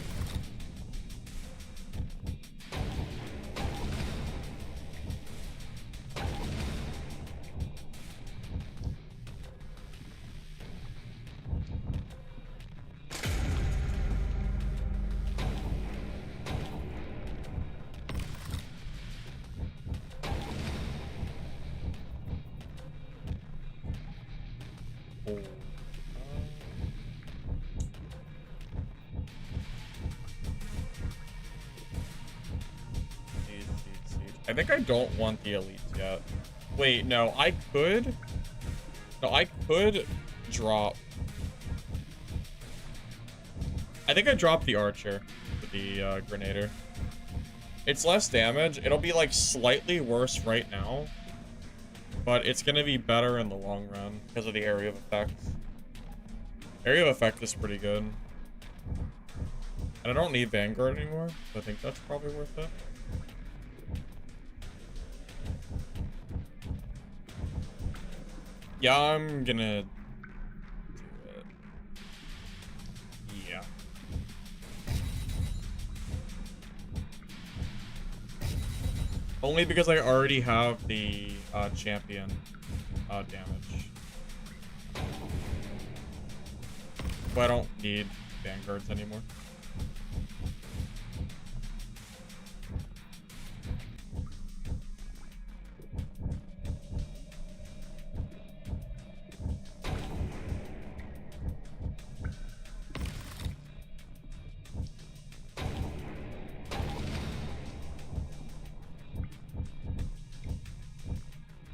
I think I don't want the elites yet. Wait, no, I could. No, I could drop. I think I dropped the archer with the grenader. It's less damage. It'll be like slightly worse right now, but it's gonna be better in the long run because of the area of effect. Area of effect is pretty good. And I don't need Vanguard anymore, so I think that's probably worth it. Yeah, I'm gonna do it. Yeah. Only because I already have the champion damage. So I don't need Vanguards anymore.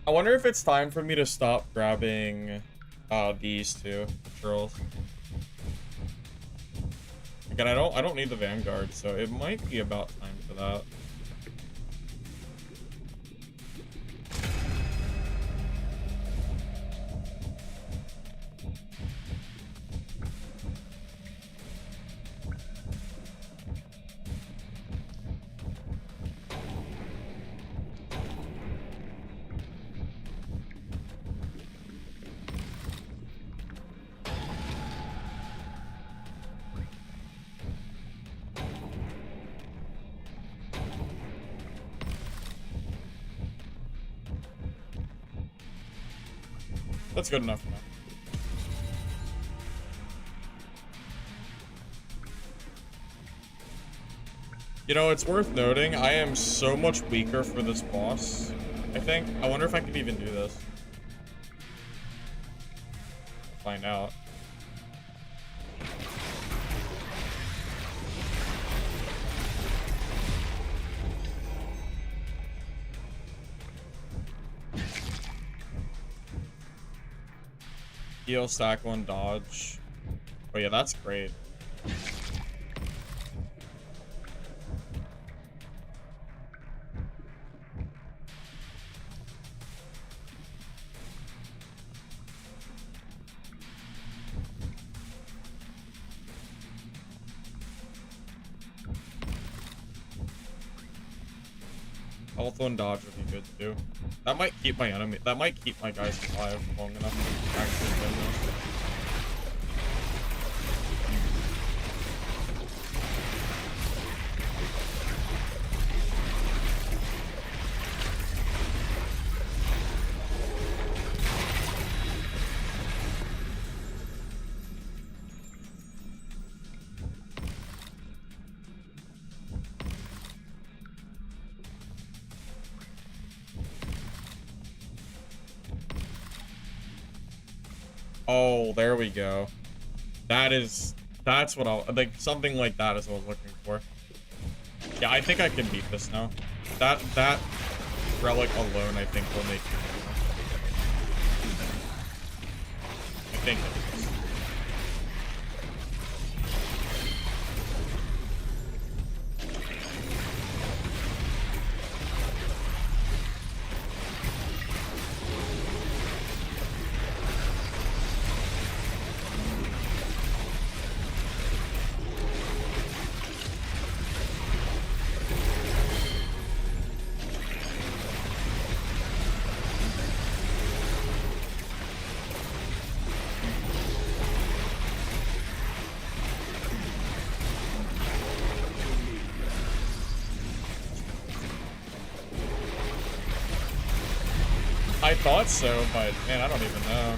I wonder if it's time for me to stop grabbing these two patrols. Again, I don't need the Vanguard, so it might be about time for that. That's good enough now. You know, it's worth noting, I am so much weaker for this boss, I think. I wonder if I can even do this. We'll find out. Heal, stack one, dodge. Oh yeah, that's great. Health and dodge would be good too. That might keep my enemy. That might keep my guys alive long enough to actually win this. Oh, there we go. That's what I'll like. Something like that is what I was looking for. Yeah, I think I can beat this now. That relic alone, I think, will make me. I think it is. I thought so, but man, I don't even know.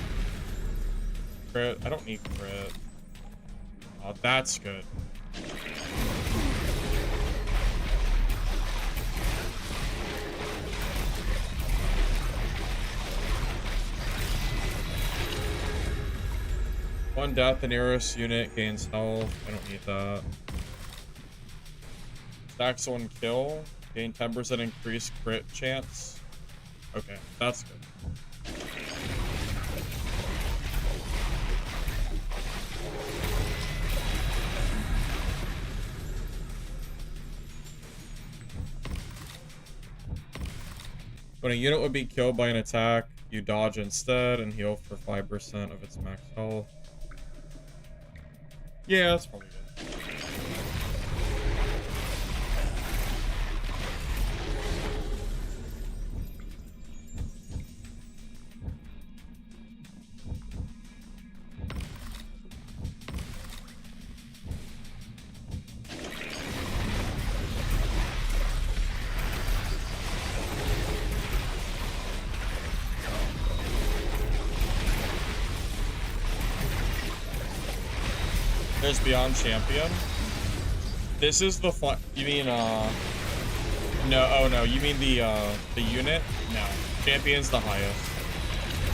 Crit. I don't need crit. Oh, that's good. One death, the nearest unit gains health. I don't need that. Stacks one kill. Gain 10% increased crit chance. Okay, that's good. When a unit would be killed by an attack, you dodge instead and heal for 5% of its max health. Yeah, that's probably good. There's Beyond Champion. This is the fun. You mean no? Oh no, you mean the unit? No, Champion's the highest.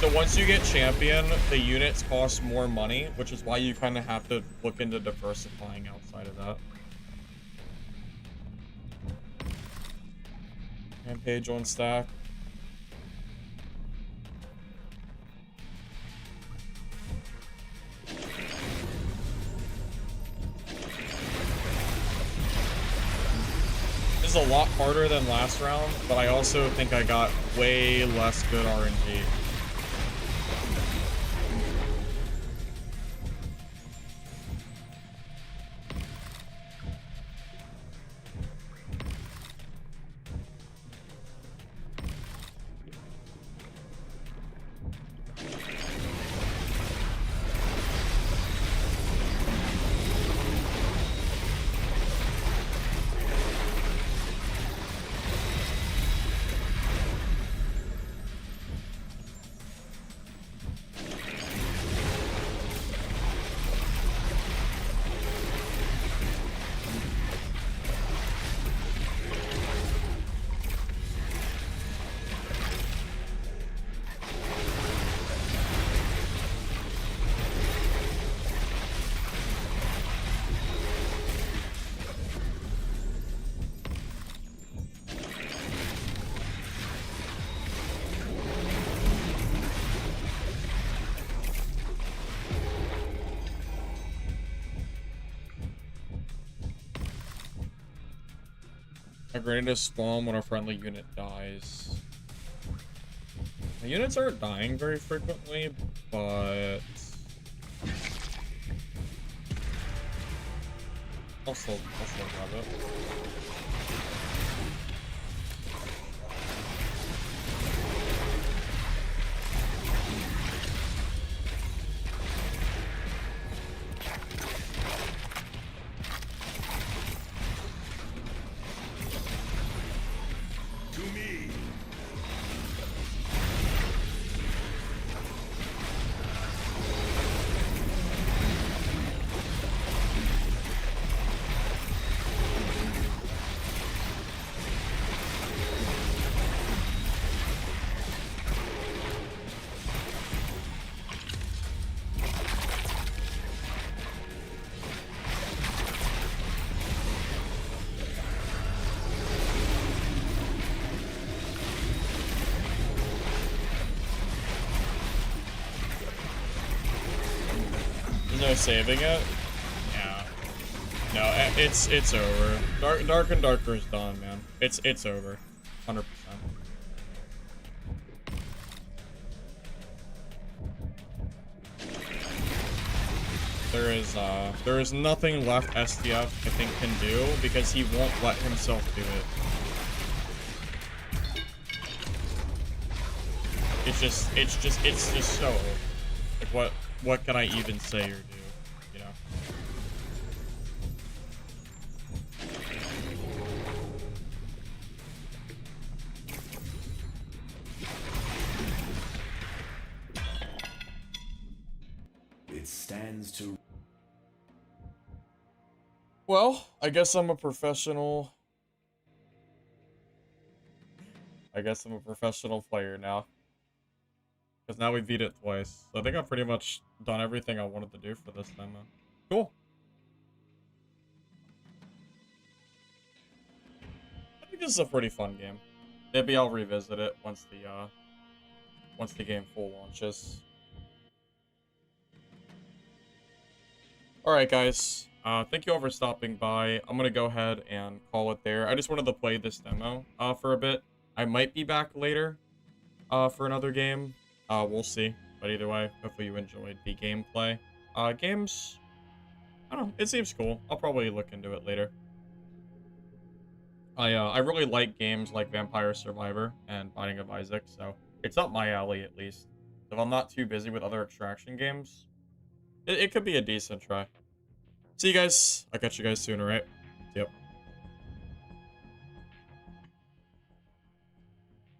So once you get Champion, the units cost more money, which is why you kind of have to look into diversifying outside of that. Rampage on stack. This is a lot harder than last round, but I also think I got way less good RNG. A grenade is spawned when a friendly unit dies. The units aren't dying very frequently, but I'll still grab it. no saving it? Yeah. No, it's over. Dark and Darker is done, man. It's over. 100%. There is nothing left STF I think can do because he won't let himself do it. It's just so like what can I even say or do, you know? It stands to... Well, I guess I'm a professional. I guess I'm a professional player now. Because now we beat it twice. So I think I've pretty much done everything I wanted to do for this time, man. Cool. I think this is a pretty fun game. Maybe I'll revisit it once the game full launches. Alright guys, thank you all for stopping by. I'm gonna go ahead and call it there. I just wanted to play this demo for a bit. I might be back later for another game. We'll see. But either way, hopefully you enjoyed the gameplay. Games, I don't know, it seems cool. I'll probably look into it later. I really like games like Vampire Survivor and Binding of Isaac, so it's up my alley at least. If I'm not too busy with other extraction games, it could be a decent try. See you guys. I'll catch you guys soon, alright?